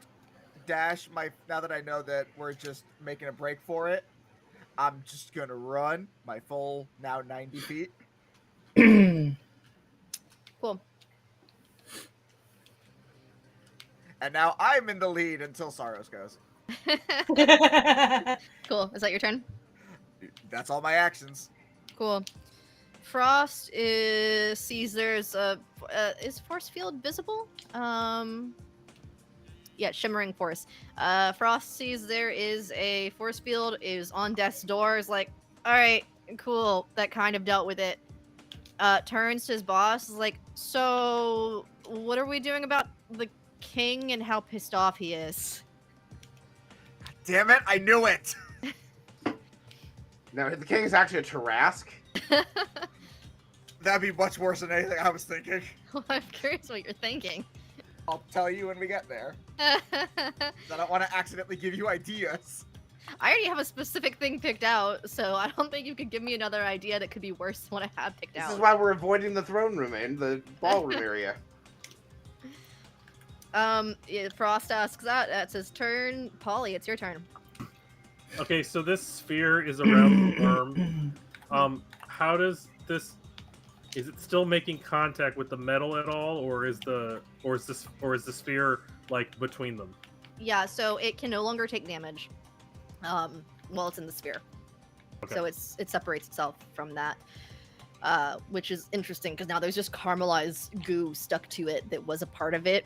dash my. Now that I know that we're just making a break for it, I'm just gonna run my full now 90 feet. Cool. And now I'm in the lead until Sarros goes. Cool. Is that your turn? That's all my actions. Cool. Frost sees there's a is force field visible? Yeah, shimmering force. Frost sees there is a force field, is on death's door, is like, all right, cool, that kind of dealt with it. Turns to his boss, is like, so what are we doing about the king and how pissed off he is? Damn it! I knew it. Now, the king is actually a Tarrasque. That'd be much worse than anything I was thinking. Well, I'm curious what you're thinking. I'll tell you when we get there. I don't want to accidentally give you ideas. I already have a specific thing picked out, so I don't think you could give me another idea that could be worse than what I have picked This out. is why we're avoiding the throne room and the ballroom area. Yeah, Frost asks that. That's his turn. Polly, it's your turn. Okay, so this sphere is around the worm. How does this? Is it still making contact with the metal at all, or is the sphere like between them? Yeah, so it can no longer take damage while it's in the sphere. Okay. So it separates itself from that, which is interesting because now there's just caramelized goo stuck to it that was a part of it,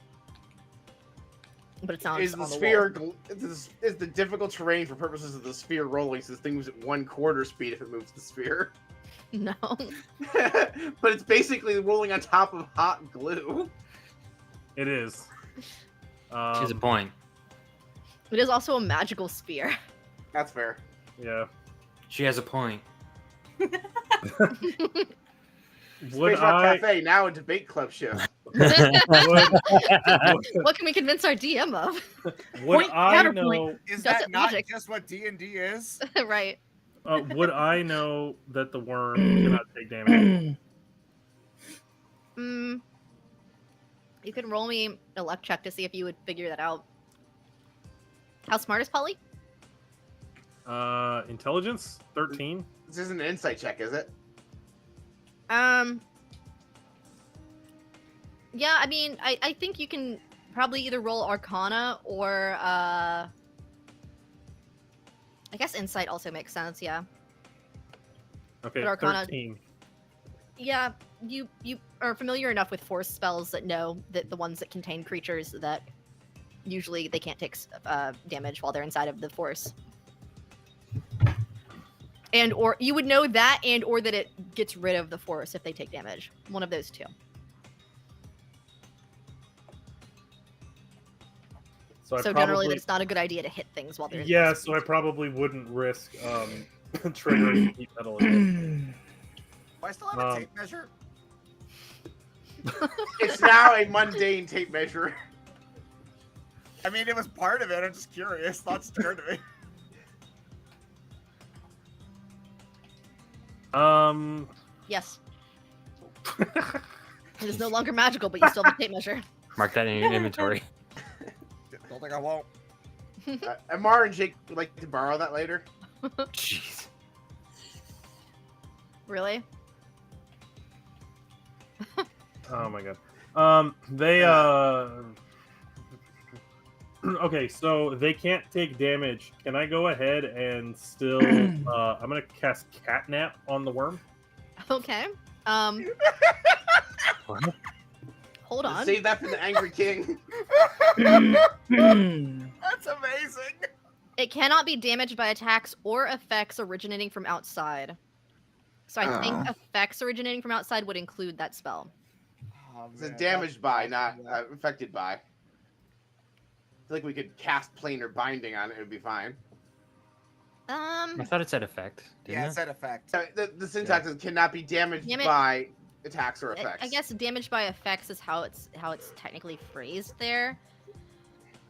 but it's not Is on the the sphere wall. is the difficult terrain for purposes of the sphere rolling? So this thing moves at 1/4 speed if it moves the sphere, No. but it's basically rolling on top of hot glue. It is. She has a point. It is also a magical sphere. That's fair. Yeah. She has a point. Would Space Rock I? Cafe now a debate club show. What can we convince our DM of? Would Point, I counterpoint. know? Is That's that it, not logic. just what D&D is? Right. Would I know that the worm cannot take damage? You can roll me a luck check to see if you would figure that out. How smart is Polly? Intelligence 13. This isn't an insight check, is it? Yeah, I mean, I think you can probably either roll Arcana or, I guess Insight also makes sense, yeah. Okay, But Arcana- 13. Yeah, you are familiar enough with force spells that know that the ones that contain creatures that usually they can't take damage while they're inside of the force. And or you would know that and or that it gets rid of the force if they take damage. One of those two. So, So generally that it's not a good idea to hit things while they're in Yeah, force. so I probably wouldn't risk triggering heat metal again. Do I still have a tape measure? It's now a mundane tape measure. I mean, it was part of it. I'm just curious. Thoughts occurred to me. Yes. It is no longer magical, but you still have a tape measure. Mark that in your inventory. Don't think I won't. Amar and Jake would like to borrow that later. Jeez. Really? Oh my god. Okay, so they can't take damage. Can I go ahead and still I'm gonna cast Catnap on the worm? Okay. Hold on. Save that for the Angry King. That's amazing. It cannot be damaged by attacks or effects originating from outside. So I think Oh. effects originating from outside would include that spell. Oh, It's man, damaged by, not that's- affected by. I feel like we could cast planar binding on it. It would be fine. I thought it said effect. Didn't Yeah, it? it's that effect. So the syntax is cannot be damaged Damn it. by attacks or effects. I guess damage by effects is how it's technically phrased there.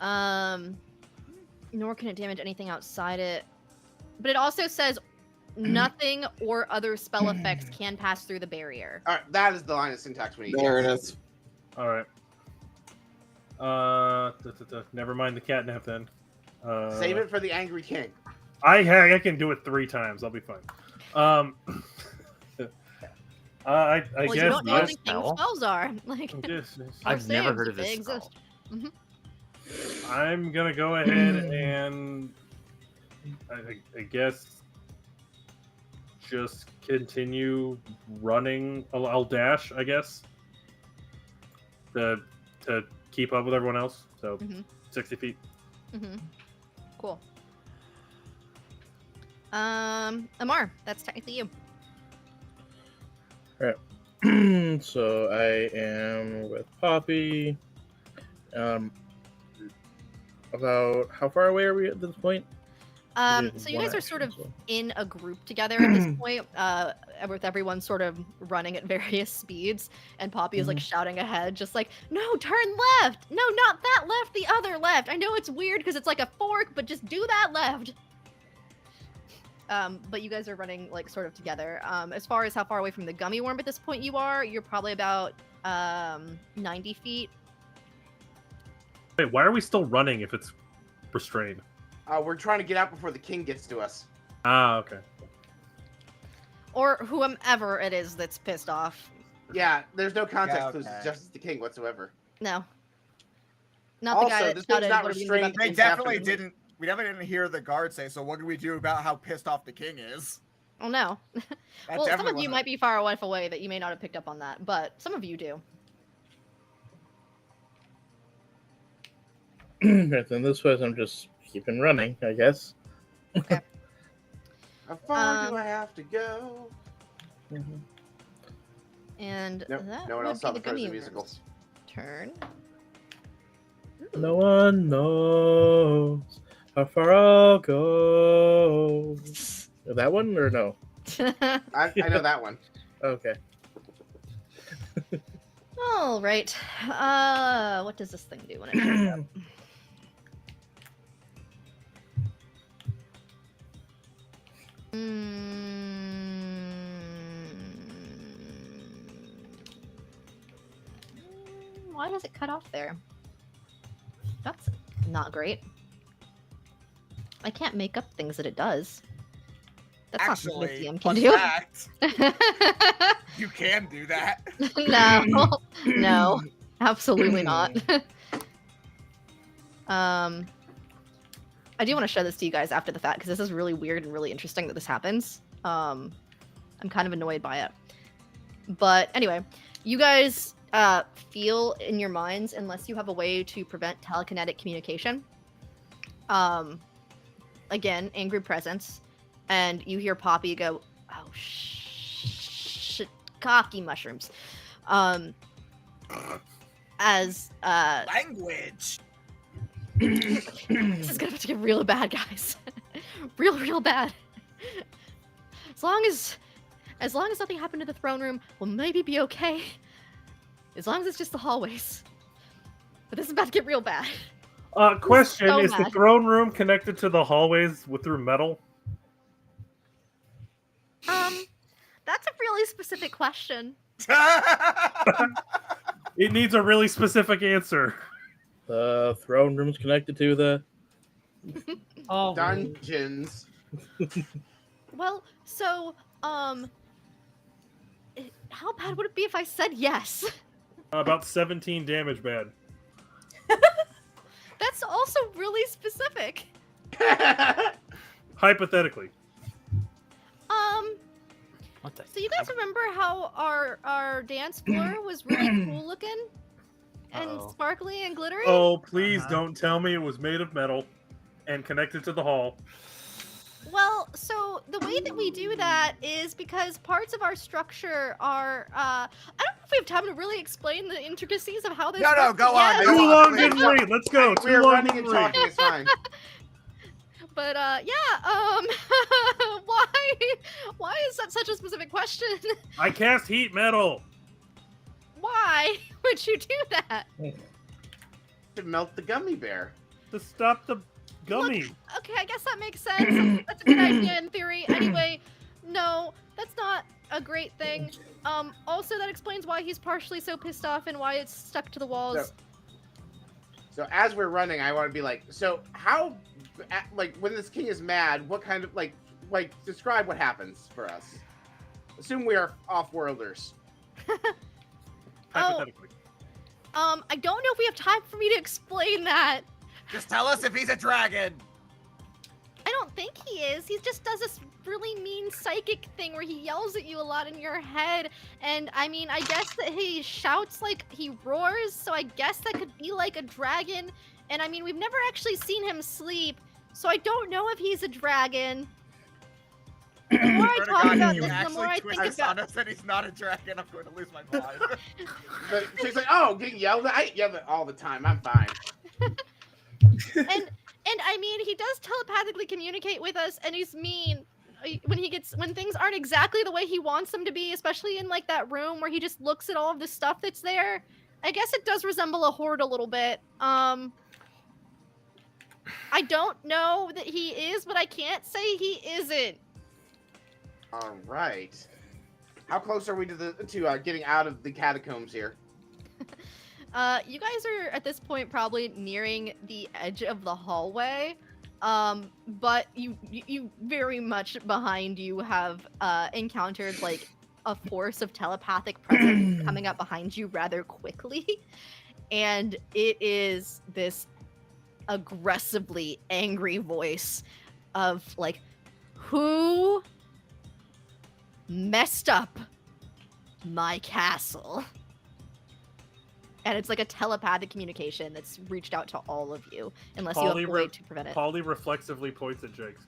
Nor can it damage anything outside it. But it also says nothing or other spell effects can pass through the barrier. All right, that is the line of syntax we need. There it yes. is. All right. Never mind the catnap then. Save it for the Angry King. I can do it 3 times. I'll be fine. I Well, guess you don't know what yes, the king no. spells are. Like, I've or never saves heard if of they this exist. spell. I'm gonna go ahead and I guess just continue running. I'll dash, I guess, to keep up with everyone else. So Mhm. 60 feet. Cool. Amar, that's technically you. So I am with Poppy. About how far away are we at this point? So you guys are sort of in a group together at this point, with everyone sort of running at various speeds, and Poppy is like shouting ahead, just like, "No, turn left! No, not that left, the other left! I know it's weird because it's like a fork, but just do that left!" But you guys are running like sort of together. As far as how far away from the gummy worm at this point you're probably about 90 feet. Wait, why are we still running if it's restrained? We're trying to get out before the king gets to us. Ah, okay. Or whomever it is that's pissed off. Yeah, there's no context Yeah, clues. okay. It's just the king whatsoever. No. Not Also, the guy that this thing's shouted, not "What are we gonna do restrained. about the They king?" definitely Definitely. didn't. We definitely didn't hear the guard say. So what do we do about how pissed off the king is? Oh no. That Well, some definitely of you wasn't- might be far enough away that you may not have picked up on that, but some of you do. Right, then this was I'm just keeping running, I guess. How far do Um, I have to go? And Nope, that no one would else be saw the the Frozen gummy musical. worm's turn. No one knows how far I'll go. That one or no? I know that one. Okay. All right. What does this thing do when it shows up? Why does it cut off there? That's not great. I can't make up things that it does. That's Actually, not fun something a fact, DM can you can do that. do. No, no, absolutely not. I do want to show this to you guys after the fact because this is really weird and really interesting that this happens. I'm kind of annoyed by it. But anyway, you guys feel in your minds, unless you have a way to prevent telekinetic communication. Again, angry presence, and you hear Poppy go, "Oh shit, cocky mushrooms." As Language. this is gonna get real bad, guys. real bad. As long as nothing happened to the throne room, we'll maybe be okay. As long as it's just the hallways. But this is about to get real bad. Question: so is the mad. throne room connected to the hallways through metal? That's a really specific question. It needs a really specific answer. The throne room's connected to the. Oh, Dungeons. Well, so, how bad would it be if I said yes? About 17 damage bad. That's also really specific. Hypothetically. What the? So you guys remember how our dance floor was really cool looking? And Uh-oh. sparkly and glittery? Oh, please don't tell me it was made of metal and connected to the hall. Well, so the way that we do that is because parts of our structure are, I don't know if we have time to really explain the intricacies of how this No, works. go on, Yes. go Too on, long please. didn't wait. Let's go. We Too are long running didn't and wait. talking. It's fine. But, why is that such a specific question? I cast heat metal. Why would you do that? To melt the gummy bear. To stop the gummy. Okay, I guess that makes sense. That's a good idea in theory. Anyway, no, that's not a great thing. Also that explains why he's partially so pissed off and why it's stuck to the walls. So as we're running, I want to be like, so how, like, when this king is mad, what kind of, like, describe what happens for us. Assume we are off-worlders. Hypothetically. I don't know if we have time for me to explain that. Just tell us if he's a dragon. I don't think he is. He just does this really mean psychic thing where he yells at you a lot in your head. And I mean, I guess that he shouts like he roars, so I guess that could be like a dragon. And I mean, we've never actually seen him sleep, so I don't know if he's a dragon. The more I Swear to talk God, about if this, you the more I actually think twist about on us and he's not a dragon, I'm going to lose my mind. But she's like, oh, getting yelled at? I get yelled at all the time. I'm fine. And I mean, he does telepathically communicate with us, and he's mean when things aren't exactly the way he wants them to be, especially in like that room where he just looks at all of the stuff that's there. I guess it does resemble a horde a little bit. I don't know that he is, but I can't say he isn't. All right. How close are we to getting out of the catacombs here? You guys are at this point probably nearing the edge of the hallway, but you very much behind you have encountered like a force of telepathic presence coming up behind you rather quickly, and it is this aggressively angry voice of like, who messed up my castle? And it's like a telepathic communication that's reached out to all of you, unless you have a way to prevent it. Polly reflexively points at Jakes.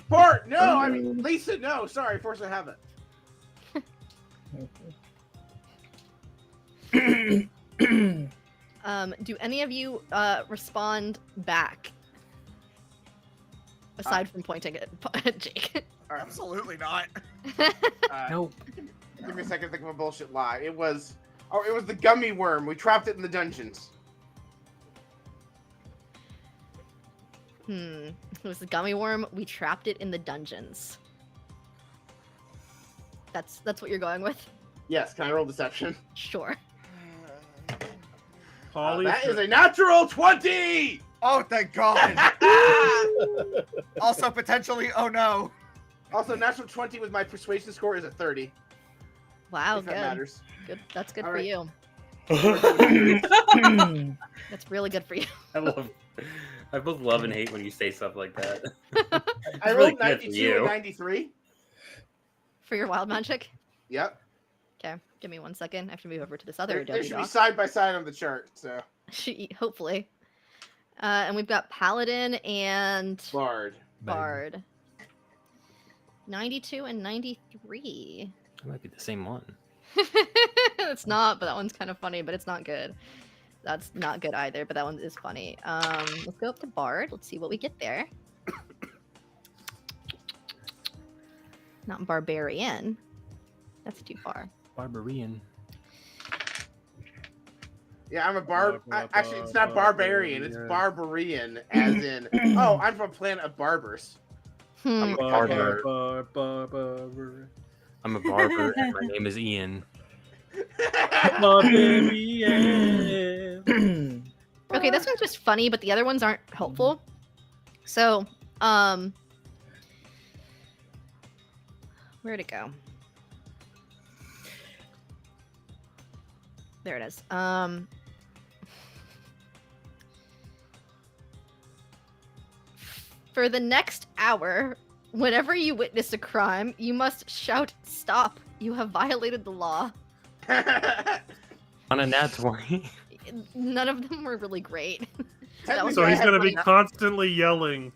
Port, no, I mean, Lisa, no, sorry, force of habit. Do any of you respond back? Aside from pointing at Jake. Absolutely not. Nope. Give me a second to think of a bullshit lie. It was the gummy worm. We trapped it in the dungeons. It was the gummy worm. We trapped it in the dungeons. That's what you're going with? Yes, can I roll deception? Sure. Polly, That is a natural 20! Oh, thank God. Also, potentially, oh no. Also, natural 20 with my persuasion score is a 30. Wow, If good. that matters. Good. That's good All for right. you. That's really good for you. I both love and hate when you say stuff like that. I really rolled good for 92 you. and 93. For your wild magic? Yep. Okay, give me 1 second. I have to move over to this other They Adobe should be doc. side by side on the chart, so. Hopefully. And we've got Paladin and Bard. Bard. 92 and 93. That might be the same one. It's not, but that one's kind of funny, but it's not good. That's not good either, but that one is funny. Let's go up to Bard. Let's see what we get there. Not Barbarian. That's too far. Barbarian. Yeah, I'm a actually, it's not barbarian. It's barbarian, as in, oh, I'm from a planet of barbers. Hmm. I'm a barber. I'm a barber, and my name is Ian. Okay, this one's just funny, but the other ones aren't helpful. So, where'd it go? There it is. For the next hour, whenever you witness a crime, you must shout, "Stop! You have violated the law." On a nat 20. None of them were really great. So he's gonna be constantly yelling,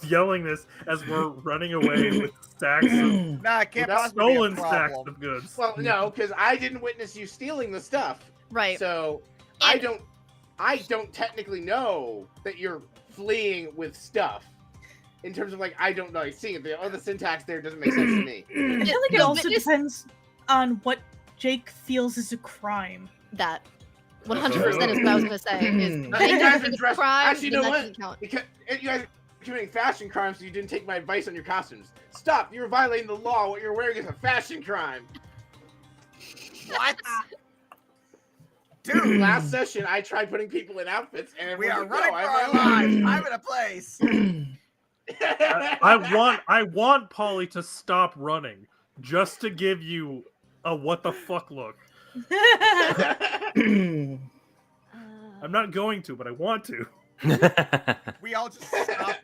yelling this as we're running away with stacks of Nah, it can't possibly be a stolen stacks problem. of goods. Well, no, because I didn't witness you stealing the stuff. Right. So I don't technically know that you're fleeing with stuff. In terms of like, I don't know. Like, seeing it, the syntax there doesn't make sense to me. I feel like it The also witness- depends on what Jake feels is a crime. That 100% is what I was gonna say. Is You Jake guys doesn't are dressed. crime, Actually, you then know that what? doesn't count. Because you guys are committing fashion crimes, so you didn't take my advice on your costumes. Stop! You're violating the law. What you're wearing is a fashion crime. What? Dude, last session I tried putting people in outfits, and We are everyone's like, running "No, for I our have lives. my I'm in a place. I want Polly to stop running just to give you a what the fuck look. I'm not going to, but I want to. We all just stop.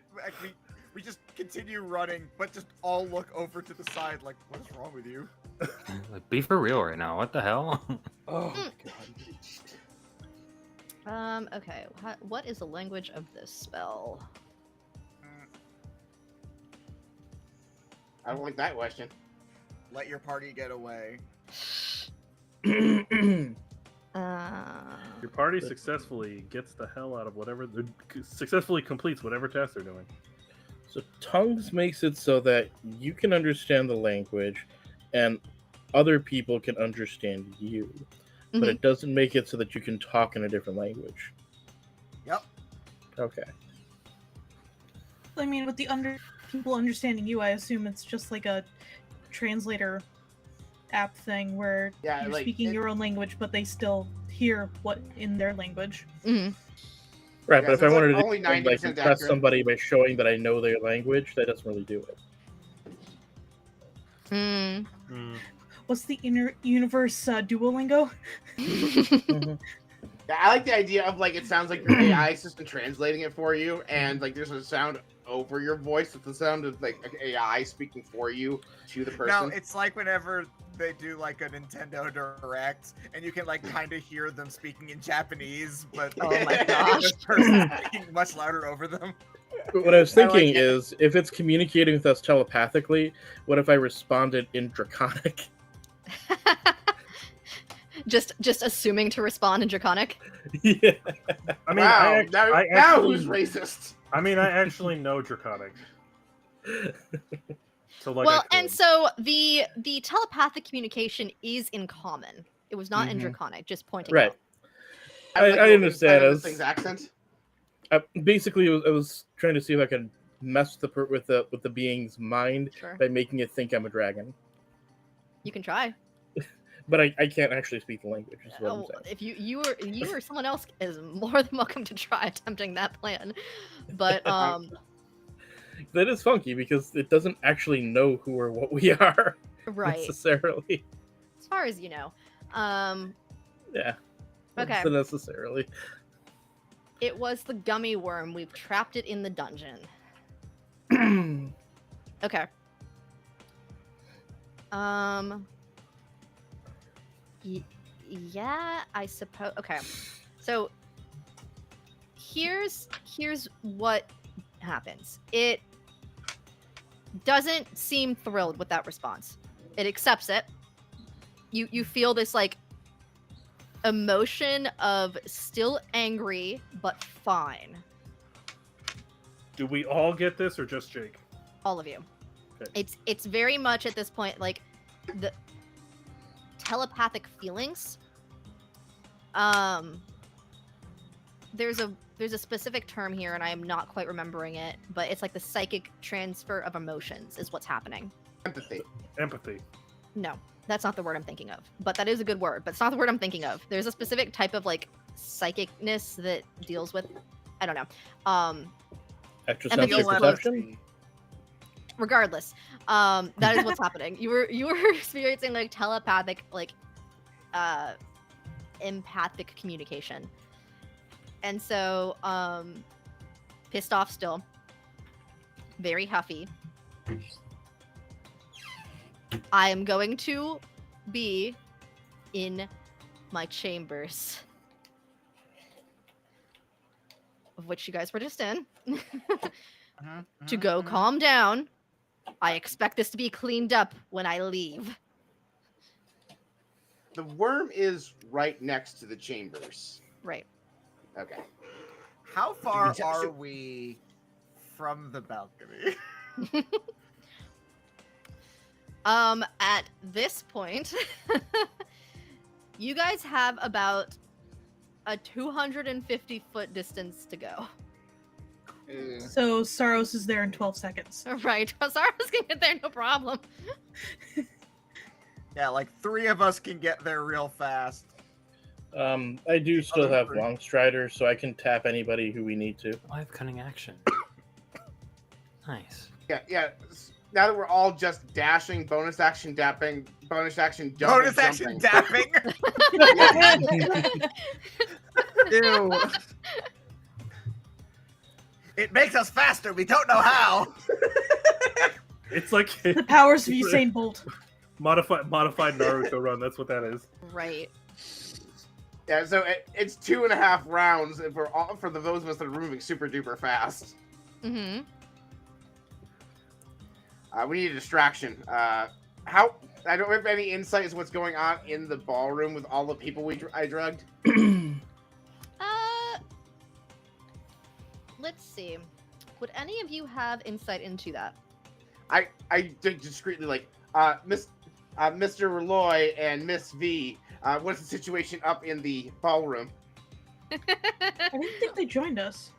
We just continue running, but just all look over to the side like, what is wrong with you? Like, be for real right now. What the hell? Oh, God. Okay. What is the language of this spell? I don't like that question. Let your party get away. Your party successfully gets the hell out of whatever, successfully completes whatever task they're doing. So tongues makes it so that you can understand the language and other people can understand you. But Mhm. it doesn't make it so that you can talk in a different language. Yep. Okay. I mean, with the people understanding you, I assume it's just like a translator app thing where Yeah, you're like, speaking your own language, but they still hear what in their language. Mhm. Right, Yeah, but if so I it's wanted like to only like 90% impress accurate. somebody by showing that I know their language, that doesn't really do it. Mm. What's the inner universe Duolingo? Yeah, I like the idea of like it sounds like your AI system translating it for you, and like there's a sound over your voice. It's the sound of like an AI speaking for you to the person. No, it's like whenever they do like a Nintendo Direct, and you can like kind of hear them speaking in Japanese, but Oh my gosh. this person speaking much louder over them. But what I was I like thinking that. is, if it's communicating with us telepathically, what if I responded in Draconic? just assuming to respond in Draconic. Yeah. I mean, wow, now actually, who's racist? I mean, I actually know Draconic. So like, Well, and so the telepathic communication is in common. It was not in Mhm. Draconic, just pointing Right. out. I understand. This thing's accent. Basically, I was trying to see if I could mess with the being's mind Sure. by making it think I'm a dragon. You can try. But I can't actually speak the language. Is what I'm saying. If you or someone else is more than welcome to try attempting that plan. But That is funky because it doesn't actually know who or what we are right. necessarily. As far as you know. Yeah. Okay. So necessarily. It was the gummy worm. We've trapped it in the dungeon. Okay. Yeah, I suppose. Okay. So here's what happens. It doesn't seem thrilled with that response. It accepts it. You feel this like emotion of still angry but fine. do we all get this or just Jake? All of you. Okay. It's very much at this point like the telepathic feelings. There's a specific term here and I am not quite remembering it, but it's like the psychic transfer of emotions is what's happening. Empathy. No, that's not the word I'm thinking of. But that is a good word, but it's not the word I'm thinking of. There's a specific type of like psychicness that deals with I don't know. Extrasensory Empathy. perception? Regardless, that is what's happening. You were experiencing like telepathic, like empathic communication. And so, pissed off still. Very huffy. I am going to be in my chambers. Of which you guys were just in. To go calm down. I expect this to be cleaned up when I leave. The worm is right next to the chambers. Right. Okay. How far tell- are we from the balcony? At this point, you guys have about a 250-foot distance to go. So Sarros is there in 12 seconds. Right. Sarros can get there, no problem. Yeah, like 3 of us can get there real fast. I do still Other have three. Long Strider, so I can tap anybody who we need to. I have cunning action. Nice. Yeah. Now that we're all just dashing, bonus action dapping, bonus action jumping. Bonus action dapping. Ew. It makes us faster. We don't know how. It's like The powers of Usain Bolt. modified Naruto run. That's what that is. Right. Yeah, so it's 2.5 rounds for those of us that are moving super duper fast. Mm-hmm. We need a distraction. How? I don't have any insight as what's going on in the ballroom with all the people I drugged. Let's see. Would any of you have insight into that? I did discreetly like, Mr. Reloy and Miss V. What's the situation up in the ballroom? I didn't think they joined us.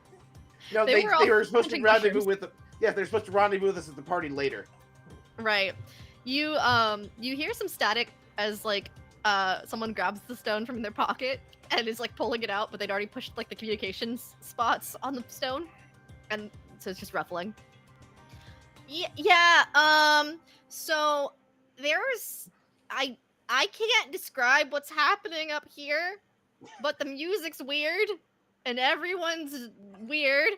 No, They they were all were supposed to hunting rendezvous missions. with. Yeah, they're supposed to rendezvous with us at the party later. Right. You hear some static as like someone grabs the stone from their pocket and is like pulling it out, but they'd already pushed like the communications spots on the stone, and so it's just ruffling. Yeah. So there's I can't describe what's happening up here, but the music's weird and everyone's weird.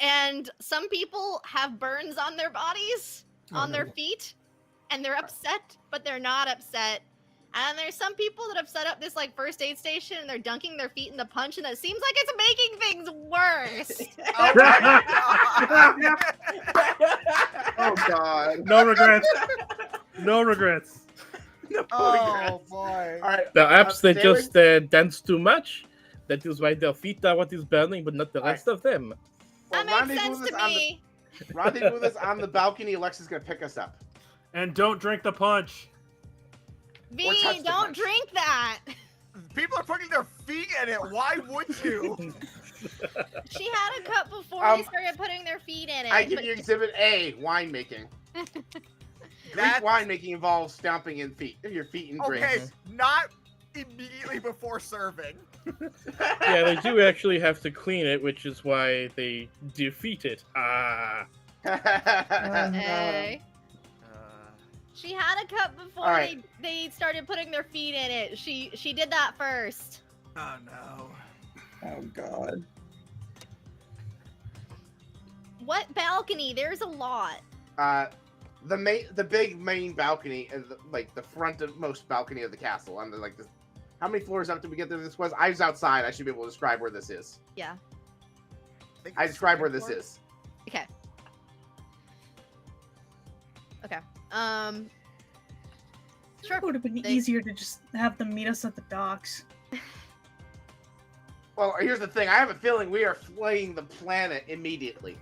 And some people have burns on their bodies, on their feet, and they're upset, but they're not upset. And there's some people that have set up this like first aid station and they're dunking their feet in the punch, and it seems like it's making things worse. Oh my God. Oh god. No regrets. No regrets. Oh boy. All right. Perhaps they upstairs? just dance too much. That is why their feet are what is burning, but not the Alright. rest of them. Well, That makes rendezvous sense with to us on the- me. Rendezvous with us on the balcony. Alexa's gonna pick us up. And don't drink the punch. V, Or touch the don't punch. drink that. People are putting their feet in it. Why would you? She had a cup before they started putting their feet in it. I give you Exhibit A: winemaking. Greek winemaking involves stomping in your feet in drinks. Okay, not immediately before serving. Yeah, they do actually have to clean it, which is why they defeat it. Ah. Hey. She had a cup before Alright. they started putting their feet in it. She did that first. Oh no. Oh god. What balcony? There's a lot. The big main balcony is like the front of most balcony of the castle. On the like this. How many floors up did we get there? This was. I was outside. I should be able to describe where this is. Yeah. I describe where this is. Okay. Okay. Sure. It would have been They- easier to just have them meet us at the docks. Well, here's the thing. I have a feeling we are flaying the planet immediately.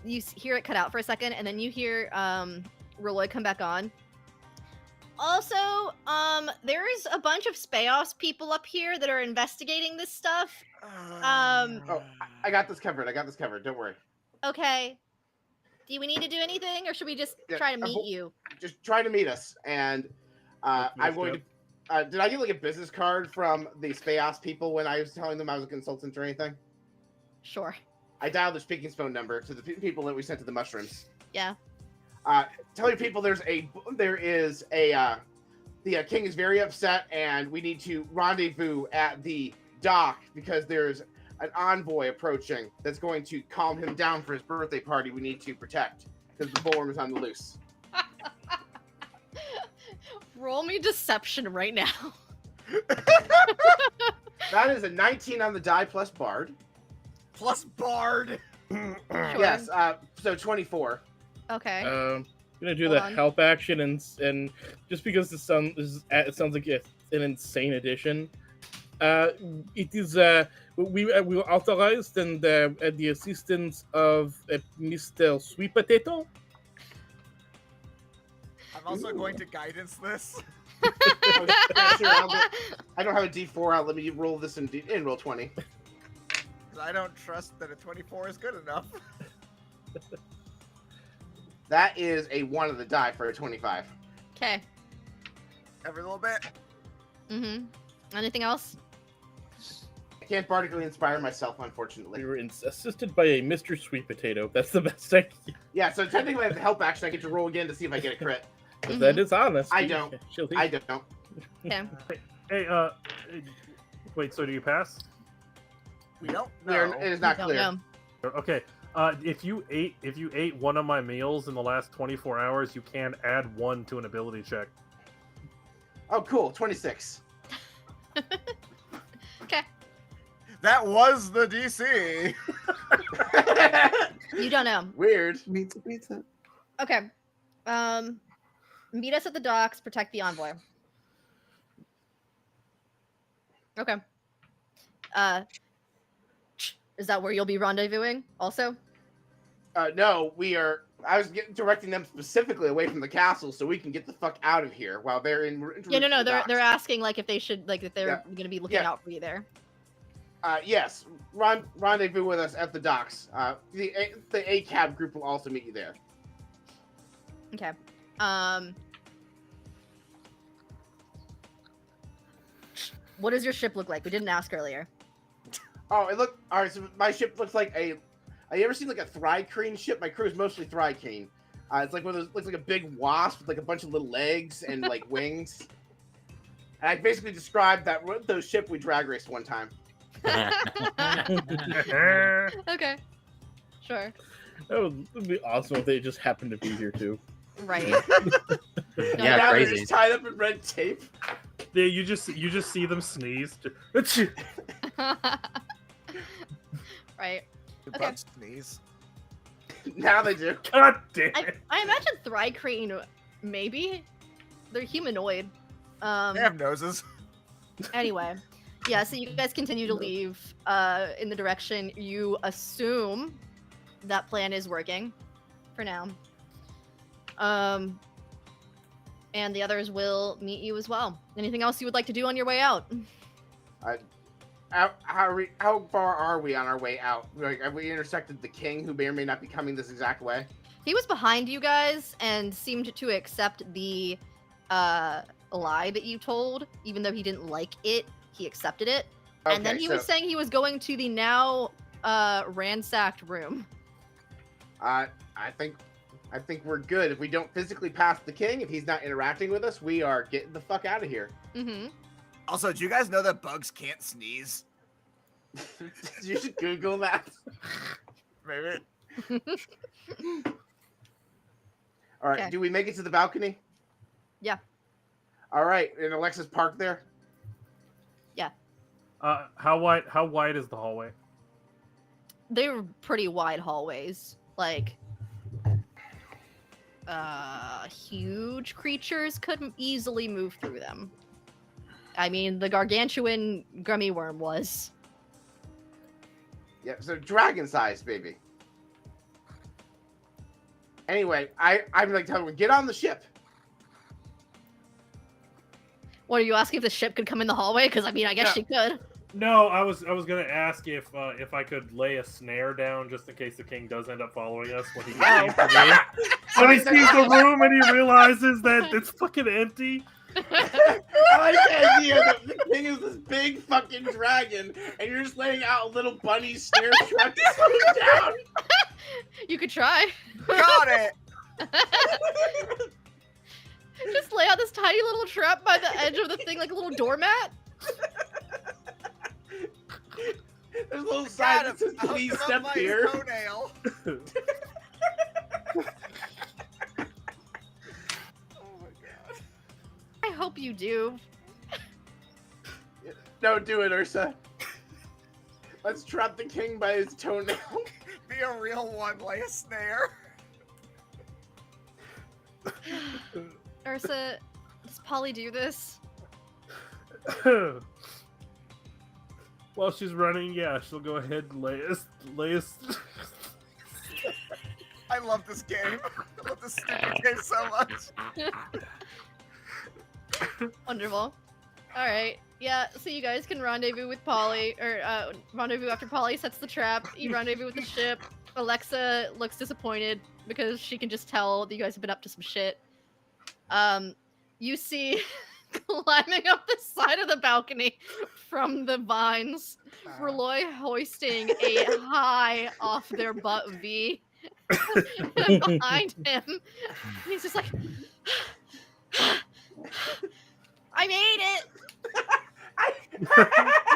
You hear it cut out for a second, and then you hear Rolloy come back on. Also, there's a bunch of S.P.I.R.I.T people up here that are investigating this stuff. Oh, I got this covered. Don't worry. Okay. Do we need to do anything, or should we just Yeah, try to meet you? Just try to meet us, and I'm going to. Did I get like a business card from the S.P.I.R.I.T people when I was telling them I was a consultant or anything? Sure. I dialed the speaking phone number to the people that we sent to the mushrooms. Yeah. Tell your people the king is very upset, and we need to rendezvous at the dock because there's an envoy approaching that's going to calm him down for his birthday party. We need to protect because the bullworm is on the loose. Roll me deception right now. That is a 19 on the die plus bard. Plus Bard. Sure. Yes. So 24. Okay. Gonna do Hold the on. help action and just because it sounds like an insane addition. It is we were authorized and at the assistance of Mr. Sweet Potato. I'm also going to guidance this. Yeah, sure, I don't have a D4 out. Let me roll this in roll 20. 'Cause I don't trust that a 24 is good enough. That is a 1 of the die for a 25. Okay. Every little bit. Mm-hmm. Anything else? I can't bardically inspire myself, unfortunately. We were assisted by a Mr. Sweet Potato. That's the best I can. Yeah, so technically I have the help action. I get to roll again to see if I get a crit. That is honest. I don't. I don't. Okay. Hey, wait. So do you pass? We don't Clear- know. It is not Don't clear. know. Okay. If you ate one of my meals in the last 24 hours, you can add 1 to an ability check. Oh, cool. 26. Okay. That was the DC. You don't know. Weird. Pizza. Okay. Meet us at the docks. Protect the envoy. Okay. Is that where you'll be rendezvousing? Also. No, we are. I was directing them specifically away from the castle so we can get the fuck out of here while they're in. Yeah, no. the They're docks. asking like if they should if they're Yeah. going to be looking Yeah. out for you there. Yes, rendezvous with us at the docks. The ACAB group will also meet you there. Okay. What does your ship look like? We didn't ask earlier. Oh, it look. All right, so my ship looks like a. Have you ever seen like a Thri-Kreen ship? My crew is mostly Thri-Kreen. It's like one of those. Looks like a big wasp with like a bunch of little legs and like wings. And I basically described those ship we drag raced one time. Okay. Sure. That would be awesome if they just happened to be here too. Right. Yeah, Now they're crazy. just tied up in red tape. Yeah, you just see them sneeze. Right. The Okay. bugs sneeze. Now they do. God damn it. I imagine Thri-Kreen, maybe. They're humanoid. They have noses. Anyway, Yeah, so you guys continue to leave in the direction you assume that plan is working for now. And the others will meet you as well. Anything else you would like to do on your way out? How far are we on our way out? Like, have we intersected the king, who may or may not be coming this exact way? He was behind you guys and seemed to accept the lie that you told, even though he didn't like it. He accepted it, and then he was saying he was going to the now ransacked room. I think we're good. If we don't physically pass the king, if he's not interacting with us, we are getting the fuck out of here. Mm-hmm. Also, do you guys know that bugs can't sneeze? You should Google that. Maybe. All right, Okay. do we make it to the balcony? Yeah. All right, and Alexa's parked there? How wide is the hallway? They were pretty wide hallways. Like, huge creatures could easily move through them. I mean, the gargantuan gummy worm was. Yeah, so dragon size, baby. Anyway, I'm like telling him, get on the ship. What, are you asking if the ship could come in the hallway? Because, I mean, I guess Yeah. she could. No, I was gonna ask if I could lay a snare down just in case the king does end up following us when he sees the room. When he sees the room and he realizes that it's fucking empty. I like the idea that the king is this big fucking dragon, and you're just laying out a little bunny snare trap to slow him down. You could try. Got it! Just lay out this tiny little trap by the edge of the thing like a little doormat. There's a little sign that says, I'll please hook him step up by here. his toenail. Oh my god. I hope you do. Don't do it, Ursa. Let's trap the king by his toenail. Be a real one, lay a snare. Ursa, does Polly do this? While she's running, yeah, she'll go ahead and lay us. I love this game. I love this stupid game so much. Wonderful. Alright, yeah, so you guys can rendezvous with Polly, or rendezvous after Polly sets the trap. You rendezvous with the ship. Alexa looks disappointed because she can just tell that you guys have been up to some shit. You see climbing up the side of the balcony from the vines, Reloy hoisting a high off their butt V. And behind him, he's just like, I made it!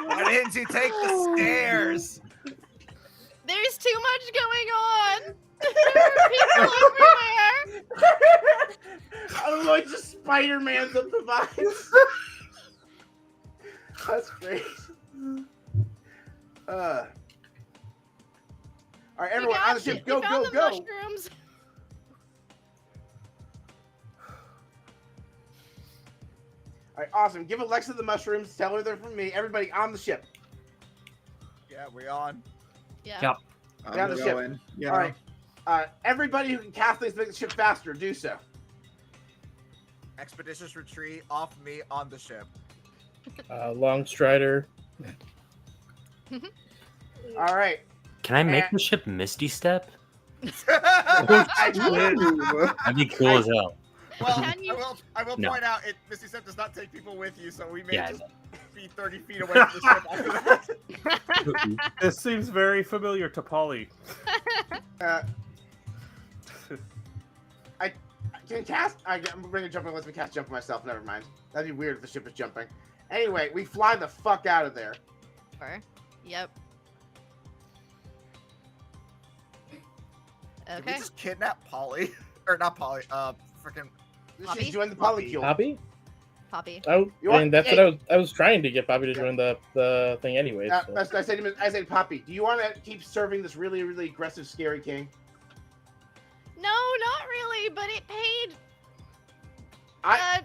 Why didn't you take the stairs? There's too much going on! There are people everywhere! I don't know, it just Spider-Man's up the vines. That's great. Alright, everyone on the ship, go, We found go, the go! mushrooms. Alright, awesome. Give Alexa the mushrooms, tell her they're from me. Everybody on the ship. Yeah, we on. Yeah. Yep. Down the ship. going. Yeah. Alright. Everybody who can cast things to make the ship faster, do so. Expeditious retreat off me on the ship. Long strider. Alright. Can I make the ship Misty Step? I did. That'd be cool as hell. Well, Can you- I will No. point out, Misty Step does not take people with you, so we may Yeah, I just be 30 feet away from the ship after that. This seems very familiar to Polly. I can cast. I'm bringing jumping. Let me cast jump myself. Never mind. That'd be weird if the ship is jumping. Anyway, we fly the fuck out of there. Yep. Did Okay. we just kidnap Polly? Or not Polly, freaking... Poppy? She's joined the polycule. Poppy? Poppy. Oh, You I want- mean, that's hey. what I was trying to get Poppy to join the thing anyway. So. I said to him, I said, Poppy, do you want to keep serving this really, really aggressive, scary king? No, not really, but it paid I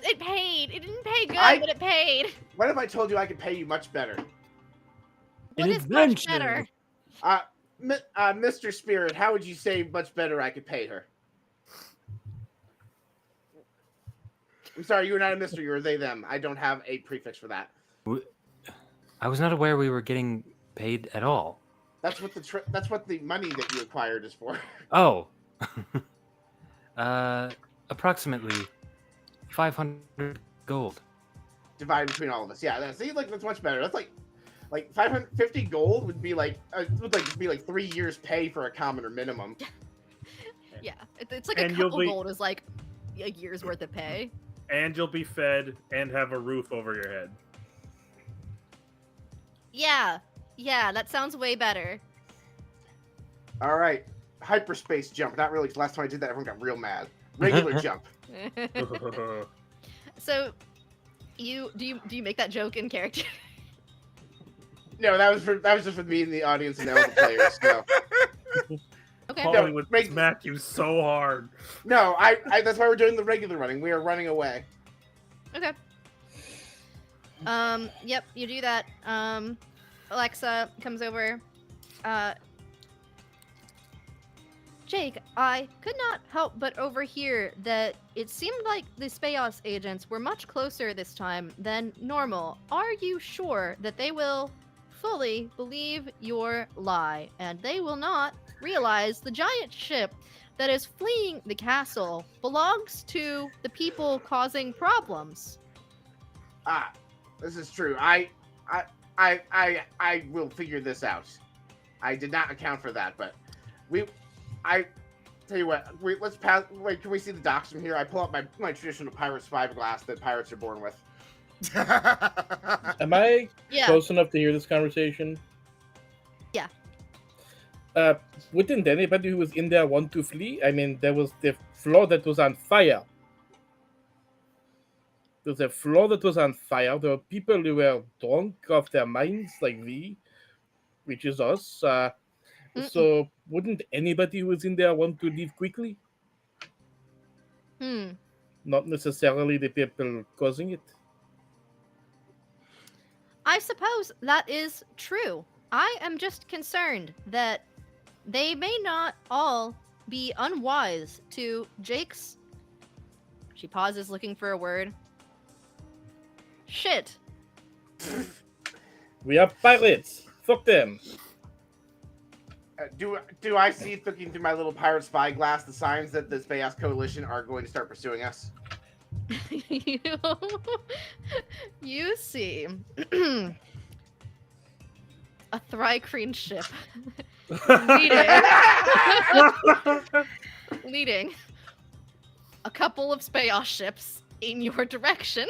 It paid. It didn't pay good, I- but it paid. What if I told you I could pay you much better? What An is much adventure. better? Mr. Spirit, how would you say much better I could pay her? I'm sorry, you were not a Mr. You were they, them. I don't have a prefix for that. I was not aware we were getting paid at all. That's what the money that you acquired is for. Oh. Approximately 500 gold. Divided between all of us. Yeah, see, like that's much better. That's like 550 gold would be like 3 years pay for a commoner minimum. Yeah, it's like And a you'll couple be- gold is like a year's worth of pay. And you'll be fed and have a roof over your head. Yeah, that sounds way better. All right, hyperspace jump. Not really. 'Cause last time I did that, everyone got real mad. Regular jump. So, do you make that joke in character? No, that was just for me and the audience and all the players. No, Okay. Paulie No, would make- smack you so hard. no, I. That's why we're doing the regular running. We are running away. Okay. Yep, you do that. Alexa comes over. Jake, I could not help but overhear that it seemed like the S.P.I.R.I.T agents were much closer this time than normal. Are you sure that they will fully believe your lie and they will not realize the giant ship that is fleeing the castle belongs to the people causing problems? This is true. I will figure this out. I did not account for that, but I tell you what. Let's pass. Wait, can we see the docks from here? I pull out my traditional pirate spyglass that pirates are born with. Am I Yeah. close enough to hear this conversation? Yeah. Wouldn't anybody who was in there want to flee? I mean, there was the floor that was on fire. There was a floor that was on fire. There were people who were drunk off their minds, like we, which is us. So, wouldn't anybody who was in there want to leave quickly? Not necessarily the people causing it. I suppose that is true. I am just concerned that they may not all be unwise to Jake's. She pauses, looking for a word. Shit. We are pirates. Fuck them. Do I see, looking through my little pirate spyglass, the signs that the S.P.I.R.I.T coalition are going to start pursuing us? You see a Thrycreen ship leading a couple of S.P.I.R.I.T ships in your direction.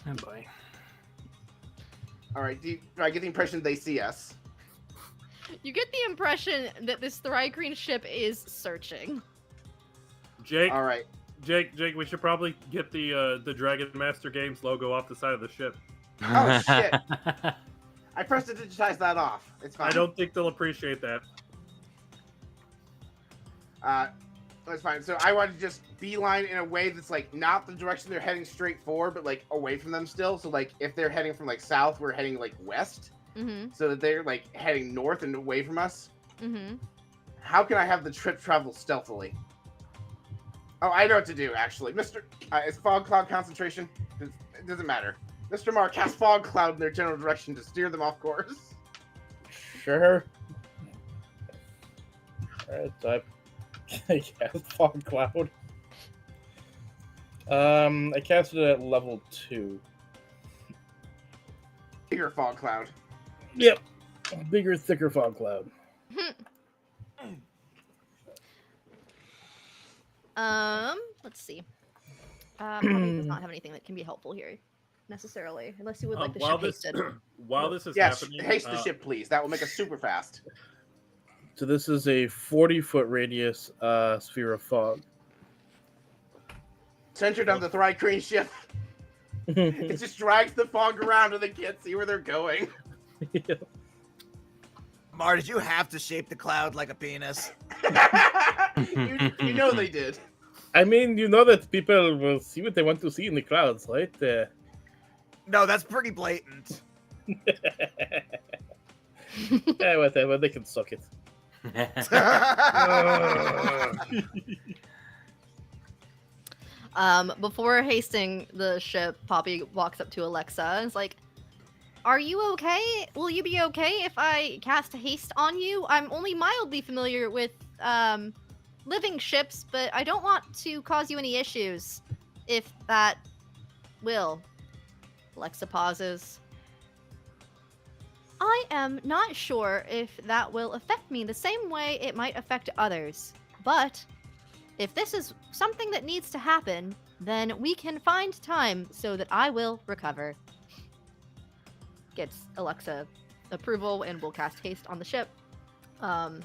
Oh boy. All right. Do I get the impression they see us? You get the impression that this Thrycreen ship is searching. Jake, All right. Jake, we should probably get the Dragon Master Games logo off the side of the ship. Oh, shit. I pressed to digitize that off. It's fine. I don't think they'll appreciate that. That's fine. So I want to just beeline in a way that's like not the direction they're heading straight for, but like away from them still. So like if they're heading from like south, we're heading like west. Mm-hmm. So that they're like heading north and away from us. Mm-hmm. How can I have the trip travel stealthily? Oh, I know what to do actually. Is fog cloud concentration? It doesn't matter. Mr. Mark, cast fog cloud in their general direction to steer them off course. Sure. Alright, I cast Fog Cloud. I cast it at level 2. Bigger fog cloud. Yep. Bigger, thicker Fog Cloud. Let's see. Probably does not have anything that can be helpful here, necessarily, unless you would like the ship hasted. While this is Yes, happening, haste the ship, please. That will make us super fast. So this is a 40-foot radius sphere of fog. Centered on the Thrycreen ship. It just drags the fog around and they can't see where they're going. Mar, did you have to shape the cloud like a penis? You know they did. I mean, you know that people will see what they want to see in the clouds, right? No, that's pretty blatant. Yeah, whatever. They can suck it. Before hasting the ship, Poppy walks up to Alexa and is like, "Are you okay? Will you be okay if I cast haste on you? I'm only mildly familiar with living ships, but I don't want to cause you any issues. If that will." Alexa pauses. "I am not sure if that will affect me the same way it might affect others, but if this is something that needs to happen, then we can find time so that I will recover." Gets Alexa approval and will cast haste on the ship. Oh,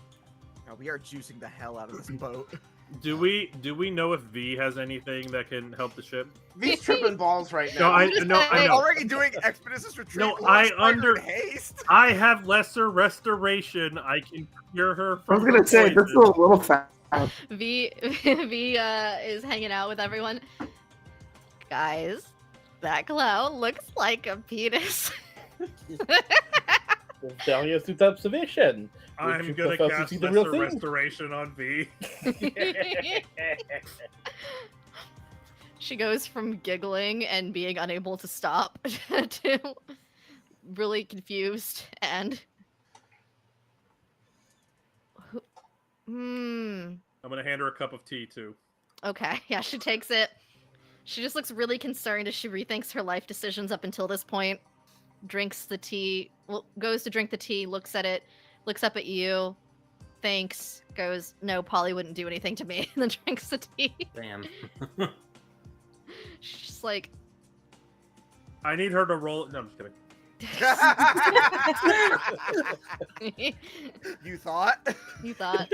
we are juicing the hell out of this boat. Do we know if V has anything that can help the ship? V's tripping balls right No, now. I just no, I saying. know. Already doing expeditious retreat. No, Lord I Spider under- and haste. I have lesser restoration. I can cure her I was from. gonna her say this is a poison. little fast. V is hanging out with everyone. Guys, that clown looks like a penis. Talia suit observation. I'm You gonna prefer to cast see the real lesser thing? restoration on V. She goes from giggling and being unable to stop to really confused and I'm gonna hand her a cup of tea too. Okay, yeah, she takes it. She just looks really concerned as she rethinks her life decisions up until this point. Drinks the tea, well, goes to drink the tea, looks at it, looks up at you, thanks, goes, "No, Polly wouldn't do anything to me," and then drinks the tea. Damn. She's just like, I need her to roll. No, I'm just kidding. You thought? You thought.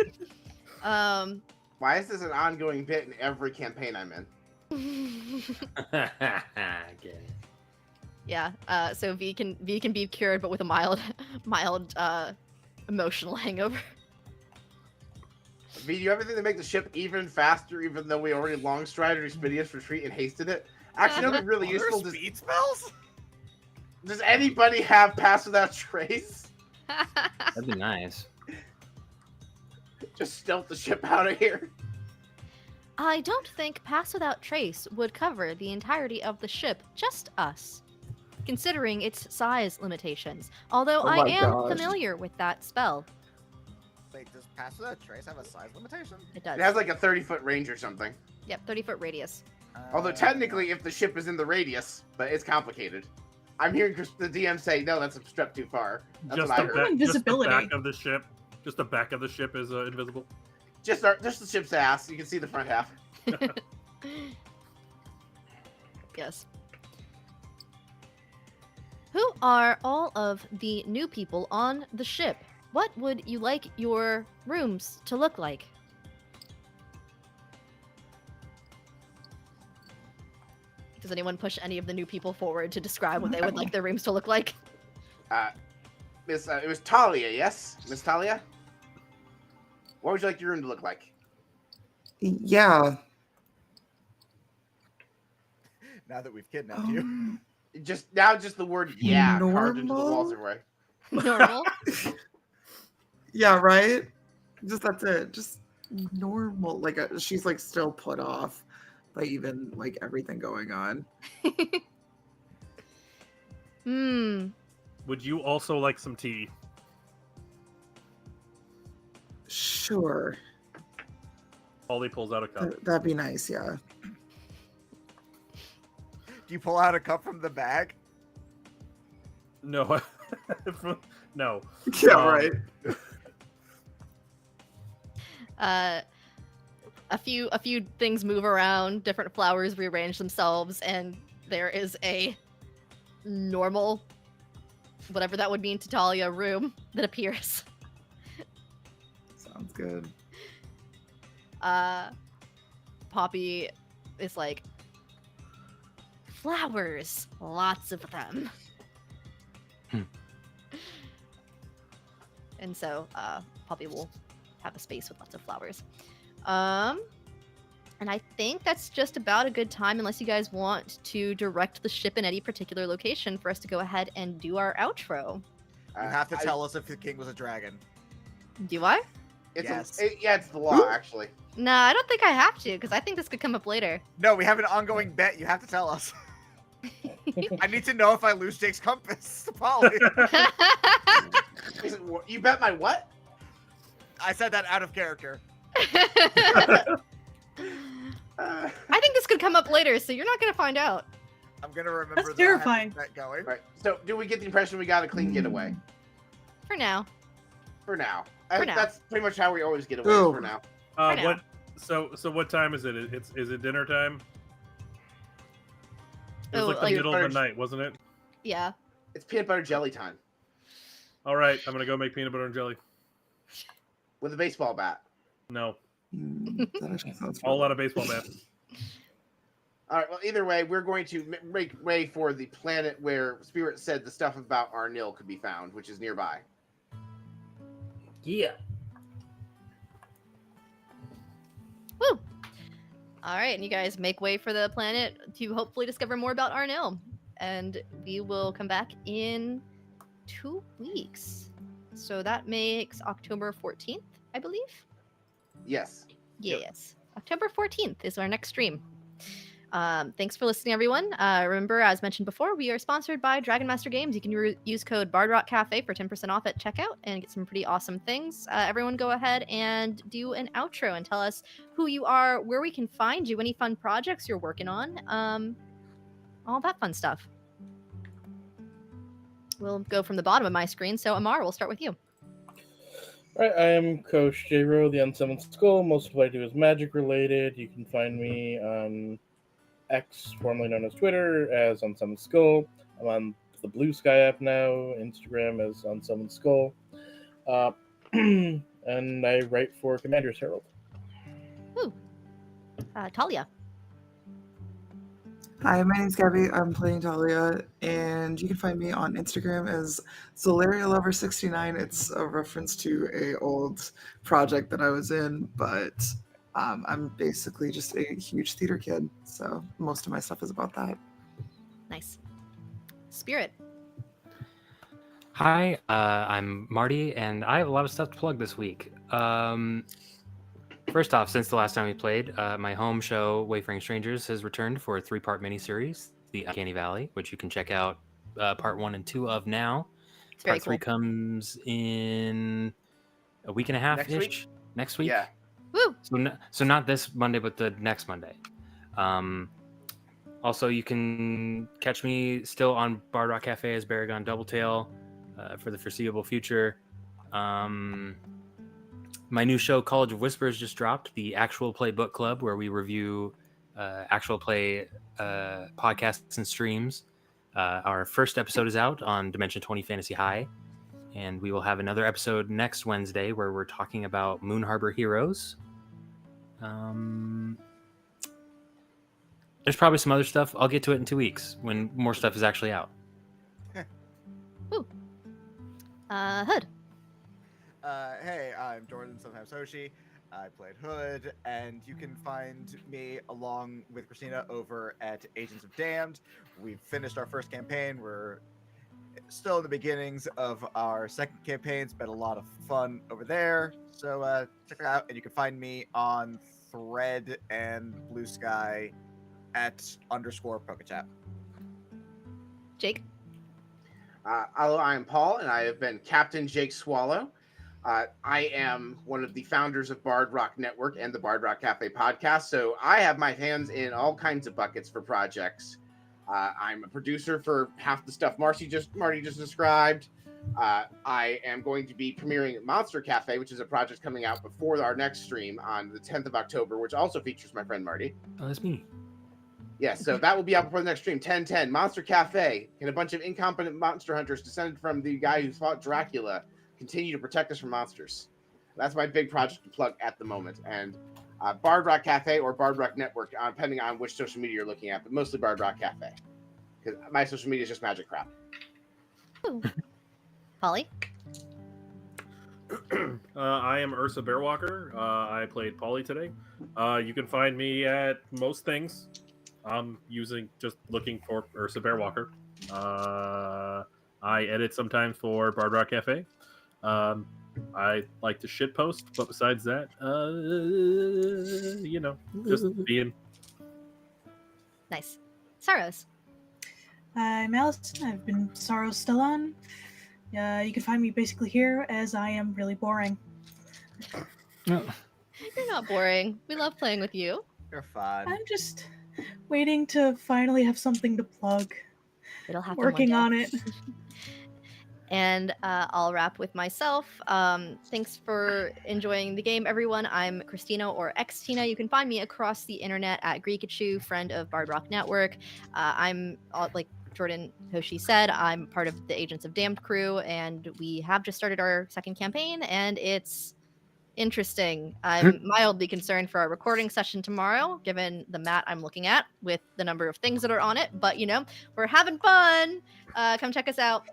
Why is this an ongoing bit in every campaign I'm in? Get it. Yeah, so V can be cured, but with a mild emotional hangover. V, do you have anything to make the ship even faster, even though we already long strided expeditious retreat and hasted it? Actually, that would be really useful. There's speed spells? Does anybody have pass without trace? That'd be nice. Just stealth the ship out of here. I don't think Pass Without Trace would cover the entirety of the ship, just us, considering its size limitations. Although Oh I my am gosh. familiar with that spell. Wait, does Pass Without Trace have a size limitation? It does. It has like a 30-foot range or something. Yep, 30-foot radius. Although technically, if the ship is in the radius, but it's complicated. I'm hearing the DM say, "No, that's a step too far." That's Just what I the, heard. back, just the Invisibility. back of the ship. Just the back of the ship is invisible. Just the ship's ass. You can see the front half. Yes. Who are all of the new people on the ship? What would you like your rooms to look like? Does anyone push any of the new people forward to describe what they would like their rooms to look like? Miss, it was Talia, yes, Miss Talia. What would you like your room to look like? Yeah. Now that we've kidnapped you. Just the word "yeah" carved into the walls everywhere. Normal. Yeah, right? Just that's it. Just normal. Like she's like still put off by even like everything going on. Hmm. Would you also like some tea? Sure. Polly pulls out a cup. That'd be nice, yeah. Do you pull out a cup from the bag? No, no. Yeah, right. A few things move around, different flowers rearrange themselves, and there is a normal, whatever that would mean to Talia, room that appears. Sounds good. Poppy is like, flowers, lots of them. And so, Poppy will have a space with lots of flowers. And I think that's just about a good time, unless you guys want to direct the ship in any particular location for us to go ahead and do our outro. You have to tell us if the king was a dragon. Do I? Yes. It's the law, actually. No, I don't think I have to, because I think this could come up later. No, we have an ongoing bet. You have to tell us. I need to know if I lose Jake's compass. Polly. You bet my what? I said that out of character. I think this could come up later, so you're not going to find out. I'm going to remember That's that I have terrifying. that going. Right. So, do we get the impression we got a clean getaway? For now. For now. For now. That's pretty much how we always get away Oh. for now. For now. What? So what time is it? Is it dinner time? It was Oh, like the like- middle of the night, wasn't it? Yeah. It's peanut butter jelly time All right, I'm gonna go make peanut butter and jelly. with a baseball bat. No, That actually sounds all fun. out of baseball bat. All right. Well, either way, we're going to make way for the planet where Spirit said the stuff about Arnil could be found, which is nearby. Yeah. Woo! All right, and you guys make way for the planet to hopefully discover more about Arnil. And we will come back in 2 weeks. So that makes October 14th, I believe? Yes. Yes. October 14th is our next stream. Thanks for listening, everyone. Remember, as mentioned before, we are sponsored by Dragon Master Games. You can use code BardRockCafe for 10% off at checkout and get some pretty awesome things. Everyone go ahead and do an outro and tell us who you are, where we can find you, any fun projects you're working on, all that fun stuff. We'll go from the bottom of my screen. So, Amar, we'll start with you. Right, I am Coach J-Ro, the UnsummonedSkull. Most of what I do is magic related. You can find me on X, formerly known as Twitter, as UnsummonedSkull. I'm on the Blue Sky app now, Instagram as UnsummonedSkull. And I write for Commander's Herald. Woo. Talia. Hi, my name's Gabi. I'm playing Talia, and you can find me on Instagram as ZolariaLover69. It's a reference to a old project that I was in, but I'm basically just a huge theater kid, so most of my stuff is about that. Nice. Spirit. Hi, I'm Marty, and I have a lot of stuff to plug this week. First off, since the last time we played, my home show, Wayfaring Strangers, has returned for a 3-part miniseries, The Uncanny Valley, which you can check out part 1 and 2 of now. It's very Part 3 cool. comes in a week and a half-ish. Next week? Next week? Yeah. Woo! So not this Monday, but the next Monday. Also, you can catch me still on Bard Rock Cafe as Baragon Doubletail for the foreseeable future. My new show, College of Whispers, just dropped, the Actual Play Book Club, where we review actual play podcasts and streams. Our first episode is out on Dimension 20 Fantasy High, and we will have another episode next Wednesday where we're talking about Moon Harbor Heroes. There's probably some other stuff. I'll get to it in 2 weeks when more stuff is actually out. Hood. Hey, I'm Jordan, sometimes Hoshi. I played Hood, and you can find me along with Christina over at Agents of Damned. We've finished our first campaign. We're still in the beginnings of our second campaign. It's been a lot of fun over there. So check it out, and you can find me on Thread and Blue Sky at _PokeChat. Jake. Hello, I'm Paul, and I have been Captain Jake Swallow. I am one of the founders of Bard Rock Network and the Bard Rock Cafe podcast, so I have my hands in all kinds of buckets for projects. I'm a producer for half the stuff Marty just described. I am going to be premiering Monster Cafe, which is a project coming out before our next stream on the 10th of October, which also features my friend Marty. Oh, that's me. Yes, so that will be out before the next stream. 10/10 Monster Cafe. Can a bunch of incompetent monster hunters descended from the guy who fought Dracula continue to protect us from monsters? That's my big project to plug at the moment. And Bard Rock Cafe or Bard Rock Network, depending on which social media you're looking at, but mostly Bard Rock Cafe. Because my social media is just magic crap. Ooh. Polly. I am Ursabearwalker. I played Polly today. You can find me at most things. I'm just looking for Ursabearwalker. I edit sometimes for Bard Rock Cafe. I like to shitpost, but besides that, just being. Nice. Sarros. I'm Allison. I've been Sarros still on. You can find me basically here as I am really boring. You're not boring. We love playing with you. You're fun. I'm just waiting to finally have something to plug. It'll happen. Working one on day. it. And I'll wrap with myself. Thanks for enjoying the game, everyone. I'm Xtina or Xtina. You can find me across the internet at Greekachu, friend of Bard Rock Network. I'm like Jordan Hoshi said, I'm part of the Agents of Damned crew, and we have just started our second campaign, and it's interesting. I'm mildly concerned for our recording session tomorrow, given the map I'm looking at with the number of things that are on it. But we're having fun. Come check us out.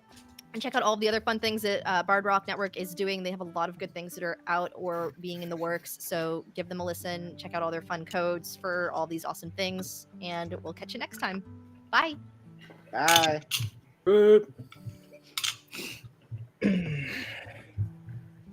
And check out all the other fun things that Bard Rock Network is doing. They have a lot of good things that are out or being in the works. So give them a listen. Check out all their fun codes for all these awesome things. And we'll catch you next time. Bye. Bye. Boop.